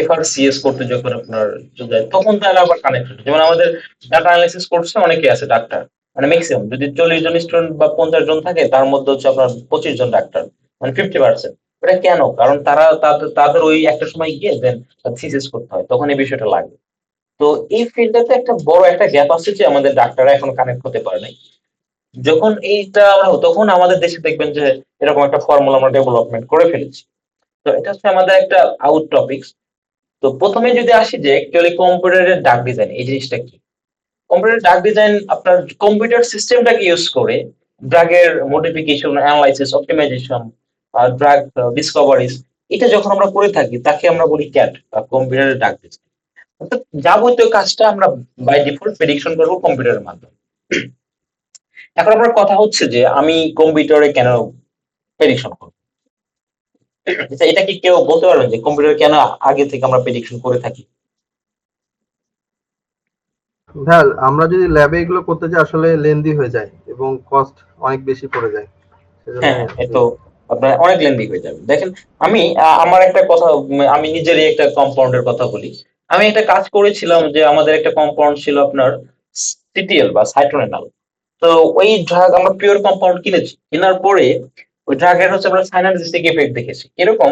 এফআরসিএস করতে যখন আপনার যায় তখন তারা আবার কানেক্টেড, যেমন আমাদের ডাটা অ্যানালাইসিস করছে অনেকে আছে ডাক্তার, মানে ম্যাক্সিমাম যদি 40 জন স্টুডেন্ট বা 50 জন থাকে তার মধ্যে হচ্ছে আপনার 25 জন ডাক্তার, মানে 50%। এটা কেন? কারণ তারা তাদের ওই একটা সময় গিয়ে দেন থিসিস করতে হয়, তখন এই বিষয়টা লাগে। তো এই ফিল্ডটাতে একটা বড় একটা গ্যাপ আছে যে আমাদের ডাক্তাররা এখন কানেক্ট হতে পারে নাই। যখন এইটা তখন আমাদের দেশে দেখবেন যে এরকম একটা ফর্মুলা আমরা ডেভেলপমেন্ট করে ফেলেছি। তো এটা হচ্ছে আমাদের একটা আউট টপিকস। তো প্রথমে যদি আসি যে অ্যাকচুয়ালি কম্পিউটারের ডাক ডিজাইন এই জিনিসটা কি। কম্পিউটার ডাক ডিজাইন আপনার কম্পিউটার সিস্টেমটাকে ইউজ করে ড্রাগের modification, analysis, optimization, drug discoveries, এটা যখন আমরা করে থাকি তাকে আমরা বলি ক্যাট বা কম্পিউটারের ডাক ডিজাইন। অর্থাৎ যাবতীয় কাজটা আমরা বাই ডিফল্ট প্রেডিকশন করবো কম্পিউটারের মাধ্যমে। এখন আপনার কথা হচ্ছে যে আমি কম্পিউটারে কেন প্রেডিকশন করবো? আচ্ছা, এটা কি কেউ বলতে পারবেন যে কম্পিউটার কেন আগে থেকে আমরা প্রেডিকশন করে থাকি? ভাইয়া আমরা যদি ল্যাবে এগুলো করতে যাই আসলে লেন্দি হয়ে যায় এবং কস্ট অনেক বেশি পড়ে যায়, সেজন্য হ্যাঁ, হ্যাঁ, তো আপনার অনেক লেন্দি হয়ে যাবে। দেখেন আমি আমার একটা কথা, আমি নিজেরই একটা কম্পাউন্ডের কথা বলি। আমি একটা কাজ করেছিলাম যে আমাদের একটা কম্পাউন্ড ছিল আপনার সিটিএল বা সাইট্রোনেনাল। তো ওই ড্রাগ আমরা পিওর কম্পাউন্ড কিনেছি, কেনার পরে ওই ড্রাগের হচ্ছে আমরা সাইনার্জিস্টিক এফেক্ট দেখেছি এরকম।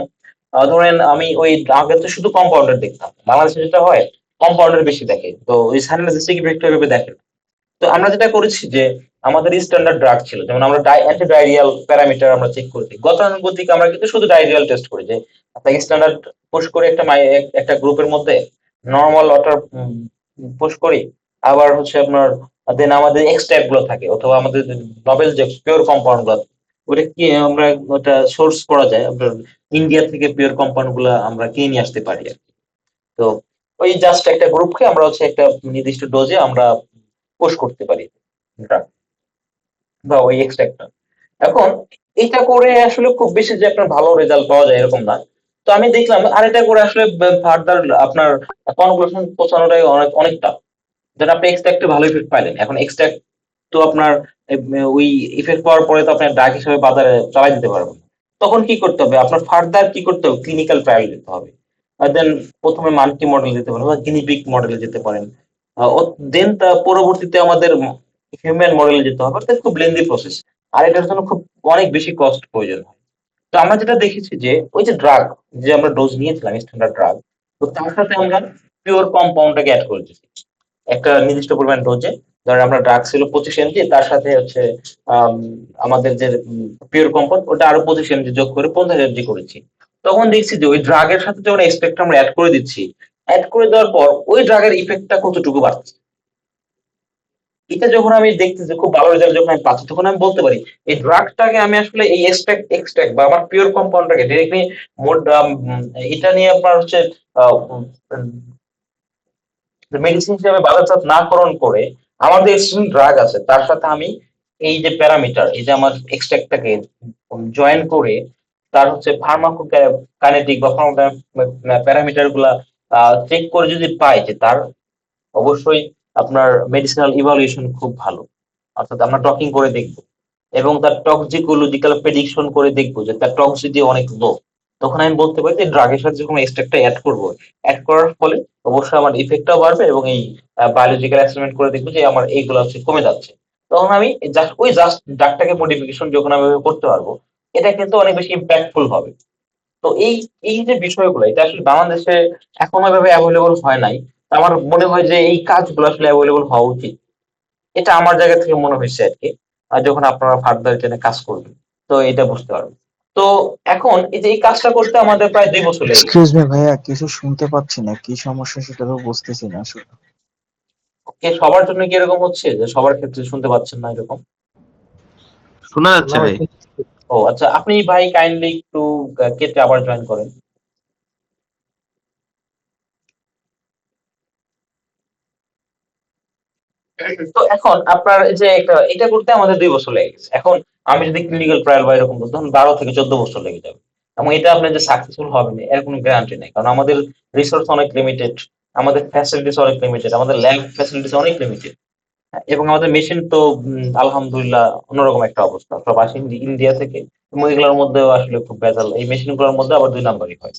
ধরেন আমি ওই আগে তো শুধু কম্পাউন্ডার দেখতাম, বাংলাদেশে যেটা হয় কম্পাউন্ডার বেশি দেখে, তো ওই সাইনার্জিস্টিক এফেক্ট ওইভাবে দেখে না। তো আমরা যেটা করেছি যে আমাদের স্ট্যান্ডার্ড ড্রাগ ছিল, যেমন আমরা অ্যান্টিডায়রিয়াল প্যারামিটার আমরা চেক করেছি। গতানুগতিক আমরা কিন্তু শুধু ডায়রিয়াল টেস্ট করি যে আপনাকে স্ট্যান্ডার্ড পুশ করে একটা গ্রুপের মধ্যে নর্মাল ওয়াটার পুশ করি, আবার হচ্ছে আপনার দেন আমাদের এক্সট্রাক্ট গুলো থাকে অথবা আমাদের নভেল যে পিওর কম্পাউন্ড গুলো ওটা কি আমরা ওটা সোর্স করা যায়, আপনার ইন্ডিয়া থেকে পিওর কম্পাউন্ড গুলো আমরা কিনে নিয়ে আসতে পারি আর কি। তো ওই জাস্ট একটা গ্রুপকে আমরা হচ্ছে একটা নির্দিষ্ট ডোজে আমরা পুশ করতে পারি ড্রাগ বা ওই এক্সট্রাক্টটা। এখন এটা করে আসলে খুব বেশি যে আপনার ভালো রেজাল্ট পাওয়া যায় এরকম না। তো আমি দেখলাম আর এটা করে আসলে ফার্দার আপনার কনক্লুশন পৌঁছানোটাই অনেক টাফ। যেন আপনি এক্সট্রাক্টে ভালো ইফেক্ট পাইলেন, এখন এক্সট্রাক্ট তো আপনার ওই ইফেক্ট পাওয়ার পরে তো আপনার ড্রাগ হিসেবে বাজারে চালাই দিতে পারবেন না। তখন কি করতে হবে? আপনার ফার্দার কি করতে হবে? ক্লিনিক্যাল ট্রায়াল দিতে হবে। দেন প্রথমে মানকি মডেল দিতে পারেন বা গিনিপিগ মডেলে যেতে পারেন। দেন পরবর্তীতে আমাদের হিউম্যান মডেলে যেতে হবে, অর্থাৎ খুব লেন্দি প্রসেস। আর এটার জন্য খুব অনেক বেশি কস্ট প্রয়োজন হয়। তো আমরা যেটা দেখেছি যে ওই যে ড্রাগ যে আমরা ডোজ নিয়েছিলাম স্ট্যান্ডার্ড ড্রাগ, তো তার সাথে আমরা পিওর কম্পাউন্ডটাকে অ্যাড করে দিয়েছি একটা নির্দিষ্ট পরিমাণ ডোজে। ধরেন আমরা ড্রাগ ছিল 25 mg, তার সাথে হচ্ছে আম, আমাদের যে পিওর কম্পাউন্ড ওটা আরো 25 mg যোগ করে 50 mg করেছি। তখন দেখছি যে ওই ড্রাগের সাথে যখন এক্সট্রাক্ট আমরা অ্যাড করে দিচ্ছি, অ্যাড করে দেওয়ার পর ওই ড্রাগের ইফেক্টটা কতটুকু বাড়ছে। এটা যখন আমি দেখতেছি খুব ভালো রেজাল্ট যখন আমি পাচ্ছি, তখন আমি বলতে পারি এই ড্রাগটাকে আমি আসলে এই এক্সট্রাক্ট বা আমার পিওর কম্পাউন্ডটাকে ডিরেক্টলি মোড এটা নিয়ে আপনার হচ্ছে মেডিসিন হিসেবে বাজারজাত নাকরণ করে আমাদের ড্রাগ আছে তার সাথে আমি এই যে প্যারামিটার, এই যে আমার এক্সট্রাক্টটাকে জয়েন করে তার হচ্ছে ফার্মাকোকাইনেটিক বা প্যারামিটার গুলা চেক করে যদি পাই যে তার অবশ্যই আপনার মেডিসিনাল ইভালুয়েশন খুব ভালো, অর্থাৎ আমরা টকিং করে দেখবো এবং তার টক্সিকোলজিক্যাল প্রেডিকশন করে দেখবো যে তার টক্সিটি অনেক লো, তখন আমি বলতে পারি যে ড্রাগের সাথে যখন এক্সট্রাক্টটা অ্যাড করবো, অ্যাড করার ফলে অবশ্যই আমার ইফেক্টটাও বাড়বে এবং এই বায়োলজিক্যাল এক্সপেরিমেন্ট করে দেখবো যে আমার এইগুলো হচ্ছে কমে যাচ্ছে। তখন আমি জাস্ট ড্রাগটাকে মডিফিকেশন যখন আমি এভাবে করতে পারবো, এটা কিন্তু অনেক বেশি ইম্প্যাক্টফুল হবে। তো এই এই যে বিষয়গুলো এটা আসলে বাংলাদেশে এখনো এভাবে অ্যাভেলেবল হয় নাই। আমার মনে হয় যে এই কাজগুলো আসলে অ্যাভেলেবল হওয়া উচিত। এটা আমার জায়গা থেকে মনে হয়েছে আর কি। আর যখন আপনারা ফার্দার এখানে কাজ করবেন তো এটা বুঝতে পারবেন। তো এখন এই যে এই কাজটা করতে আমাদের প্রায় 2 বছর লেগে গেছে। এক্সকিউজ মি ভাইয়া, কিছু শুনতে পাচ্ছি না, কি সমস্যা সেটা তো বুঝতেছি না আসলে। সবার জন্য কি এরকম হচ্ছে যে সবার ক্ষেত্রে শুনতে পাচ্ছেন না এরকম? শোনা যাচ্ছে না ভাই, ভাই। ও আচ্ছা, আপনি ভাই কাইন্ডলি একটু কেটে আবার জয়েন করেন। তো এখন আপনার এই যে এটা করতে আমাদের 2 বছর লেগে গেছে। এখন আমি যদি ক্লিনিক্যাল ট্রায়াল বা এরকম বলতে, তখন 12 থেকে 14 বছর লেগে যাবে। এবং এটা আপনি যে সাকসেসফুল হবেন এর কোনো গ্যারান্টি নেই, কারণ আমাদের রিসোর্স অনেক লিমিটেড, আমাদের ফ্যাসিলিটিস অনেক লিমিটেড, আমাদের ল্যাব ফ্যাসিলিটিস অনেক লিমিটেড, এবং আমাদের মেশিন তো আলহামদুলিল্লাহ অন্যরকম একটা অবস্থা, সব আসে ইন্ডিয়া থেকে, এবং এগুলোর মধ্যেও আসলে খুব ভেজাল, এই মেশিন গুলোর মধ্যে আবার 2 নাম্বারই হয়।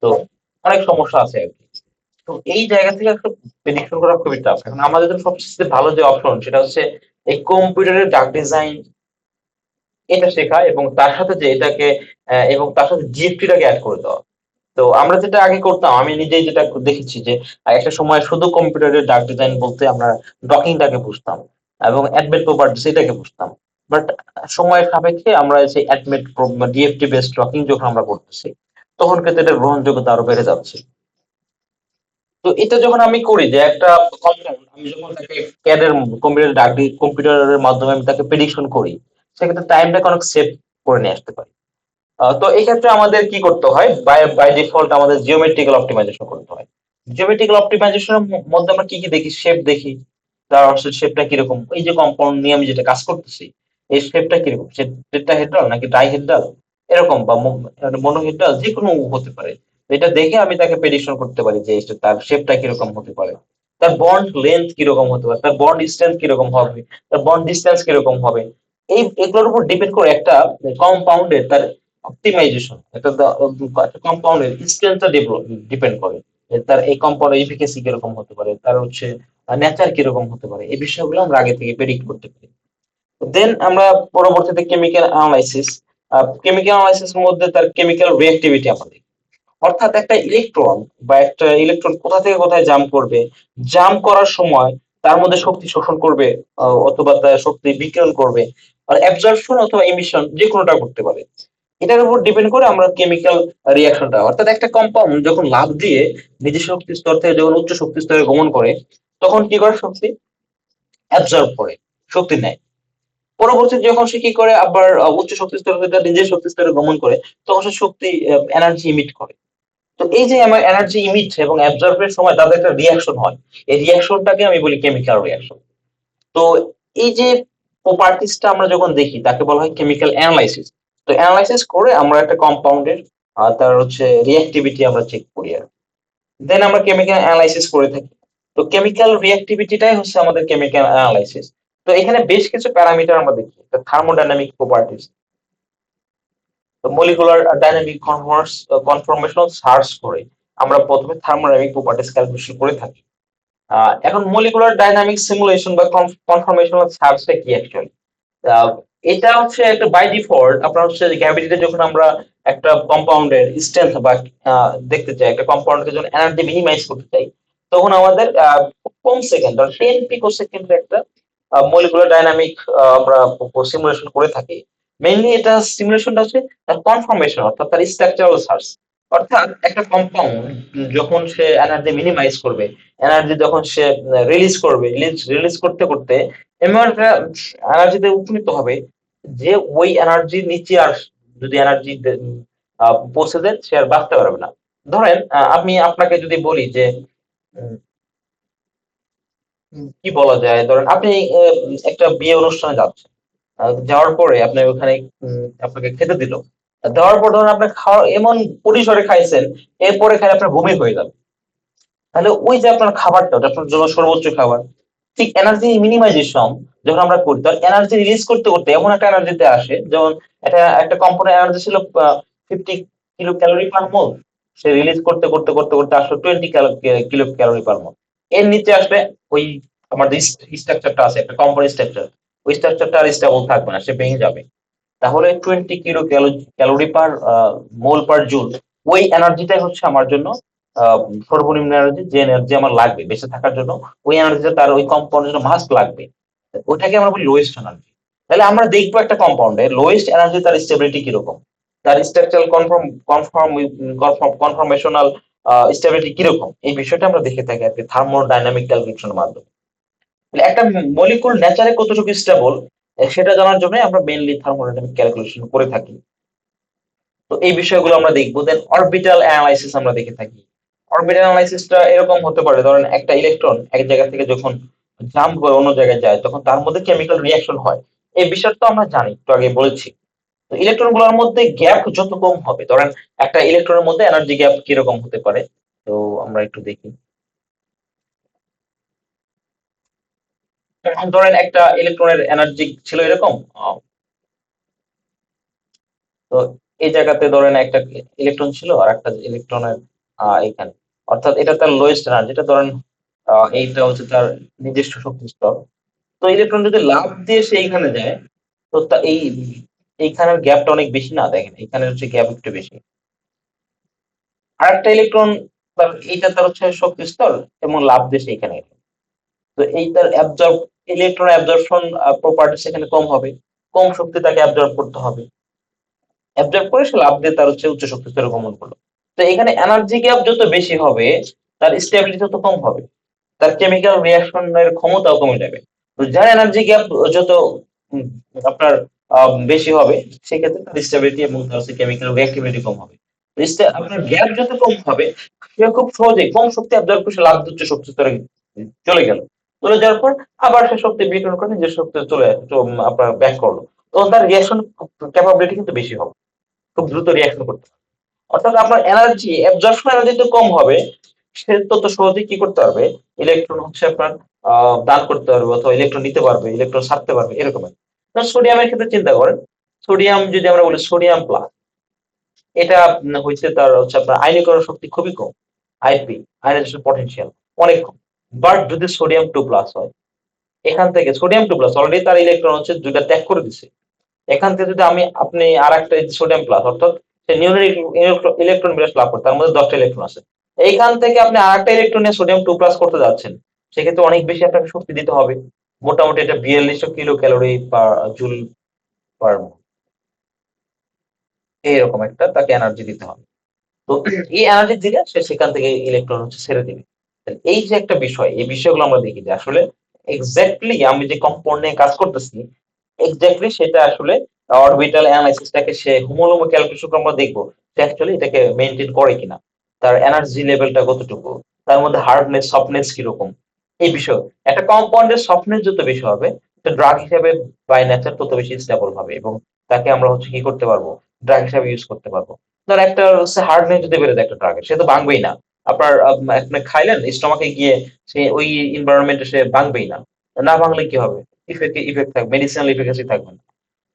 তো অনেক সমস্যা আছে আর কি। তো এই জায়গা থেকে একটা প্রেডিকশন করা খুবই টাফ। এখন আমাদের জন্য সবচেয়ে ভালো যে অপশন সেটা হচ্ছে এই কম্পিউটারের ডাক ডিজাইন এটা শেখা, এবং তার সাথে যে এটাকে এবং তার সাথে জিএফটিটাকে অ্যাড করে দেওয়া। তো আমরা যেটা আগে করতাম, আমি নিজেই যেটা দেখেছি যে একটা সময় শুধু কম্পিউটারের ডাক ডিজাইন বলতে আমরা ডকিংটাকে বুঝতাম এবং অ্যাডমেট প্রপার্টিস এটাকে বুঝতাম। বাট সময়ের সাপেক্ষে আমরা সেই অ্যাডমেট ডিএফটি বেসড ডকিং যখন আমরা করতেছি, তখন কিন্তু এটা গ্রহণযোগ্যতা আরো বেড়ে যাচ্ছে। তো এটা যখন আমি করি যে একটা কম্পাউন্ড আমি যখন তাকে ক্যাডের কম্পিউটার ডাক কম্পিউটারের মাধ্যমে আমি তাকে প্রেডিকশন করি, সেক্ষেত্রে টাইমটাকে অনেক সেভ করে নিয়ে আসতে পারি। তো এই ক্ষেত্রে আমাদের কি করতে হয়, বাই বাই ডিফল্ট আমাদের জিওমেট্রিক্যাল অপটিমাইজেশন করতে হয়। জিওমেট্রিক্যাল অপটিমাইজেশনের মধ্যে আমরা কি কি দেখি, শেপ দেখি, তার শেপটা কিরকম, এই যে কম্পাউন্ড নিয়ে আমি যেটা কাজ করতেছি এই শেপটা কিরকম, টেট্রা হেড্রাল নাকি ডাই হেড্রাল এরকম, বা মনো হেড্রাল, যে কোনো হতে পারে। তো এটা দেখে আমি তাকে প্রেডিকশন করতে পারি যে তার শেপটা কিরকম হতে পারে, তার বন্ড লেন্থ কিরকম হতে পারে, তার বন্ড স্ট্রেংথ কিরকম হবে, তার বন্ড ডিসটেন্স কিরকম হবে। এগুলোর উপর ডিপেন্ড করে একটা কম্পাউন্ডের তার অপটিমাইজেশন, একটা কম্পাউন্ডের স্ট্রেংথটা ডিপেন্ড করে যে তার এই কম্পাউন্ডের এফিকাসি কিরকম হতে পারে, তার হচ্ছে নেচার কিরকম হতে পারে, এই বিষয়গুলো আমরা আগে থেকে প্রেডিক্ট করতে পারি। দেন আমরা পরবর্তীতে কেমিক্যাল অ্যানালাইসিস, কেমিক্যাল অ্যানালাইসিস এর মধ্যে তার কেমিক্যাল রিঅ্যাক্টিভিটি আমরা দেখি। অর্থাৎ একটা ইলেকট্রন কোথা থেকে কোথায় জাম্প করবে, জাম্প করার সময় তার মধ্যে শক্তি শোষণ করবে, অথবা তার শক্তি বিকিরণ করবে, আর অ্যাবজর্পশন অথবা ইমিশন যে কোনোটা করতে পারে। এটার উপর ডিপেন্ড করে আমরা কেমিক্যাল রিয়াকশনটা, অর্থাৎ একটা কম্পাউন্ড যখন লাফ দিয়ে নিজস্ব শক্তি স্তর থেকে যখন উচ্চ শক্তি স্তরে গমন করে, তখন কি করে শক্তি অ্যাবজর্ব করে, শক্তি নেয়। পরবর্তীতে যখন সে কি করে আবার উচ্চ শক্তি স্তর থেকে নিজের শক্তি স্তরে গমন করে, তখন সে শক্তি এনার্জি ইমিট করে। তো এই যে আমার এনার্জি ইমিট এবং অ্যাবজর্বের সময় তাদের একটা রিয়াকশন হয়, এই রিয়াকশনটাকে আমি বলি কেমিক্যাল রিয়াকশন। তো এই যে প্রপার্টিসটা আমরা যখন দেখি তাকে বলা হয় কেমিক্যাল অ্যানালাইসিস। তো অ্যানালাইসিস করে আমরা একটা কম্পাউন্ডের তার হচ্ছে রিঅ্যাক্টিভিটি আমরা চেক করি, আর দেন আমরা কেমিক্যাল অ্যানালাইসিস করে থাকি। তো কেমিক্যাল রিঅ্যাক্টিভিটিটাই হচ্ছে আমাদের কেমিক্যাল অ্যানালাইসিস। তো এখানে বেশ কিছু প্যারামিটার আমরা দেখি, thermodynamic properties, molecular dynamic conformational search করে আমরা প্রথমে থার্মোডাইনামিক প্রপার্টিস ক্যালকুলেশন করে থাকি। এখন মলিকুলার ডাইনামিক সিমুলেশন বা কনফরমেশনাল সার্চটা কি অ্যাকচুয়ালি? এটা হচ্ছে একটা বাই ডিফল্ট আপনার হচ্ছে গ্র্যাভিটিতে যখন আমরা একটা কম্পাউন্ডের স্ট্রেংথ বা দেখতে চাই, একটা কম্পাউন্ডকে যখন এনার্জি মিনিমাইজ করতে চাই, তখন আমাদের খুব কম সেকেন্ড, 10 পিকোসেকেন্ডের একটা মলিকুলার ডাইনামিক আমরা সিমুলেশন করে থাকি। মেইনলি এটা সিমুলেশনটা হচ্ছে তার কনফরমেশন, অর্থাৎ তার স্ট্রাকচারাল সার্চ। অর্থাৎ একটা কম্পাউন্ড যখন সে এনার্জি মিনিমাইজ করবে, এনার্জি যখন সে রিলিজ করবে, রিলিজ করতে করতে এমন একটা এনার্জিতে উপনীত হবে যে ওই এনার্জির নিচে আর যদি এনার্জি পৌঁছে দেন সে আর বাঁচতে পারবে না। ধরেন আমি আপনাকে যদি বলি যে কি বলা যায়, ধরেন আপনি একটা বিয়ে অনুষ্ঠানে যাচ্ছেন, যাওয়ার পরে আপনি ওখানে আপনাকে খেতে দিল, দেওয়ার পর ধরেন আপনার খাওয়া এমন পরিসরে খাইছেন, এরপরে খাই আপনার বমি হয়ে যাবে, তাহলে ওই যে আপনার খাবারটা ওটা আপনার জন্য সর্বোচ্চ খাবার। ঠিক এনার্জি মিনিমাইজেশন যখন আমরা করি, তখন এনার্জি রিলিজ করতে করতে এমন একটা এনার্জিতে আসে, যেমন একটা কম্পাউন্ডের এনার্জি ছিল 50 কিলো ক্যালোরি পার মোল, সে রিলিজ করতে করতে করতে করতে আসলে 20 কিলো ক্যালোরি পার মোল। এর নিচে আসলে ওই আমার যে স্ট্রাকচারটা আছে একটা কম্পাউন্ড স্ট্রাকচার, ওই স্ট্রাকচারটা আর স্টেবল থাকবে না, সে ভেঙে যাবে। তাহলে 20 কিলো ক্যালোরি পার মোল পার জুল, ওই এনার্জিটাই হচ্ছে আমার জন্য সর্বনিম্ন এনার্জি, যে এনার্জি আমার লাগবে বেঁচে থাকার জন্য, ওই এনার্জিটা তার ওই কম্পাউন্ডের জন্য মাস্ট লাগবে, ওইটাকে আমরা বলি লোয়েস্ট এনার্জি। তাহলে আমরা দেখবো একটা কম্পাউন্ডে লোয়েস্ট এনার্জি তার স্টেবিলিটি কিরকম, তার স্ট্রাকচারাল কনফরমেশনাল স্টেবিলিটি কিরকম, এই বিষয়টা আমরা দেখে থাকি আর কি থার্মোডাইনামিক ক্যালকুলেশনের মাধ্যমে। একটা মলিকুল নেচারে কতটুকু স্টেবল সেটা জানার জন্য আমরা মেইনলি থার্মোডাইনামিক ক্যালকুলেশন করে থাকি। তো এই বিষয়গুলো আমরা দেখবো। দেন অরবিটাল অ্যানালাইসিস আমরা দেখে থাকি। অরবিটাল অ্যানালাইসিসটা এরকম হতে পারে, ধরেন একটা ইলেকট্রন এক জায়গা থেকে যখন জাম্প করে অন্য জায়গায় যায়, তখন তার মধ্যে কেমিক্যাল রিয়াকশন হয়। এই বিষয়টা তো আমরা জানি, একটু আগে বলেছি। তো ইলেকট্রন গুলোর মধ্যে গ্যাপ যত কম হবে, ধরেন একটা ইলেকট্রনের মধ্যে এনার্জি গ্যাপ কিরকম হতে পারে, তো আমরা একটু দেখি। ধরেন একটা ইলেকট্রনের এনার্জি ছিল এরকম, তো এই জায়গাতে ধরেন একটা ইলেকট্রন ছিল আর একটা ইলেকট্রনের এখানে, অর্থাৎ এটা তার লোয়েস্ট এনার্জি, যেটা ধরেন এইটা হচ্ছে তার নিজস্ব শক্তি স্তর। তো ইলেকট্রন যদি লাফ দিয়ে সে এইখানে যায়, তো এইখানের গ্যাপটা অনেক বেশি না, দেখেন এখানে হচ্ছে গ্যাপ একটু বেশি। আর একটা ইলেকট্রন এইটা তার হচ্ছে শক্তি স্তর এবং লাফ দিয়ে সে এখানে এলো। তো এইটার ইলেকট্রন অ্যাবজর্পশন প্রপার্টিস এখানে কম হবে, কম শক্তি তাকে অ্যাবজর্ব করতে হবে, অ্যাবজর্ব করে সে লাভ দিয়ে তার হচ্ছে উচ্চ শক্তি স্তরে গমন করলো। তো এখানে এনার্জি গ্যাপ যত বেশি হবে তার স্টেবিলিটি তত কম হবে, তার কেমিক্যাল রিয়াকশনের ক্ষমতাও কমে যাবে। তো যার এনার্জি গ্যাপ যত উম, আপনার বেশি হবে, সেক্ষেত্রে তার স্টেবিলিটি এবং তার কেমিক্যাল রিঅ্যাক্টিভিটি কম হবে। তো আপনার গ্যাপ যত কম হবে, সে খুব সহজেই কম শক্তি অ্যাবজর্ব করে সে লাভ দিয়ে উচ্চ শক্তি স্তরে চলে গেল, চলে যাওয়ার পর আবার সে শক্তি বিটন করে নিজের শক্তি আপনার ব্যাক করলো। তো তার রিয়াকশন ক্যাপাবিলিটি কিন্তু বেশি হবে, খুব দ্রুত রিয়াকশন করতে পারবে। অর্থাৎ আপনার এনার্জি অ্যাবজর্পশন এনার্জি তো কম হবে, সে তত সহজেই কি করতে পারবে, ইলেকট্রন হচ্ছে আপনার দান করতে পারবে অথবা ইলেকট্রন নিতে পারবে, ইলেকট্রন ছাড়তে পারবে, এরকম। সোডিয়ামের ক্ষেত্রে চিন্তা করেন, সোডিয়াম যদি আমরা বলি সোডিয়াম প্লাস, এটা হচ্ছে তার হচ্ছে আপনার আয়নীকরণ শক্তি খুবই কম, আইপি আয়নাইজেশন পটেনশিয়াল অনেক কম। বাট যদি সোডিয়াম 2 প্লাস হয়, এখান থেকে সোডিয়াম 2 প্লাস অলরেডি তার ইলেকট্রন হচ্ছে দুইটা ত্যাগ করে দিছে, এখান থেকে যদি আপনি আর একটা সোডিয়াম প্লাস, অর্থাৎ সে নিউমেরিক ইলেকট্রন বিন্যাস লাভ করে, তার মধ্যে 10টা ইলেকট্রন আছে, এইখান থেকে আপনি আর একটা ইলেকট্রন নিয়ে সোডিয়াম 2 প্লাস করতে যাচ্ছেন, সেক্ষেত্রে অনেক বেশি আপনাকে শক্তি দিতে হবে, মোটামুটি এটা 4200 kilo calorie per joule per, এইরকম একটা তাকে এনার্জি দিতে হবে। তো এই এনার্জি দিলে সে সেখান থেকে ইলেকট্রন হচ্ছে ছেড়ে দিবে। এই যে একটা বিষয়, এই বিষয়গুলো আমরা দেখি যে আসলে এক্স্যাক্টলি আমি যে কম্পাউন্ড নিয়ে কাজ করতেছি, এক্স্যাক্টলি সেটা আসলে অরবিটাল অ্যানালাইসিসটাকে সে হোমোলোমো ক্যালকুলেশন আমরা দেখবো সে অ্যাকচুয়ালি এটাকে মেনটেন করে কিনা, তার এনার্জি লেভেলটা কতটুকু, তার মধ্যে হার্ডনেস সফটনেস কিরকম, এই বিষয়। একটা কম্পাউন্ডের সফটনেস যত বেশি হবে, তো ড্রাগ হিসেবে বাই নেচার তত বেশি স্টেবল হবে এবং তাকে আমরা হচ্ছে কি করতে পারবো, ড্রাগ হিসেবে ইউজ করতে পারবো। ধর একটা হচ্ছে হার্ডনেস যদি বেড়ে যায় একটা ড্রাগের, সে তো ভাঙবেই না, আপনার আপনি খাইলেন স্টমাকে গিয়ে সে ওই এনভায়রনমেন্টে সে ভাঙবেই না, না ভাঙলে কি হবে, ইফেক্ট থাকবে, মেডিসিনাল ইফিকাসি থাকবে না।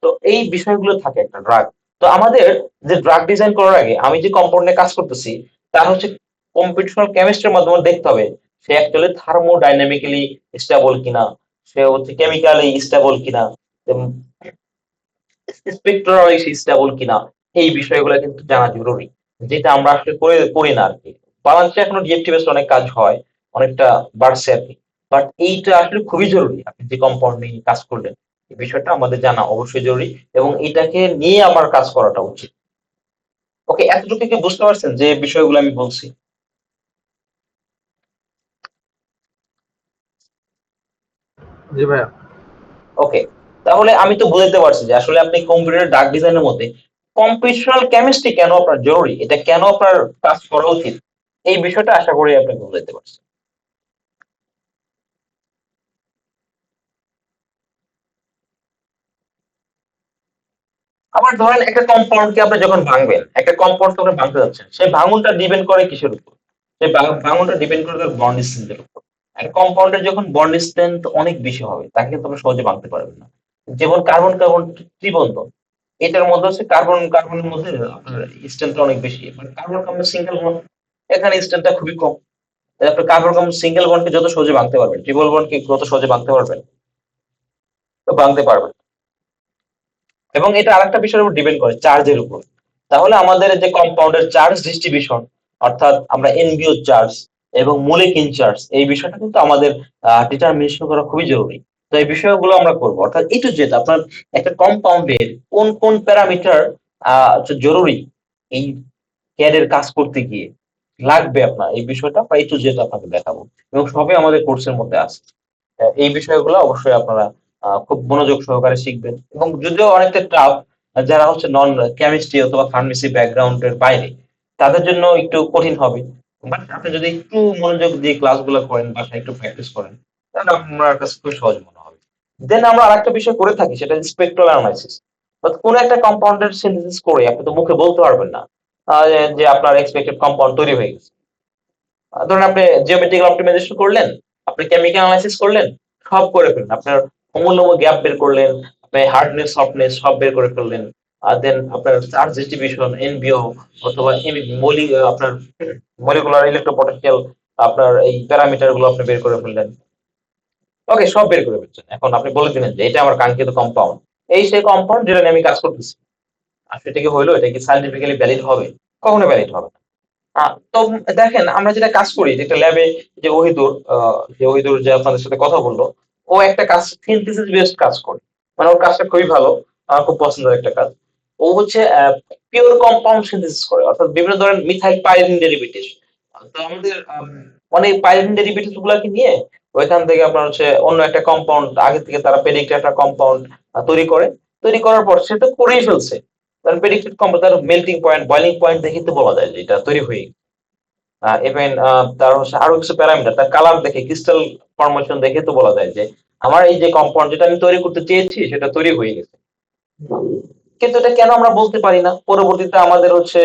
তো এই বিষয়গুলো থাকে একটা ড্রাগ। তো আমাদের যে ড্রাগ ডিজাইন করার আগে আমি যে কম্পাউন্ডে কাজ করতেছি, তার হচ্ছে কম্পিটিশনাল কেমিস্ট্রির মাধ্যমে দেখতে হবে সে অ্যাকচুয়ালি থার্মোডাইনামিক্যালি স্টেবল কিনা, সে হচ্ছে কেমিক্যালি স্টেবল কিনা, স্পেকট্রালি স্টেবল কিনা, এই বিষয়গুলো কিন্তু জানা জরুরি, যেটা আমরা আসলে করি না আর কি। বাংলাদেশে এখনো ডিএফটি বেসড অনেক কাজ হয়, অনেকটা বাড়ছে আর কি, বাট এইটা আসলে খুবই জরুরি। আপনি যে কম্পাউন্ড নিয়ে কাজ করলেন, এই বিষয়টা আমাদের জানা অবশ্যই জরুরি এবং এটাকে নিয়ে আমার কাজ করাটা উচিত। ওকে, এতটুকু কি বুঝতে পারছেন যে বিষয়গুলো আমি বলছি? জি ভাইয়া। ওকে, তাহলে আমি তো বুঝতে পারছি যে আসলে আপনি কম্পিউটার ডাক ডিজাইনের মধ্যে কম্পিউটেশনাল কেমিস্ট্রি কেন আপনার জরুরি, এটা কেন আপনার কাজ করা উচিত, এই বিষয়টা আশা করি আপনি বুঝতে পারছেন। আবার ধরেন একটা কম্পাউন্ডকে আপনি যখন ভাঙবেন, একটা কম্পাউন্ড যখন ভাঙতে যাচ্ছেন, সেই ভাঙনটা ডিপেন্ড করে কিসের উপর, সেই ভাঙনটা ডিপেন্ড করে বন্ড স্ট্রেংথের উপর। একটা কম্পাউন্ডের যখন বন্ড স্ট্রেংথ অনেক বেশি হবে, তাকে কিন্তু আপনি সহজে ভাঙতে পারবেন না। যেমন কার্বন কার্বন ত্রিবন্ধন, এটার মধ্যে হচ্ছে কার্বন কার্বনের মধ্যে আপনার স্ট্রেংথটা অনেক বেশি, মানে কার্বন কার্বন সিঙ্গেল বন্ড, এখানে স্ট্রেংথটা খুবই কম। তাই আপনি কার্বন কার্বন সিঙ্গেল বন্ডকে যত সহজে ভাঙতে পারবেন, ট্রিপল বন্ডকে যত সহজে ভাঙতে পারবেন, তো ভাঙতে পারবেন। এবং এটা আরেকটা বিষয়ের উপর ডিপেন্ড করে, চার্জের উপর। তাহলে আমাদের যে কম্পাউন্ডের চার্জ ডিস্ট্রিবিউশন, অর্থাৎ আমরা এনবিও চার্জ এবং মোলিকিউল চার্জ, এই বিষয়টা কিন্তু আমাদের ডিটারমিনেশন করা খুবই জরুরি। তো এই বিষয়গুলো আমরা করবো, অর্থাৎ টু জেড আপনার একটা কম্পাউন্ডের কোন কোন প্যারামিটার জরুরি এই ক্যাডের কাজ করতে গিয়ে লাগবে আপনার, এই বিষয়টা আমরা টু জেড আপনাকে দেখাবো এবং সবই আমাদের কোর্সের মধ্যে আছে। এই বিষয়গুলো অবশ্যই আপনারা খুব মনোযোগ সহকারে শিখবেন এবং যদিও অনেকটা টাফ, যারা হচ্ছে নন কেমিস্ট্রি অথবা ফার্মেসি ব্যাকগ্রাউন্ডের বাইরে, তাদের জন্য একটু কঠিন হবে। বাট আপনি যদি একটু মনোযোগ দিয়ে ক্লাসগুলো করেন, বাসায় একটু প্র্যাকটিস করেন, তাহলে আপনার কাছে খুব সহজ মনে হবে। দেন আমরা আরেকটা বিষয় করে থাকি, সেটা স্পেকট্রাল অ্যানালাইসিস। কোন একটা কম্পাউন্ডের সিনথেসিস করে আপনি তো মুখে বলতে পারবেন না যে আপনার এক্সপেক্টেড কম্পাউন্ড তৈরি হয়ে গেছে। ধরুন আপনি জিওমেট্রিক্যাল অপটিমাইজেশন করলেন, আপনি কেমিক্যাল অ্যানালাইসিস করলেন, সব করে ফেললেন, আপনার অমূল্যম গ্যাপ বের করলেন, আপনি হার্ডনেস সফটনেস সব বের করে ফেললেন, আর দেন আপনার চার্জ ডিস্ট্রিবিউশন এনবিও অথবা আপনার মলিকুলার ইলেকট্রোপটেনশিয়াল আপনার এই প্যারামিটার গুলো আপনি বের করে ফেললেন। ওকে, সব বের করে ফেলছেন, এখন আপনি বলে দিলেন যে এটা আমার কাঙ্ক্ষিত কম্পাউন্ড, এই সেই কম্পাউন্ড যেটা নিয়ে আমি কাজ করতেছি। আর সেটা কি হইলো? এটা কি সায়েন্টিফিক্যালি ভ্যালিড হবে? কখনো ভ্যালিড হবে না। তো দেখেন আমরা যেটা কাজ করি, যে একটা ল্যাবে যে ওহিদুর যে আপনাদের সাথে কথা বললো, ও একটা কাজ সিনথেসিস বেসড কাজ করে, মানে ওর কাজটা খুবই ভালো, আমার খুব পছন্দের একটা কাজ। ও হচ্ছে পিওর কম্পাউন্ড সিনথেসিস করে, অর্থাৎ বিভিন্ন ধরনের মিথাইল পাইরিন ডেরিভেটিভ। তো আমাদের অনেক পাইরিন ডেরিভেটিভ গুলাকে নিয়ে ওইখান থেকে আপনার হচ্ছে অন্য একটা কম্পাউন্ড আগে থেকে তারা প্রেডিক্ট একটা কম্পাউন্ড তৈরি করে, তৈরি করার পর সে তো করেই ফেলছে, কারণ প্রেডিক্টেড কম্পাউন্ড তার মেল্টিং পয়েন্ট বয়লিং পয়েন্ট দেখে তো বলা যায় যে এটা তৈরি হয়ে ইভেন তার হচ্ছে আরো কিছু প্যারামিটার, তার কালার দেখে, ক্রিস্টাল ফরমেশন দেখে তো বলা যায় যে আমার এই যে কম্পাউন্ড যেটা আমি তৈরি করতে চেয়েছি সেটা তৈরি হয়ে গেছে। কিন্তু এটা কেন আমরা বলতে পারি না? পরবর্তীতে আমাদের হচ্ছে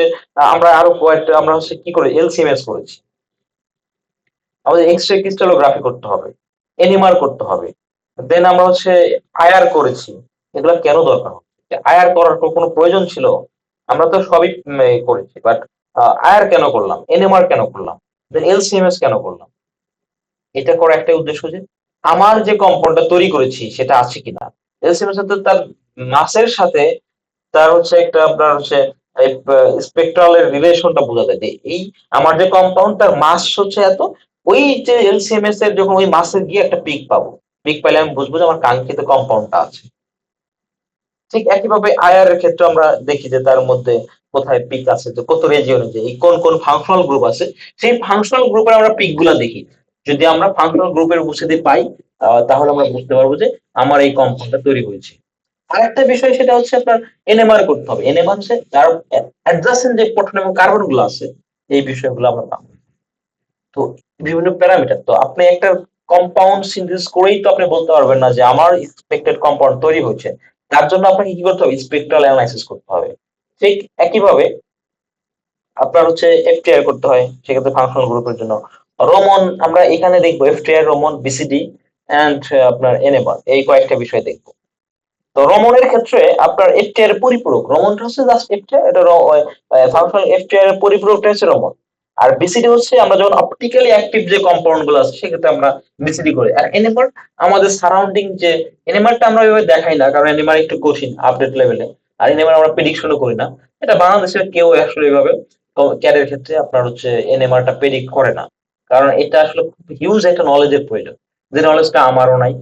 আমরা আরো কয়েকটা আমরা হচ্ছে কি করে এলসিএমএস করেছি, আমাদের এক্স রে ক্রিস্টালোগ্রাফি করতে হবে, এনএমআর করতে হবে, দেন আমরা হচ্ছে আইআর করেছি। এগুলো কেন দরকার? আইআর করার কোনো প্রয়োজন ছিল? আমরা তো সবই করেছি, বাট আইআর কেন করলাম, এনএমআর কেন করলাম, দেন এলসিএমএস কেন করলাম? এটা করার একটাই উদ্দেশ্য যে আমার যে কম্পাউন্ডটা তৈরি করেছি সেটা আছে কিনা। এলসিএমএস সাথে তার মাসের সাথে তার হচ্ছে একটা আপনার হচ্ছে স্পেকট্রালের রিলেশনটা বোঝা যায় যে এই আমার যে কম্পাউন্ড তার মাস হচ্ছে এত, ওই যে এলসিএমএস এর যখন ওই মাসে গিয়ে একটা পিক পাবো, পিক পাইলে আমি বুঝবো যে আমার কাঙ্ক্ষিত কম্পাউন্ডটা আছে। ঠিক একইভাবে আইআর এর ক্ষেত্রে আমরা দেখি যে তার মধ্যে কোথায় পিক আছে, যে কত রেজিয়নে, যে এই কোন কোন ফাংশনাল গ্রুপ আছে, সেই ফাংশনাল গ্রুপের আমরা পিক গুলা দেখি। যদি আমরা ফাংশনাল গ্রুপের উপস্থিতি পাই তাহলে আমরা বুঝতে পারবো যে আমার এই কম্পাউন্ডটা তৈরি হয়েছে। আরেকটা বিষয় সেটা হচ্ছে আপনার এনএমআর করতে হবে। এনএমআর হচ্ছে তার অ্যাডজাসেন্ট যে প্রোটন এবং কার্বন গুলো আছে, এই বিষয়গুলো আমরা পাবো। তো বিভিন্ন প্যারামিটার, তো আপনি একটা কম্পাউন্ড সিনথেসিস করেই তো আপনি বলতে পারবেন না যে আমার এক্সপেক্টেড কম্পাউন্ড তৈরি হচ্ছে। তার জন্য আপনাকে কি করতে হবে? স্পেকট্রাল অ্যানালাইসিস করতে হবে। ঠিক একইভাবে আপনার হচ্ছে এফটিআর করতে হয়, সেক্ষেত্রে ফাংশনাল গ্রুপের জন্য রোমন আমরা এখানে দেখবো, এফটিআর, রোমন, বিসিডি এন্ড আপনার এনএমআর, এই কয়েকটা বিষয় দেখবো। তো রমনের ক্ষেত্রে আপনার এফটিআর এর পরিপূরক, রমনটা হচ্ছে জাস্ট এফটিআর, এটা ফাংশনাল এফটিআর এর পরিপূরকটা হচ্ছে রমন। আর বিসিডি হচ্ছে আমরা যখন অপটিক্যালি অ্যাক্টিভ যে কম্পাউন্ড গুলো আছে সেক্ষেত্রে আমরা বিসিডি করি। আর এনএমআর আমাদের সারাউন্ডিং যে এনএমআরটা আমরা ওইভাবে দেখাই না, কারণ এনএমআর একটু কঠিন আপডেট লেভেলে, আর এনএমআর আমরা প্রেডিকশনও করি না। এটা বাংলাদেশের কেউ আসলে এইভাবে ক্যারিয়ার ক্ষেত্রে আপনার হচ্ছে এনএমআরটা প্রেডিক্ট করে না, কারণ এটা আসলে হিউজ একটা নলেজের প্রয়োজন, যে নলেজটা আমারও নাই।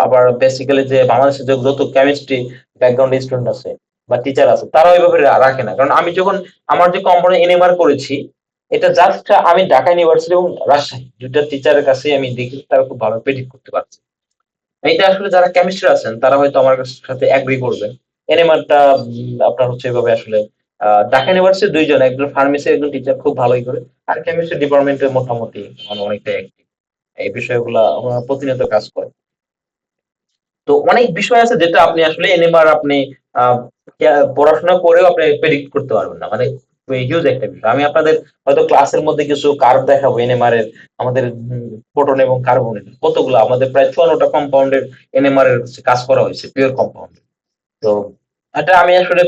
আবার বেসিক্যালি যে বাংলাদেশের যে যত কেমিস্ট্রি ব্যাকগ্রাউন্ড স্টুডেন্ট আছে বা টিচার আছে তারা ওইভাবে রাখে না, কারণ আমি যখন আমার যে কোম্পানি এনএমআর করেছি, এটা জাস্ট আমি ঢাকা ইউনিভার্সিটি এবং রাজশাহী দুইটা টিচারের কাছে আমি দেখি তারা খুব ভালো প্রেডিক্ট করতে পারছে। এটা আসলে যারা কেমিস্ট্রি আছেন তারা হয়তো আমার সাথে এগ্রি করবেন। এনএমআরটা আপনার হচ্ছে এভাবে আসলে ঢাকা ইউনিভার্সিটি দুইজন, একজন ফার্মেসি একজন টিচার খুব ভালোই করে, আর কেমিস্ট্রি ডিপার্টমেন্টে মোটামুটি অনেকটাই active। এই বিষয়গুলা প্রতিনিয়ত কাজ করে। তো অনেক বিষয় আছে যেটা আপনি আসলে এনএমআর আপনি পড়াশোনা করেও আপনি প্রেডিক্ট করতে পারবেন না, মানে হিউজ একটা বিষয়। আমি আপনাদের হয়তো ক্লাসের মধ্যে কিছু কার্ভ দেখাবো এনএমআর এর, আমাদের প্রোটন এবং কার্বনের কতগুলো, আমাদের প্রায় 54টা কম্পাউন্ডের এনএমআর এর কাজ করা হয়েছে, পিওর কম্পাউন্ড। তো এটা আমি আসলে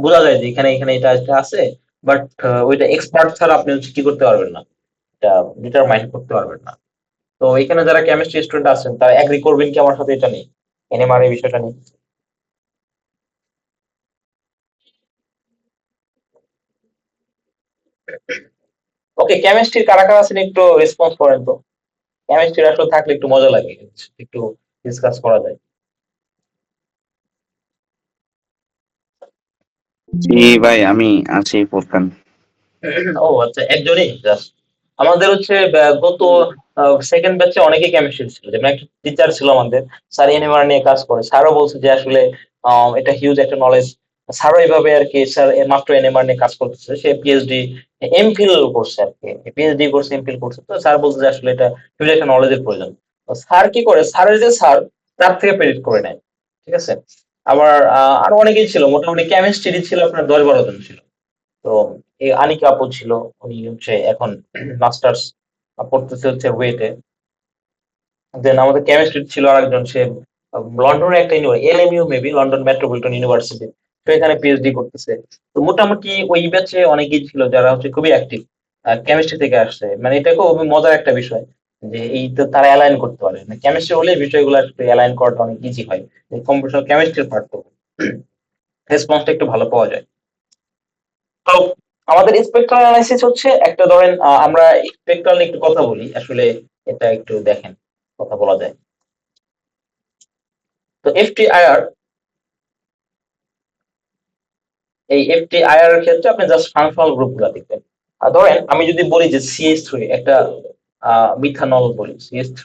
বোঝা যায় যে এখানে এখানে এটা আছে, বাট ওইটা এক্সপার্ট ছাড়া আপনি হচ্ছে কি করতে পারবেন না, এটা ডিটারমাইন করতে পারবেন না। তো এখানে যারা কেমিস্ট্রি স্টুডেন্ট আছেন তারা এগ্রি করবেন কি আমার সাথে এটা নিয়ে, এনএমআর এই বিষয়টা নিয়ে? ওকে, কেমিস্ট্রির কারা কারা আছেন একটু রেসপন্স করেন তো। কেমিস্ট্রির আসলে থাকলে একটু মজা লাগে, একটু ডিসকাস করা যায়। জি ভাই, আমি আছি ফোরকান। ও আচ্ছা, একজনই জাস্ট। আমাদের হচ্ছে গত সেকেন্ড ব্যাচে অনেকেই কেমিস্ট্রি ছিল, যেমন একটা টিচার ছিল আমাদের, স্যার এনএমআর নিয়ে কাজ করে, স্যারও বলছে যে আসলে এটা হিউজ একটা নলেজ। স্যারও এইভাবে আর কি, স্যার মাত্র এনএমআর নিয়ে কাজ করতেছে, সে পিএইচডি এমফিল করছে আর কি, পিএইচডি করছে, এমফিল করছে। তো স্যার বলছে যে আসলে এটা হিউজ একটা নলেজের প্রয়োজন। স্যার কি করে, স্যারের যে স্যার তার থেকে প্রেডিক্ট করে নেয়, ঠিক আছে। আবার আরো অনেকেই ছিল, মোটামুটি কেমিস্ট্রি ছিল আপনার 10-12 জন ছিল। তো এই আনিকা আপু ছিল, উনি হচ্ছে এখন মাস্টার্স পড়তেছে হচ্ছে ওয়েটে। দেন আমাদের কেমিস্ট্রি ছিল আরেকজন, সে লন্ডনের একটা এলএমইউ মেবি, লন্ডন মেট্রোপলিটন ইউনিভার্সিটি, তো এখানে পিএইচডি করতেছে। তো মোটামুটি ওই ব্যাচে অনেকেই ছিল যারা হচ্ছে খুবই অ্যাক্টিভ, কেমিস্ট্রি থেকে আসছে। মানে এটা খুব মজার একটা বিষয় যে এই তো তারা অ্যালাইন করতে পারে না, কেমিস্ট্রি হলে বিষয়গুলো একটু অ্যালাইন করাটা অনেক ইজি হয়। কম্পিউটার কেমিস্ট্রির পার্ট তো রেসপন্সটা একটু ভালো পাওয়া যায়। তো আমাদের স্পেকট্রাল অ্যানালাইসিস হচ্ছে একটা, ধরেন আমরা স্পেকট্রাল নিয়ে একটু কথা বলি, আসলে এটা একটু দেখেন কথা বলা যায়। তো এফটিআইআর, এই এফটিআইআর এর ক্ষেত্রে আপনি জাস্ট ফাংশনাল গ্রুপগুলো দেখবেন। ধরেন আমি যদি বলি যে সিএইচ3 একটা মিথানল বলি, সিএইচ3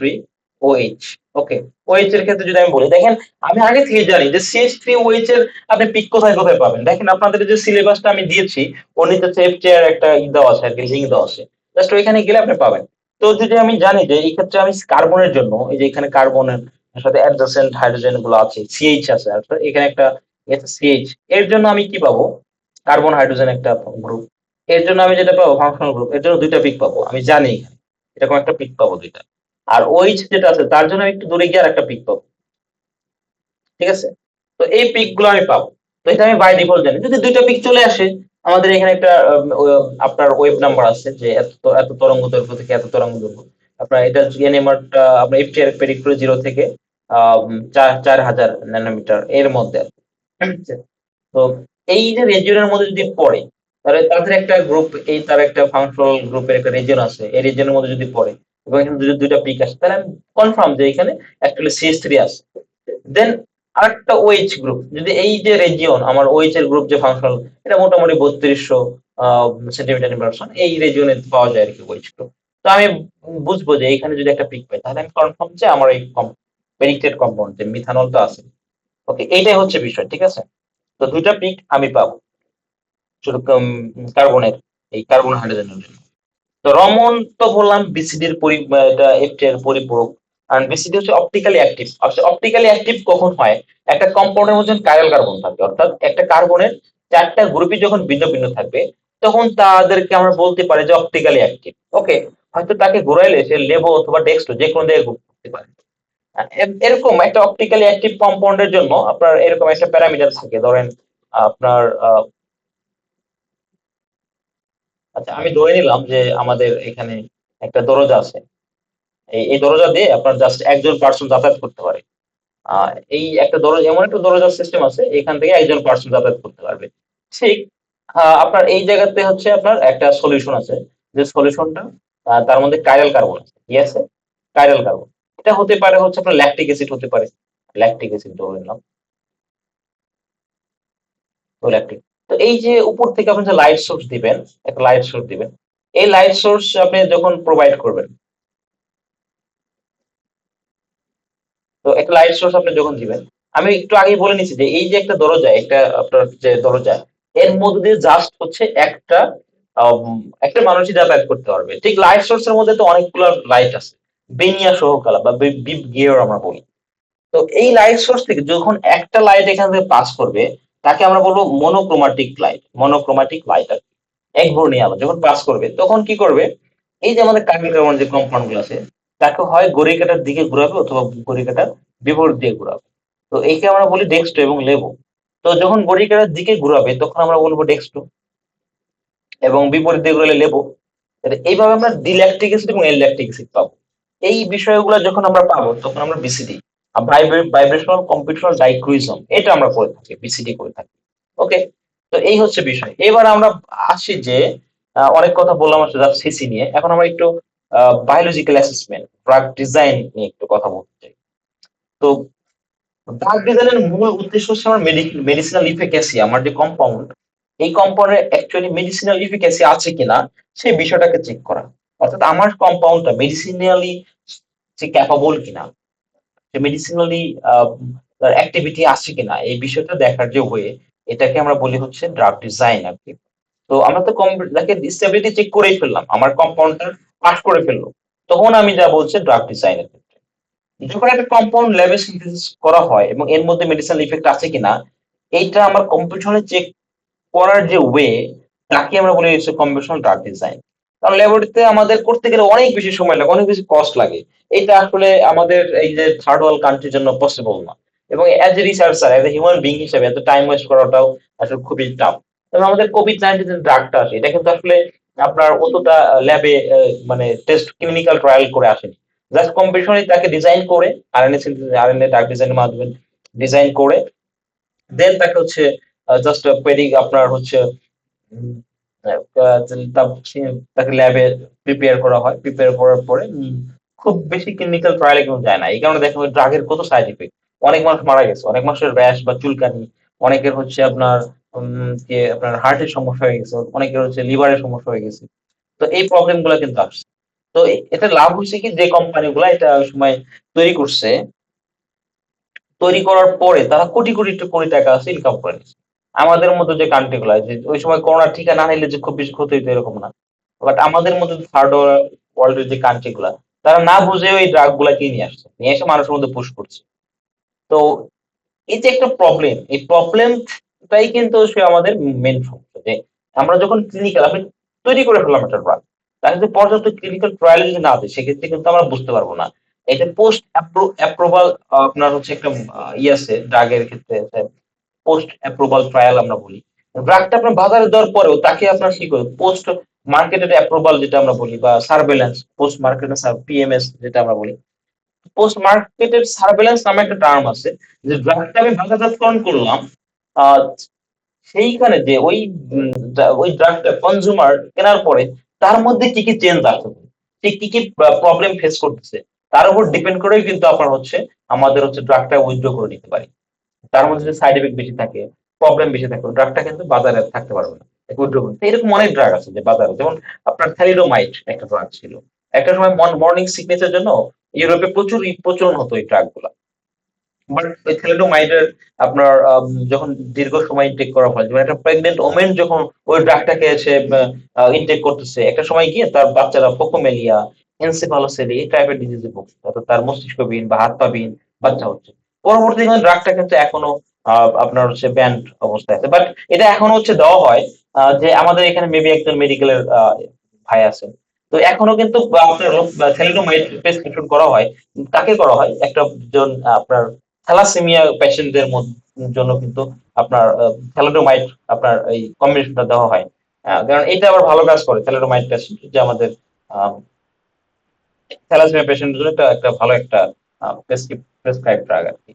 ওএইচ, ওকে, ওএইচ এর ক্ষেত্রে যদি আমি বলি, দেখেন আমি আগে থেকে জানি যে সিএইচ3 ওএইচ এর আপনি পিক কোথায় কোথায় পাবেন। দেখেন আপনাদের যে সিলেবাসটা আমি দিয়েছি ওর নিচে এফটিআইআর একটা দেওয়া আছে আর কি, লিঙ্ক দেওয়া আছে, জাস্ট ওইখানে গেলে আপনি পাবেন। তো যদি আমি জানি যে এই ক্ষেত্রে আমি কার্বনের জন্য, এই যে এখানে কার্বনের সাথে অ্যাডজাসেন্ট হাইড্রোজেন গুলো আছে, সিএইচ আছে, আর এখানে একটা সিএইচ, এর জন্য আমি কি পাবো, কার্বন হাইড্রোজেন একটা গ্রুপ, এর জন্য আমি যেটা পাবো ফাংশনাল গ্রুপ, এর জন্য দুইটা পিক পাবো, আমি জানি এরকম একটা পিক পাবো দুইটা। আর ওইচ যেটা আছে তার জন্য একটু দূরে গিয়ে আর একটা পিক পাবো, ঠিক আছে। তো এই পিক গুলো আমি পাবো, তো এটা আমি বাই ডিফল্ট জানি। যদি দুইটা পিক চলে আসে, আমাদের এখানে একটা আপনার ওয়েব নাম্বার আছে যে এত এত তরঙ্গ দৈর্ঘ্য থেকে এত তরঙ্গ দৈর্ঘ্য, আপনার এটা এনএমআরটা আপনার এফটিআর প্রেডিক্ট করে 0 থেকে 4000 ন্যানোমিটার এর মধ্যে আর কি। তো এই যে রিজিয়নের মধ্যে যদি পড়ে, তাহলে তাদের একটা গ্রুপ, এই তার একটা ফাংশনাল গ্রুপের একটা রিজিয়ন আছে, এই রিজিয়নের মধ্যে যদি পড়ে এবং এখানে যদি দুইটা পিক আসে, তাহলে আমি কনফার্ম যে এখানে অ্যাকচুয়ালি সিএস3 আছে। দেন আরেকটা ওএইচ গ্রুপ, যদি এই যে রিজিয়ন আমার ওএইচ এর গ্রুপ যে ফাংশনাল, এটা মোটামুটি 3200 সেন্টিমিটার ইনভার্সন, এই রিজিয়নে পাওয়া যায় আর কি ওএইচ গ্রুপ। তো আমি বুঝবো যে এখানে যদি একটা পিক পাই, তাহলে আমি কনফার্ম যে আমার এই প্রেডিক্টেড কম্পাউন্ড যে মিথানলটা আছে। ওকে, এইটাই হচ্ছে বিষয়, ঠিক আছে। তো দুইটা পিক আমি পাবো শুধু কার্বনের, এই কার্বন হাইড্রোজেনের জন্য। তো রমন তো বললাম বিসিডির এটা এফটিআর পরিপূরক, আর বিসিডি হচ্ছে অপটিক্যালি অ্যাক্টিভ। অপটিক্যালি অ্যাক্টিভ কখন হয়, একটা কম্পাউন্ডের মধ্যে কাইরাল কার্বন থাকে, অর্থাৎ একটা কার্বনের 4টা গ্রুপই যখন ভিন্ন ভিন্ন থাকবে, তখন তাদেরকে আমরা বলতে পারি যে অপটিক্যালি অ্যাক্টিভ। ওকে, হয়তো তাকে ঘুরাইলে সে লেবো অথবা ডেক্সট্রো যে কোনো দিকে ঘুরতে পারে। এরকম একটা অপটিক্যালি অ্যাক্টিভ কম্পাউন্ডের জন্য আপনার এরকম একটা প্যারামিটার থাকে, ধরেন আপনার আচ্ছা আমি ধরে নিলাম যে আমাদের এখানে একটা দরজা আছে, এই দরজা দিয়ে আপনার জাস্ট একজন পার্সন যাতায়াত করতে পারে। এই একটা দরজা, এমন একটা দরজার সিস্টেম আছে এখান থেকে একজন পার্সন যাতায়াত করতে পারবে। ঠিক আপনার এই জায়গাতে হচ্ছে আপনার একটা সলিউশন আছে, যে সলিউশনটা তার মধ্যে কাইরাল কার্বন আছে, কি আছে, কাইরাল কার্বন। এটা হতে পারে হচ্ছে আপনার ল্যাকটিক অ্যাসিড হতে পারে, ল্যাকটিক অ্যাসিড ধরে নিলাম, তো ল্যাকটিক। তো এই যে উপর থেকে আপনি যে লাইট সোর্স দিবেন, একটা লাইট সোর্স দিবেন, এই লাইট সোর্স আপনি যখন প্রোভাইড করবেন, তো একটা লাইট সোর্স আপনি যখন দিবেন, আমি একটু আগেই বলে নিচ্ছি যে এই যে একটা দরজা, একটা আপনার যে দরজা, এর মধ্যে দিয়ে জাস্ট হচ্ছে একটা মানুষই যাতায়াত করতে পারবে। ঠিক লাইট সোর্সের মধ্যে তো অনেকগুলো লাইট আছে, বেনিয়া সহকালা বা বিপ গিয়ার আমরা বলি। তো এই লাইট সোর্স থেকে যখন একটা লাইট এখান থেকে পাস করবে, তাকে আমরা বলবো মনোক্রোমাটিক লাইট, মনোক্রোমাটিক লাইট আর কি। একবর্ণীয় আলো যখন পাস করবে, তখন কি করবে, এই যে আমাদের কার্বন কার্বন যে কম্পাউন্ড গুলো আছে, তাকে হয় ঘড়ি কাঁটার দিকে ঘুরাবে অথবা ঘড়ি কাঁটার বিপরীত দিকে ঘুরাবে। তো এইকে আমরা বলি ডেক্সট্রো এবং লেবো। তো যখন ঘড়ি কাঁটার দিকে ঘুরাবে তখন আমরা বলবো ডেক্সট্রো, এবং বিপরীত দিকে ঘুরালে লেবো। এইভাবে আমরা ডিল্যাকটিক অ্যাসিড এবং এল ল্যাকটিক অ্যাসিড পাবো। এই বিষয়গুলো যখন আমরা পাবো তখন আমরা বিসিডি, ভাইব্রেশনাল কম্পিউটেশনাল ডাইক্রুইজম, এটা আমরা করে থাকি, বিসিডি করে থাকি। ওকে, তো এই হচ্ছে বিষয়। এবার আমরা আসি যে অনেক কথা বললাম আসলে সিসি নিয়ে, এখন আমরা একটু বায়োলজিক্যাল অ্যাসেসমেন্ট, ড্রাগ ডিজাইন নিয়ে একটু কথা বলতে চাই। তো ড্রাগ ডিজাইনের মূল উদ্দেশ্য হচ্ছে আমার মেডিসিনাল ইফিকাসি, আমার যে কম্পাউন্ড, এই কম্পাউন্ডের অ্যাকচুয়ালি মেডিসিনাল ইফিকাসি আছে কিনা সেই বিষয়টাকে চেক করা। অর্থাৎ আমার কম্পাউন্ডটা মেডিসিনালি ক্যাপাবল কিনা, মেডিসিনালি অ্যাক্টিভিটি আছে কিনা, এই বিষয়টা দেখার যে ওয়ে, এটাকে আমরা বলি হচ্ছে ড্রাগ ডিজাইন আর কি। তো আমরা তো স্টেবিলিটি চেক করেই ফেললাম, আমার কম্পাউন্ডটা পাস করে ফেললো, তখন আমি যা বলছি ড্রাগ ডিজাইনের ক্ষেত্রে। যখন একটা কম্পাউন্ড ল্যাবে সিনথেসিস করা হয় এবং এর মধ্যে মেডিসিনাল ইফেক্ট আছে কিনা, এইটা আমার কম্পিউটারে চেক করার যে ওয়ে, তাকে আমরা বলি হচ্ছে কম্বিনেশনাল ড্রাগ ডিজাইন। কারণ ল্যাবরেটরিতে আমাদের করতে গেলে অনেক বেশি সময় লাগে, অনেক বেশি কস্ট লাগে। এটা আসলে আমাদের এই যে থার্ড ওয়ার্ল্ড কান্ট্রির জন্য পসিবল না। এবং as a researcher, as a human being হিসেবে এত টাইম ওয়েস্ট করাটাও আসলে খুবই টাফ। এবং আমাদের কোভিড-19 ড্রাগটা আছে, এটা কিন্তু আসলে আপনার অতটা ল্যাবে মানে টেস্ট ক্লিনিক্যাল ট্রায়াল করে আসেনি। জাস্ট কম্পিটিশনে তাকে ডিজাইন করে আরএনএ সিনথেসিস, আরএনএ ড্রাগ ডিজাইনের মাধ্যমে ডিজাইন করে দেন তাকে হচ্ছে জাস্ট আপনার হচ্ছে উম, তাকে ল্যাবে প্রিপেয়ার করা হয়। প্রিপেয়ার করার পরে খুব বেশি ক্লিনিক্যাল ট্রায়ালে কিন্তু যায় না। এই কারণে দেখা যায় ড্রাগের কত সাইড ইফেক্ট। অনেক মানুষ মারা গেছে, অনেক মানুষের র্যাশ বা চুলকানি, অনেকের হচ্ছে আপনার আপনার হার্টের সমস্যা হয়ে গেছে, অনেকের হচ্ছে লিভারের সমস্যা হয়ে গেছে। তো এই প্রবলেম গুলা কিন্তু আসছে। তো এটা লাভ হচ্ছে কি, যে কোম্পানি গুলা এটা ওই সময় তৈরি করছে, তৈরি করার পরে তারা কোটি কোটি কোটি টাকা আছে ইনকাম করে নিচ্ছে। আমাদের মতো যে কান্ট্রি গুলা, যে ওই সময় করোনার টিকা না নিলে যে খুব বেশি ক্ষতি হইতো এরকম না। বাট আমাদের মতো থার্ড ওয়ার্ল্ডের যে কান্ট্রি গুলা, তারা না বুঝে ওই ড্রাগ গুলা কিনে নিয়ে আসছে, নিয়ে এসে মানুষের মধ্যে পুশ করছে। তো এই যে একটা প্রবলেম, এই প্রবলেমটাই কিন্তু সে আমাদের মেন সমস্যা। যে আমরা যখন ক্লিনিক্যাল, আমি তৈরি করে ফেললাম একটা ড্রাগ, তার যদি পর্যাপ্ত ক্লিনিক্যাল ট্রায়াল যদি না দেয়, সেক্ষেত্রে কিন্তু আমরা বুঝতে পারবো না। এটা পোস্ট অ্যাপ্রুভাল আপনার হচ্ছে একটা আছে ড্রাগের ক্ষেত্রে, পোস্ট অ্যাপ্রুভাল ট্রায়াল আমরা বলি। ড্রাগটা আপনার বাজারে দেওয়ার পরেও তাকে আপনার কি করে পোস্ট মার্কেটেড অ্যাপ্রুভাল যেটা আমরা বলি, বা সার্ভেলেন্স, পোস্ট মার্কেটেড পিএমএস যেটা আমরা বলি, পোস্ট মার্কেটেড সার্ভেলেন্স নামে একটা টার্ম আছে। যে ড্রাগটা আমি বাজারজাতকরণ করলাম, আহ, সেইখানে যে ওই ড্রাগটা কনজিউমার কেনার পরে তার মধ্যে কি কি চেঞ্জ আসবে, সে কি কি প্রবলেম ফেস করতেছে, তার উপর ডিপেন্ড করেই কিন্তু আপনার হচ্ছে আমাদের হচ্ছে ড্রাগটা উইথড্র করে নিতে পারি। তার মধ্যে যদি সাইড এফেক্ট বেশি থাকে, প্রবলেম বেশি থাকে, ড্রাগটা কিন্তু বাজারে থাকতে পারবে না, উইথড্র করতে। এরকম অনেক ড্রাগ আছে যে বাজারে, যেমন আপনার থ্যালিডোমাইড একটা ড্রাগ ছিল। একটা সময় মর্নিং সিকনেসের জন্য ইউরোপে প্রচুর প্রচলন হতো এই ড্রাগ গুলা। বাট ওই থ্যালিডোমাইডের আপনার যখন দীর্ঘ সময় ইনটেক করার ফলে, যেমন একটা প্রেগনেন্ট ওমেন যখন ওই ড্রাগটাকে সে ইনটেক করতেছে, একটা সময় গিয়ে তার বাচ্চারা পোকোমেলিয়া, এনসেফালোসেলি এই টাইপের ডিজিজে ভুগছে, অর্থাৎ তার মস্তিষ্কবিহীন বা হাত পা বিহীন বাচ্চা হচ্ছে। পরবর্তী কিন্তু ড্রাগটা কিন্তু এখনো আপনার হচ্ছে ব্যান্ড অবস্থায় আছে, বাট এটা এখনো হচ্ছে দেওয়া হয়। যে আমাদের এখানে মেবি একজন মেডিকেলের ভাই আছেন, তো এখনো কিন্তু আপনার থ্যালিডোমাইড প্রেসক্রিপশন করা হয়। কাকে করা হয়, একটা জন আপনার থ্যালাসেমিয়া পেশেন্টদের জন্য কিন্তু আপনার থ্যালাডোমাইড আপনার এই কম্বিনেশনটা দেওয়া হয়। কারণ এটা আবার ভালো কাজ করে থ্যালাডোমাইড পেশেন্ট, যে আমাদের থ্যালাসেমিয়া পেশেন্টের জন্য একটা একটা ভালো একটা প্রেসক্রাইব ড্রাগ আর কি।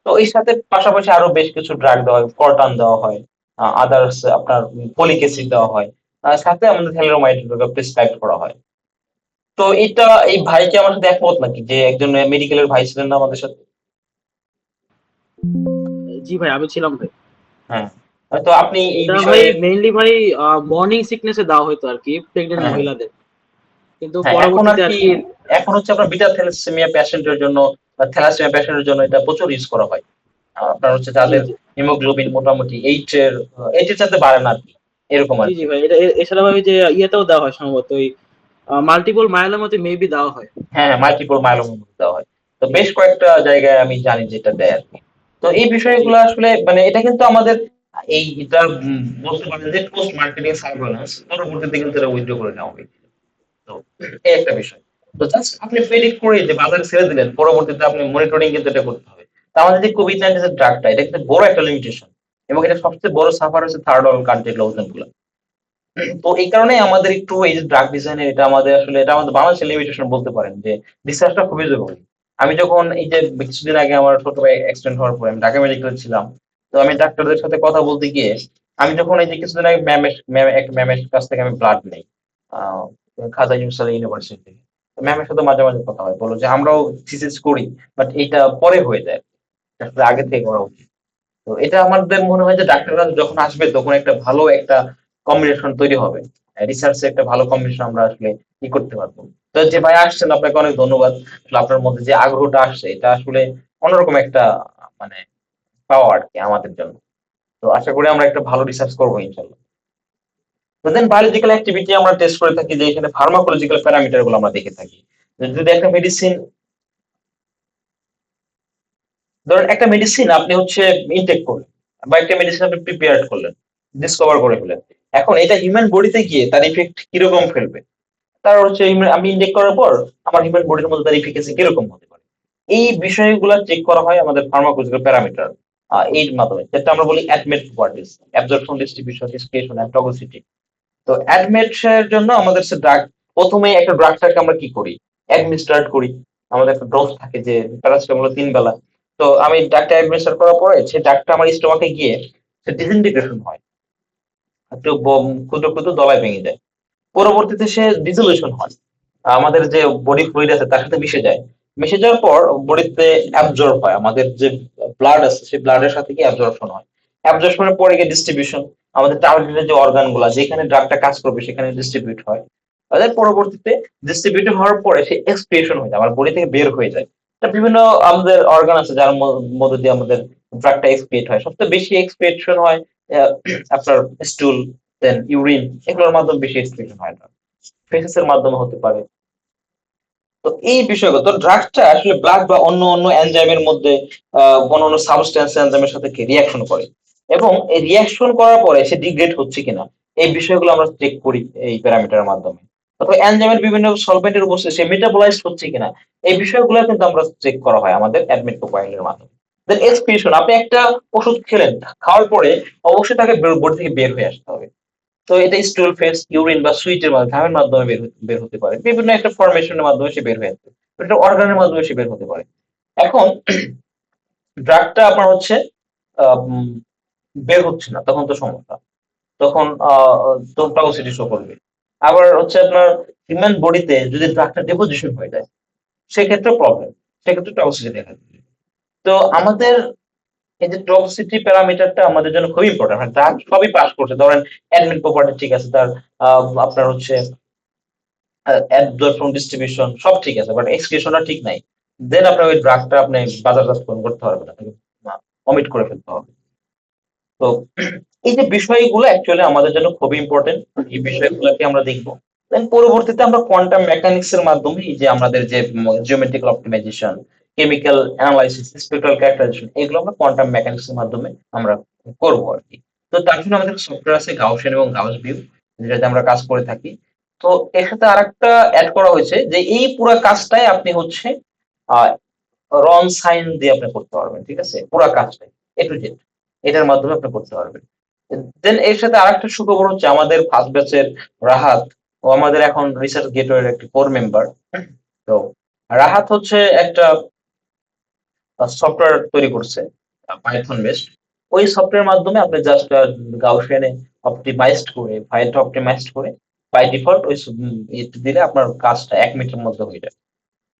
তো এর সাথে পাশাপাশি আরো বেশ কিছু ড্রাগ দেওয়া হয়, কর্টান দেওয়া হয়, আদার্স আপনার ফলিক অ্যাসিড দেওয়া হয়, সাথে আমাদের থ্যালাডোমাইড প্রেসক্রাইব করা হয়। তো এটা এই ভাই কি আমার সাথে একমত নাকি, যে একজন মেডিকেলের ভাই ছিলেন না আমাদের সাথে? জি ভাই, আমি ছিলাম ভাই। হ্যাঁ, তো আপনি এই এটা ভাই বিষয়ে। মেইনলি ভাই মর্নিং সিকনেসে দেওয়া হতো আর কি, প্রেগনেন্ট হ্যাঁ, মহিলাদের। কিন্তু হ্যাঁ, এখন আর পরবর্তীতে আর কি, কি এখন হচ্ছে আপনার বিটা থ্যালাসেমিয়া পেশেন্টের জন্য বা থ্যালাসেমিয়া পেশেন্টের জন্য এটা প্রচুর ইউজ করা হয়। আপনার হচ্ছে জি যাদের জি হিমোগ্লোবিন মোটামুটি এইট এর সাথে বাড়ে না আর কি, এরকম আর জি জি কি। ভাই, এটা এছাড়া ভাই যে ইয়েতেও দেওয়া হয় সম্ভবত, ওই মাল্টিপল মায়োলোমাতে মেবি দেওয়া হয়। হ্যাঁ, মাল্টিপল মাইলোমা দেওয়া হয়। তো জি বেশ কয়েকটা জায়গায় আমি জানি যেটা দেয় আর কি। তো এই জি বিষয়গুলো আসলে মানে এটা কিন্তু আমাদের এই এটা বলতে পারেন যে পোস্ট মার্কেটিং সার্ভেলেন্স, পরবর্তীতে কিন্তু এটা উইথড্র করে নেওয়া হবে। তো এই একটা বিষয়। তো জাস্ট আপনি প্রেডিক্ট করে যে বাজারে ছেড়ে দিলেন, পরবর্তীতে আপনি মনিটরিং কিন্তু এটা করতে হবে। তো আমাদের যে কোভিড-19 এর ড্রাগটা, এটা কিন্তু বড় একটা লিমিটেশন, এবং এটা সবচেয়ে বড় সাফার হচ্ছে থার্ড ওয়ার্ল্ড কান্ট্রির লোকজনগুলো। তো এই কারণে আমাদের একটু এই যে ড্রাগ ডিজাইনের, এটা আমাদের আসলে এটা আমাদের বাংলাদেশের লিমিটেশন বলতে পারেন, যে রিসার্চটা খুবই জরুরি। আমি যখন এই যে কিছুদিন আগে আমার ছোট ভাই অ্যাক্সিডেন্ট হওয়ার পরে আমি ঢাকা মেডিকেলে ছিলাম। তো আমি ডাক্তারদের সাথে কথা বলতে গিয়ে আমি যখন এই যে কিছুদিন আগে এক ম্যামের কাছ থেকে আমি ব্লাড নেই, আহ খাজা ইউনুস ইউনিভার্সিটি থেকে। ম্যামের সাথে মাঝে মাঝে কথা হয়, বলো যে আমরাও থিসিস করি, বাট এটা পরে হয়ে যায়, আসলে আগে থেকে করা উচিত। তো এটা আমাদের মনে হয় যে ডাক্তাররা যখন আসবে তখন একটা ভালো একটা কম্বিনেশন তৈরি হবে, রিসার্চে একটা ভালো কম্বিনেশন আমরা আসলে ই করতে পারবো। তো যে ভাই আসছেন, আপনাকে অনেক ধন্যবাদ। আসলে আপনার মধ্যে যে আগ্রহটা আসছে, এটা আসলে অন্যরকম একটা মানে পাওয়া আর কি আমাদের জন্য। তো আশা করি আমরা একটা ভালো রিসার্চ করবো ইনশাল্লাহ। তো দেন বায়োলজিক্যাল অ্যাক্টিভিটি আমরা টেস্ট করে থাকি, যে এখানে ফার্মাকোলজিক্যাল প্যারামিটার গুলো আমরা দেখে থাকি। যদি একটা মেডিসিন ধরেন একটা মেডিসিন আপনি হচ্ছে ইনটেক করলেন, বা একটা মেডিসিন আপনি প্রিপেয়ার করলেন, ডিসকভার করে ফেলেন। এখন এটা হিউম্যান বডিতে গিয়ে তার ইফেক্ট কিরকম ফেলবে, তার হচ্ছে আমি ইনটেক করার পর আমার হিউম্যান বডির মধ্যে তার ইফিকাসি কিরকম হতে পারে, এই বিষয়গুলো চেক করা হয় আমাদের ফার্মাকোলজিক্যাল প্যারামিটার এর মাধ্যমে, যেটা আমরা বলি ADMET properties, absorption, distribution, description and toxicity. তো অ্যাডমেট এর জন্য আমাদের ড্রাগ, প্রথমে একটা ড্রাগটাকে আমরা কি করি, অ্যাডমিনিস্ট্রেট করি। আমাদের একটা ডোজ থাকে যে প্যারাসিটামল 3 বেলা। তো আমি ড্রাগটা অ্যাডমিনিস্ট্রেট করার পরে সেই ড্রাগটা আমার স্টোমাকে গিয়ে সে ডিসইন্টিগ্রেশন হয়, একটু ক্ষুদ্র ক্ষুদ্র দলায় ভেঙে যায়। পরবর্তীতে সে ডিসোলিউশন হয়, আমাদের যে বডি ফ্লুইড আছে তার সাথে মিশে যায়। মিশে যাওয়ার পর বডিতে অ্যাবজর্ব হয়, আমাদের যে ব্লাড আছে সেই ব্লাডের সাথে কি অ্যাবজর্পশন হয়। অ্যাবজর্পশনের পরে গিয়ে ডিস্ট্রিবিউশন, আমাদের টার্গেটেড যে অর্গান গুলা যেখানে ড্রাগটা কাজ করবে সেখানে ডিস্ট্রিবিউট হয়। তাদের পরবর্তীতে ডিস্ট্রিবিউট হওয়ার পরে সে এক্সক্রিয়েশন হয়ে যায়, আমার বডি থেকে বের হয়ে যায়। এটা বিভিন্ন আমাদের অর্গান আছে যার মধ্য দিয়ে আমাদের ড্রাগটা এক্সক্রিয়েট হয়। সবচেয়ে বেশি এক্সক্রিয়েশন হয় আপনার স্টুল, দেন ইউরিন, এগুলোর মাধ্যমে বেশি এক্সক্রিয়েশন হয় না, ফেসেসের মাধ্যমে হতে পারে। তো এই বিষয়গুলো তো ড্রাগটা আসলে ব্লাড বা অন্য অন্য এনজাইমের মধ্যে অন্য অন্য সাবস্টেন্স এনজাইমের সাথে রিয়াকশন করে, এবং এই রিয়াকশন করার পরে সে ডিগ্রেড হচ্ছে কিনা এই বিষয়গুলো আমরা চেক করি এই প্যারামিটারের মাধ্যমে। অথবা এনজাইমের বিভিন্ন সলভেন্টের উপস্থিতি সে মেটাবোলাইজড হচ্ছে কিনা, এই বিষয়গুলো কিন্তু আমরা চেক করা হয় আমাদের অ্যাডমিট প্রোফাইলের মাধ্যমে। দেন এক্সক্রিশন, আপনি একটা ওষুধ খেলেন, খাওয়ার পরে অবশ্যই তাকে বডি থেকে বের হয়ে আসতে হবে। তো এটা স্টুল, ফেস, ইউরিন বা সুইটের মাধ্যমে, ঘামের মাধ্যমে বের হতে পারে, বিভিন্ন একটা ফরমেশনের মাধ্যমে সে বের হয়ে আসবে, এটা অর্গানের মাধ্যমে সে বের হতে পারে। এখন ড্রাগটা আপনার হচ্ছে বের হচ্ছে না, তখন তো সমস্যা, তখন টক্সিসিটি শো করবে। আবার হচ্ছে আপনার হিউম্যান বডিতে যদি ড্রাগটা ডিপোজিশন হয়ে যায় সেক্ষেত্রে প্রবলেম, সেক্ষেত্রে টক্সিসিটি দেখা যাবে। তো আমাদের এই যে টক্সিসিটি প্যারামিটারটা আমাদের জন্য খুব ইম্পর্টেন্ট। মানে ড্রাগ সবই পাস করছে, ধরেন অ্যাডমিন প্রপার্টি ঠিক আছে, তার আপনার হচ্ছে অ্যাবজর্পশন, ডিস্ট্রিবিউশন সব ঠিক আছে, বাট এক্সক্রিশনটা ঠিক নাই, দেন আপনার ওই ড্রাগটা আপনি বাজারজাতকরণ করতে পারবেন না, অমিট করে ফেলতে হবে। তো এই যে বিষয়গুলো অ্যাকচুয়ালি আমাদের জন্য খুবই ইম্পর্টেন্ট, এই বিষয়গুলোকে আমরা দেখবো। দেন পরবর্তীতে আমরা কোয়ান্টাম মেকানিক্স এর মাধ্যমে এই যে আমাদের যে geometrical optimization, chemical analysis, spectral characterization, এগুলো আমরা কোয়ান্টাম মেকানিক্স এর মাধ্যমে আমরা করবো আর কি। তো তার জন্য আমাদের সফটওয়্যার আছে গাউসিয়ান এবং গাউস ভিউ, যেটাতে আমরা কাজ করে থাকি। তো এর সাথে আরেকটা অ্যাড করা হয়েছে যে এই পুরো কাজটাই আপনি হচ্ছে আহ রন সাইন দিয়ে আপনি করতে পারবেন, ঠিক আছে, পুরো কাজটাই এ টু জেড এটার মাধ্যমে আপনি করতে পারবেন। দেন এর সাথে আরেকটা সুখবর হচ্ছে আমাদের ফার্স্ট ব্যাচের রাহাত, ও আমাদের এখন রিসার্চ গেটওয়ের একটা কোর মেম্বার। তো রাহাত হচ্ছে একটা সফটওয়্যার তৈরি করছে পাইথন বেসড। ওই সফটওয়্যার মাধ্যমে আপনি জাস্ট গাউসিয়ানে অপটিমাইজড করে, ফাইলটা অপটিমাইজড করে বাই ডিফল্ট ওই দিলে আপনার কাজটা 1 মিনিটের মধ্যে হয়ে যায়।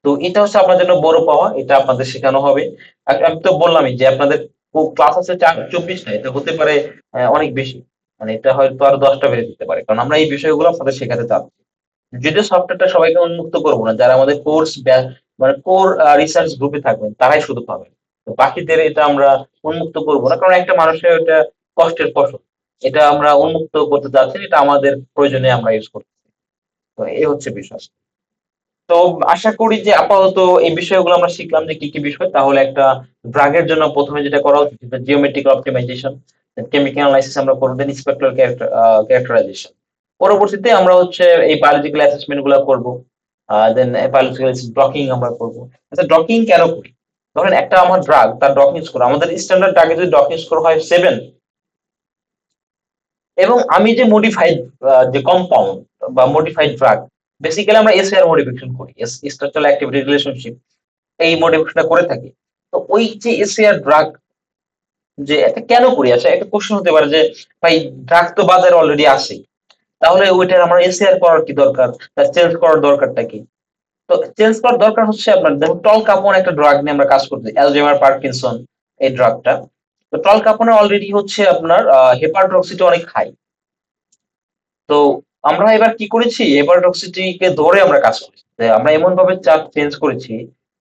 তো এটা হচ্ছে আপনার জন্য বড় পাওয়া, এটা আপনাদের শেখানো হবে। আমি তো বললামই যে আপনাদের ক্লাস আছে 24টা, এটা হতে পারে অনেক বেশি, মানে এটা হয়তো আরো 10টা বেড়ে যেতে পারে, কারণ আমরা এই বিষয়গুলো আপনাদের শেখাতে চাচ্ছি। যদিও সফটওয়্যারটা সবাইকে উন্মুক্ত করবো না, যারা আমাদের কোর্স মানে কোর রিসার্চ গ্রুপে থাকবেন তারাই শুধু পাবেন, তো বাকিদের এটা আমরা উন্মুক্ত করবো না, কারণ একটা মানুষের এটা কষ্টের ফসল, এটা আমরা উন্মুক্ত করতে চাচ্ছি না, এটা আমাদের প্রয়োজনে আমরা ইউজ করতেছি। তো এই হচ্ছে বিষয়। তো আশা করি যে আপাতত এই বিষয়গুলো আমরা শিখলাম যে কি কি বিষয়। তাহলে একটা ড্রাগের জন্য প্রথমে যেটা করা উচিত, জিওমেট্রিক্যাল অপটিমাইজেশন, কেমিক্যাল অ্যানালাইসিস আমরা করব, দেন স্পেকট্রাল ক্যারেক্টারাইজেশন। পরবর্তীতে আমরা হচ্ছে এই বায়োলজিক্যাল অ্যাসেসমেন্ট গুলো করবো, দেন বায়োলজিক্যাল ডকিং আমরা করবো। আচ্ছা, ডকিং কেন করি? ধরেন একটা আমার ড্রাগ, তার ডকিং স্কোর, আমাদের স্ট্যান্ডার্ড ড্রাগে যদি ডকিং স্কোর হয় 7, এবং আমি যে মডিফাইড যে কম্পাউন্ড বা মডিফাইড ড্রাগ, বেসিক্যালি আমরা এসএআর মডিফিকেশন করি, স্ট্রাকচারাল অ্যাক্টিভিটি রিলেশনশিপ, এই মডিফিকেশনটা করে থাকি। তো ওই যে এসএআর ড্রাগ যে এটা কেন করি, আচ্ছা একটা কোশ্চেন হতে পারে যে ভাই ড্রাগ তো বাজারে অলরেডি আছে, তাহলে ওইটার আমার এসএআর করার কি দরকার, তার চেঞ্জ করার দরকারটা কি? তো চেঞ্জ করার দরকার হচ্ছে আপনার দেখুন, টল কাপন একটা ড্রাগ নিয়ে আমরা কাজ করছি, অ্যালজাইমার পার্কিনসন এই ড্রাগটা। তো টল কাপনে অলরেডি হচ্ছে আপনার হেপারটক্সিটি অনেক হাই। তো আমরা এবার কি করেছি, হেপারটক্সিটিকে ধরে আমরা কাজ করেছি, আমরা এমন ভাবে চার্ট চেঞ্জ করেছি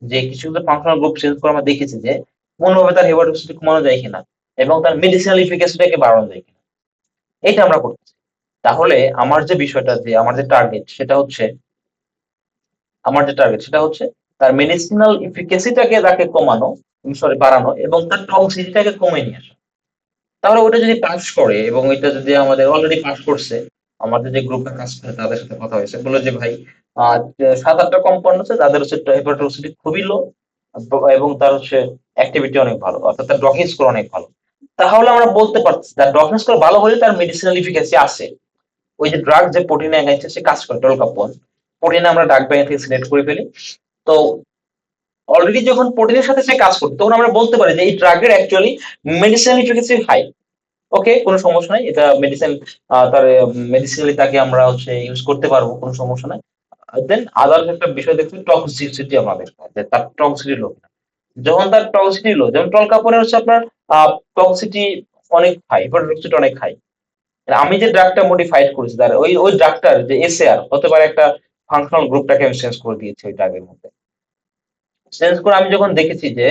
যে কিছু কিছু ফাংশনাল গ্রুপ চেঞ্জ করে আমরা দেখেছি যে কোনোভাবে তার হেপারটক্সিটি কমানো যায় কিনা এবং তার মেডিসিনাল ইফিকাসিটাকে বাড়ানো যায় কিনা, এটা আমরা করতেছি। তাহলে আমার যে বিষয়টা, যে আমার যে টার্গেট সেটা হচ্ছে, তার মেডিসিনাল ইফিকাসিটাকে তাকে কমানো, বাড়ানো এবং তার টক্সিসিটিটাকে কমে নিয়ে আসা। তাহলে ওটা যদি পাস করে এবং এটা যদি আমাদের অলরেডি পাস করছে, আমাদের যে গ্রুপে কাজ করে তাদের সাথে কথা হয়েছে, বললো যে ভাই 7-8টা কম্পাউন্ড আছে তাদের হচ্ছে হেপাটোক্সিটি খুবই লো এবং তার হচ্ছে অ্যাক্টিভিটি অনেক ভালো, অর্থাৎ তার ডকিং স্কোর অনেক ভালো। তাহলে আমরা বলতে পারছি তার ডকিং স্কোর ভালো হলে তার মেডিসিনাল ইফিকাসি আছে। ওই যে ড্রাগ যে প্রোটিনে অ্যাগাইনস্টে সে কাজ করে টলকাপন, প্রোটিনে আমরা ড্রাগ ব্যাংক থেকে সিলেক্ট করে ফেলি। তো অলরেডি যখন প্রোটিনের সাথে সে কাজ করবে তখন আমরা বলতে পারি যে এই ড্রাগের অ্যাকচুয়ালি মেডিসিনাল ইফিকাসি হাই। ওকে, কোনো সমস্যা নাই, এটা মেডিসিন তার মেডিসিনালি তাকে আমরা হচ্ছে ইউজ করতে পারবো, কোনো সমস্যা নাই। দেন আদার একটা বিষয় দেখছি টক্সিসিটি, আমরা দেখবো যে তার টক্সিসিটি লো। যখন তার টক্সিসিটি লো, যেমন টলকাপনের হচ্ছে আপনার টক্সিসিটি অনেক হাই, টক্সিসিটি অনেক হাই। আমি যে ড্রাগটা মডিফাইড করেছি তার ওই ড্রাগটার যে এসএআর হতে পারে একটা ফাংশনাল গ্রুপটাকে আমি চেঞ্জ করে দিয়েছি ওই ড্রাগের মধ্যে। চেঞ্জ করে আমি যখন দেখেছি যে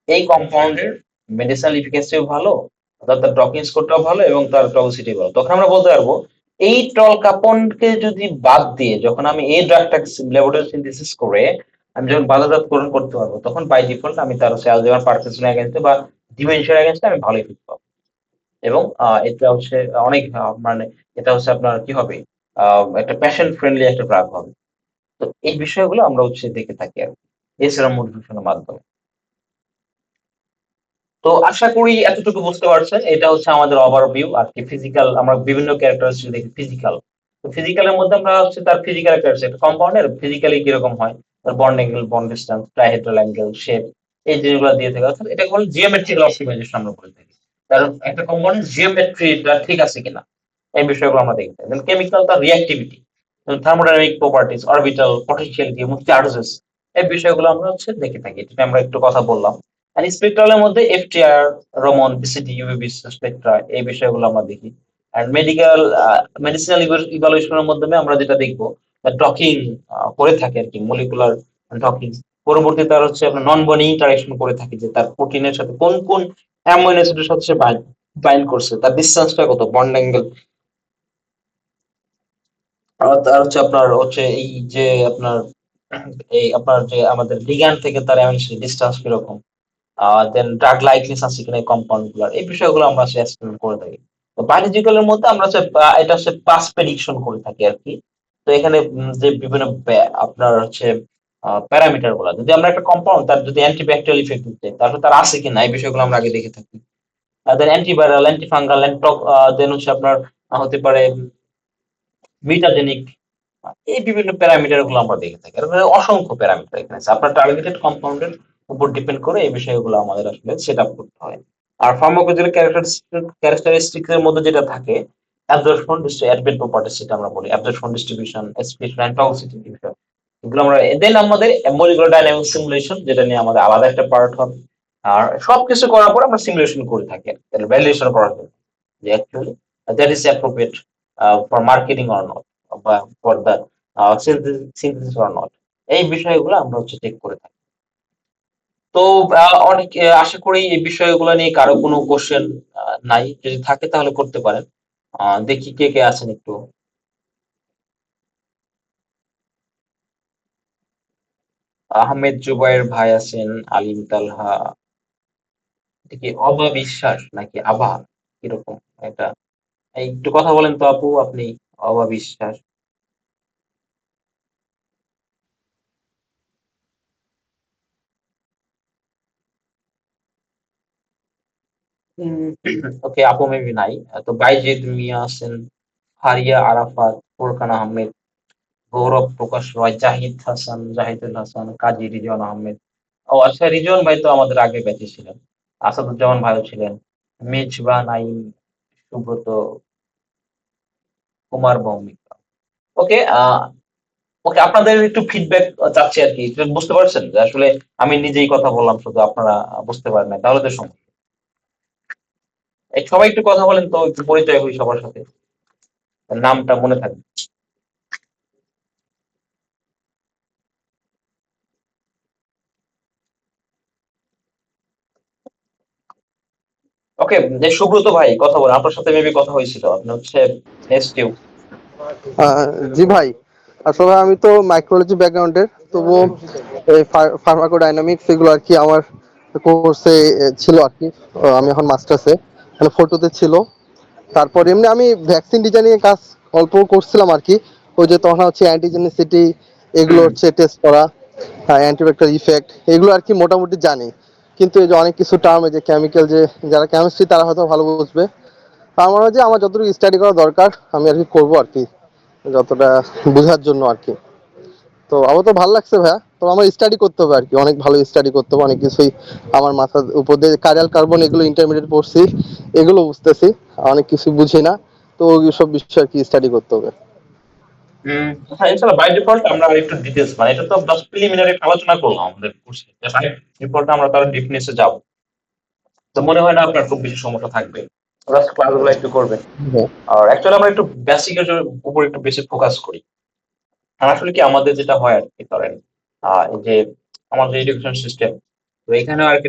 এই কম্পাউন্ডের মেডিসিনাল ইফিকাসিও ভালো, অর্থাৎ তার ডকিং স্কোরটাও ভালো এবং তার টক্সিসিটি ভালো, তখন আমরা বলতে পারবো এই টলকাপনকে যদি বাদ দিয়ে যখন আমি এই ড্রাগটাকে ল্যাবরেটরি সিনথেসিস করে আমি যখন বাজারজাতকরণ করতে পারবো, তখন বাই ডিফল্ট আমি তার হচ্ছে অ্যালজাইমার পার্কিনসনের এগেইনস্টে বা ডিমেনশিয়ার এগেইনস্টে আমি ভালো ইফেক্ট পাবো। এবং এটা হচ্ছে অনেক মানে এটা হচ্ছে আপনার কি হবে, একটা প্যাশন ফ্রেন্ডলি একটা ড্রাগ হবে। তো এই বিষয়গুলো আমরা হচ্ছে দেখে থাকি আর এছাড়া মোটিভেশনের মাধ্যমে। তো আশা করি এতটুকু বুঝতে পারছেন। এটা হচ্ছে আমাদের ওভারভিউ আর কি। ফিজিক্যাল আমরা বিভিন্ন ক্যারেক্টারিস্টিক দেখি ফিজিক্যাল। তো ফিজিক্যালের মধ্যে আমরা হচ্ছে তার ফিজিক্যাল ক্যারেক্টারিস্টিক কম্পাউন্ডের ফিজিক্যালি কিরকম হয়, তার bond angle, bond distance, trihedral angle, shape, এই জিনিসগুলো দিয়ে থাকে। অর্থাৎ এটা বলে জিওমেট্রিক্যাল অপটিমাইজেশন আমরা বলে থাকি। কারণ একটা কম্পাউন্ডের জিওমেট্রিটা ঠিক আছে কিনা এই বিষয়গুলো আমরা দেখি। দেন কেমিক্যাল, তার reactivity, thermodynamic properties, orbital potentiality এবং চার্জেস, এই বিষয়গুলো আমরা হচ্ছে দেখে থাকি। এটা আমরা একটু কথা বললাম। আর স্পেকট্রালের মধ্যে FTR, Raman, BCD, UVB Spectra, এই বিষয়গুলো আমরা দেখি। আর মেডিসিনাল ইভালুয়েশনের মাধ্যমে আমরা যেটা দেখবো ডকিং করে থাকে আর কি, মলিকুলার ডকিং। পরবর্তীতে তার হচ্ছে আপনার নন বন্ডিং ইন্টারেকশন করে থাকে, যে তার প্রোটিনের সাথে কোন কোন অ্যামাইনো অ্যাসিডের সাথে সে বাইন্ড করছে, তার ডিসটেন্সটা কত, বন্ড অ্যাঙ্গেল। তার হচ্ছে আপনার হচ্ছে এই যে আপনার আপনার যে আমাদের লিগ্যান্ড থেকে তার অ্যামাইনো অ্যাসিড ডিসটেন্স কিরকম, দেন ড্রাগ লাইকনেস আছে কিনা কম্পাউন্ড গুলার, এই বিষয়গুলো আমরা এক্সপ্লেন করে থাকি। তো বায়োলজিক্যালের মধ্যে আমরা হচ্ছে এটা হচ্ছে পাস প্রেডিকশন করে থাকি আর কি। তো এখানে যে বিভিন্ন আপনার হচ্ছে প্যারামিটার গুলা, যদি আমরা একটা কম্পাউন্ড তার যদি অ্যান্টিব্যাকটেরিয়াল ইফেক্ট দিতে তাহলে তার আছে কিনা এই বিষয়গুলো আমরা আগে দেখে থাকি। দেন অ্যান্টিভাইরাল, অ্যান্টিফাঙ্গাল, দেন হচ্ছে আপনার হতে পারে মিটাজেনিক, এই বিভিন্ন প্যারামিটার গুলো আমরা দেখে থাকি। এর মধ্যে অসংখ্য প্যারামিটার এখানে আছে। আপনার টার্গেটেড কম্পাউন্ডের উপর ডিপেন্ড করে এই বিষয়গুলো আমাদের আসলে সেট আপ করতে হয়। আর ফার্মাকোজেনিক ক্যারেক্টারিস্টিক্স এর মধ্যে যেটা থাকে অ্যাবজর্পশন, অ্যাডভেন্ট প্রপার্টিজ, সেটা আমরা বলি absorption, distribution, expression and toxicity বিষয়, এগুলো আমরা। দেন আমাদের মলিকুলার ডাইনামিক সিমুলেশন, যেটা নিয়ে আমাদের আলাদা একটা পার্ট হবে। আর সবকিছু করার পর আমরা সিমুলেশন করে থাকি, তাহলে ভ্যালিডেশন করার জন্য যে actually that is appropriate for marketing or not, বা for the synthesis or not, এই বিষয়গুলো আমরা হচ্ছে চেক করে থাকি। তো অনেক আশা করি এই বিষয়গুলো নিয়ে কারো কোনো কোশ্চেন নাই, যদি থাকে তাহলে করতে পারেন। দেখি কে কে আছেন একটু। আহমেদ জুবাইর ভাই আছেন, আলিম তালহা, এটা কি অবা বিশ্বাস নাকি আভা, কিরকম এটা একটু কথা বলেন তো আপু আপনি। অবা বিশ্বাস। ওকে, আপু মেবি নাই। তো বাইজিদ মিয়া আছেন, ফারিয়া আরাফাত, ফোরকান আহমেদ, গৌরব প্রকাশ রয়, জাহিদুল হাসান, কাজী রিজন আহমেদ। ও আচ্ছা, রিজন ভাই তো আমাদের আগে ব্যাচে ছিলেন। আসাদুজ্জামান ভাইও ছিলেন, মেজবা, নাইম, সুব্রত, কুমার ভৌমিক। ওকে, ওকে, আপনাদের একটু ফিডব্যাক চাচ্ছি আর কি। এটা বুঝতে পারছেন যে আসলে আমি নিজেই কথা বললাম, শুধু আপনারা বুঝতে পারেন না, তাহলে তো সমস্যা। এই সবাই একটু কথা বলেন তো, একটু পরিচয় হই সবার সাথে, নামটা মনে থাকবে। ওকে, যে সুব্রত ভাই কথা বলেন, আপনার সাথে মেবি কথা হয়েছিল, আপনি হচ্ছে এসটিউ। জি ভাই, আসলে আমি তো মাইক্রোলজি ব্যাকগ্রাউন্ডের, তবুও এই ফার্মাকোডাইনামিক্স এগুলো আর কি আমার কোর্সে ছিল আর কি। আমি এখন মাস্টার্সে, মানে ফটোতে ছিল। তারপর এমনি আমি ভ্যাকসিন ডিজাইনিং এর কাজ অল্প করছিলাম আর কি। ওই যে তখন হচ্ছে অ্যান্টিজেনিসিটি এগুলো হচ্ছে টেস্ট করা, অ্যান্টিব্যাকটেরিয়াল ইফেক্ট এগুলো আর কি মোটামুটি জানি। কিন্তু এই যে অনেক কিছু টার্ম, এই যে কেমিক্যাল, যে যারা কেমিস্ট্রি তারা হয়তো ভালো বুঝবে। আমার মনে হয় যে আমার যতটুকু স্টাডি করা দরকার আমি আর কি করবো আর কি, যতটা বোঝার জন্য আর কি। তো আমার তো ভালো লাগছে ভাইয়া। তো আমার স্টাডি করতে হবে আর কি, অনেক ভালো স্টাডি করতে হবে, অনেক কিছুই আমার মাথার উপর দিয়ে কার্যাল কার্বন এগুলো ইন্টারমিডিয়েট পড়ছি, এগুলো বুঝতেছি, অনেক কিছু বুঝি না। তো ওই সব বিষয় আর কি স্টাডি করতে হবে। হ্যাঁ, ইনশাআল্লাহ বাই ডিফল্ট আমরা একটু ডিটেলস, মানে এটা তো জাস্ট প্রিলিমিনারি আলোচনা করলাম আমাদের কোর্সে, বাই ডিফল্ট আমরা তার ডিপনেসে যাব। তো মনে হয় না আপনার খুব বেশি সমস্যা থাকবে, জাস্ট ক্লাসগুলো একটু করবেন। আর অ্যাকচুয়ালি আমরা একটু বেসিকের উপর একটু বেশি ফোকাস করি। আর আসলে কি আমাদের যেটা হয় আর কি, ধরেন এই যে আমাদের এডুকেশন সিস্টেম, তো এখানে আর কি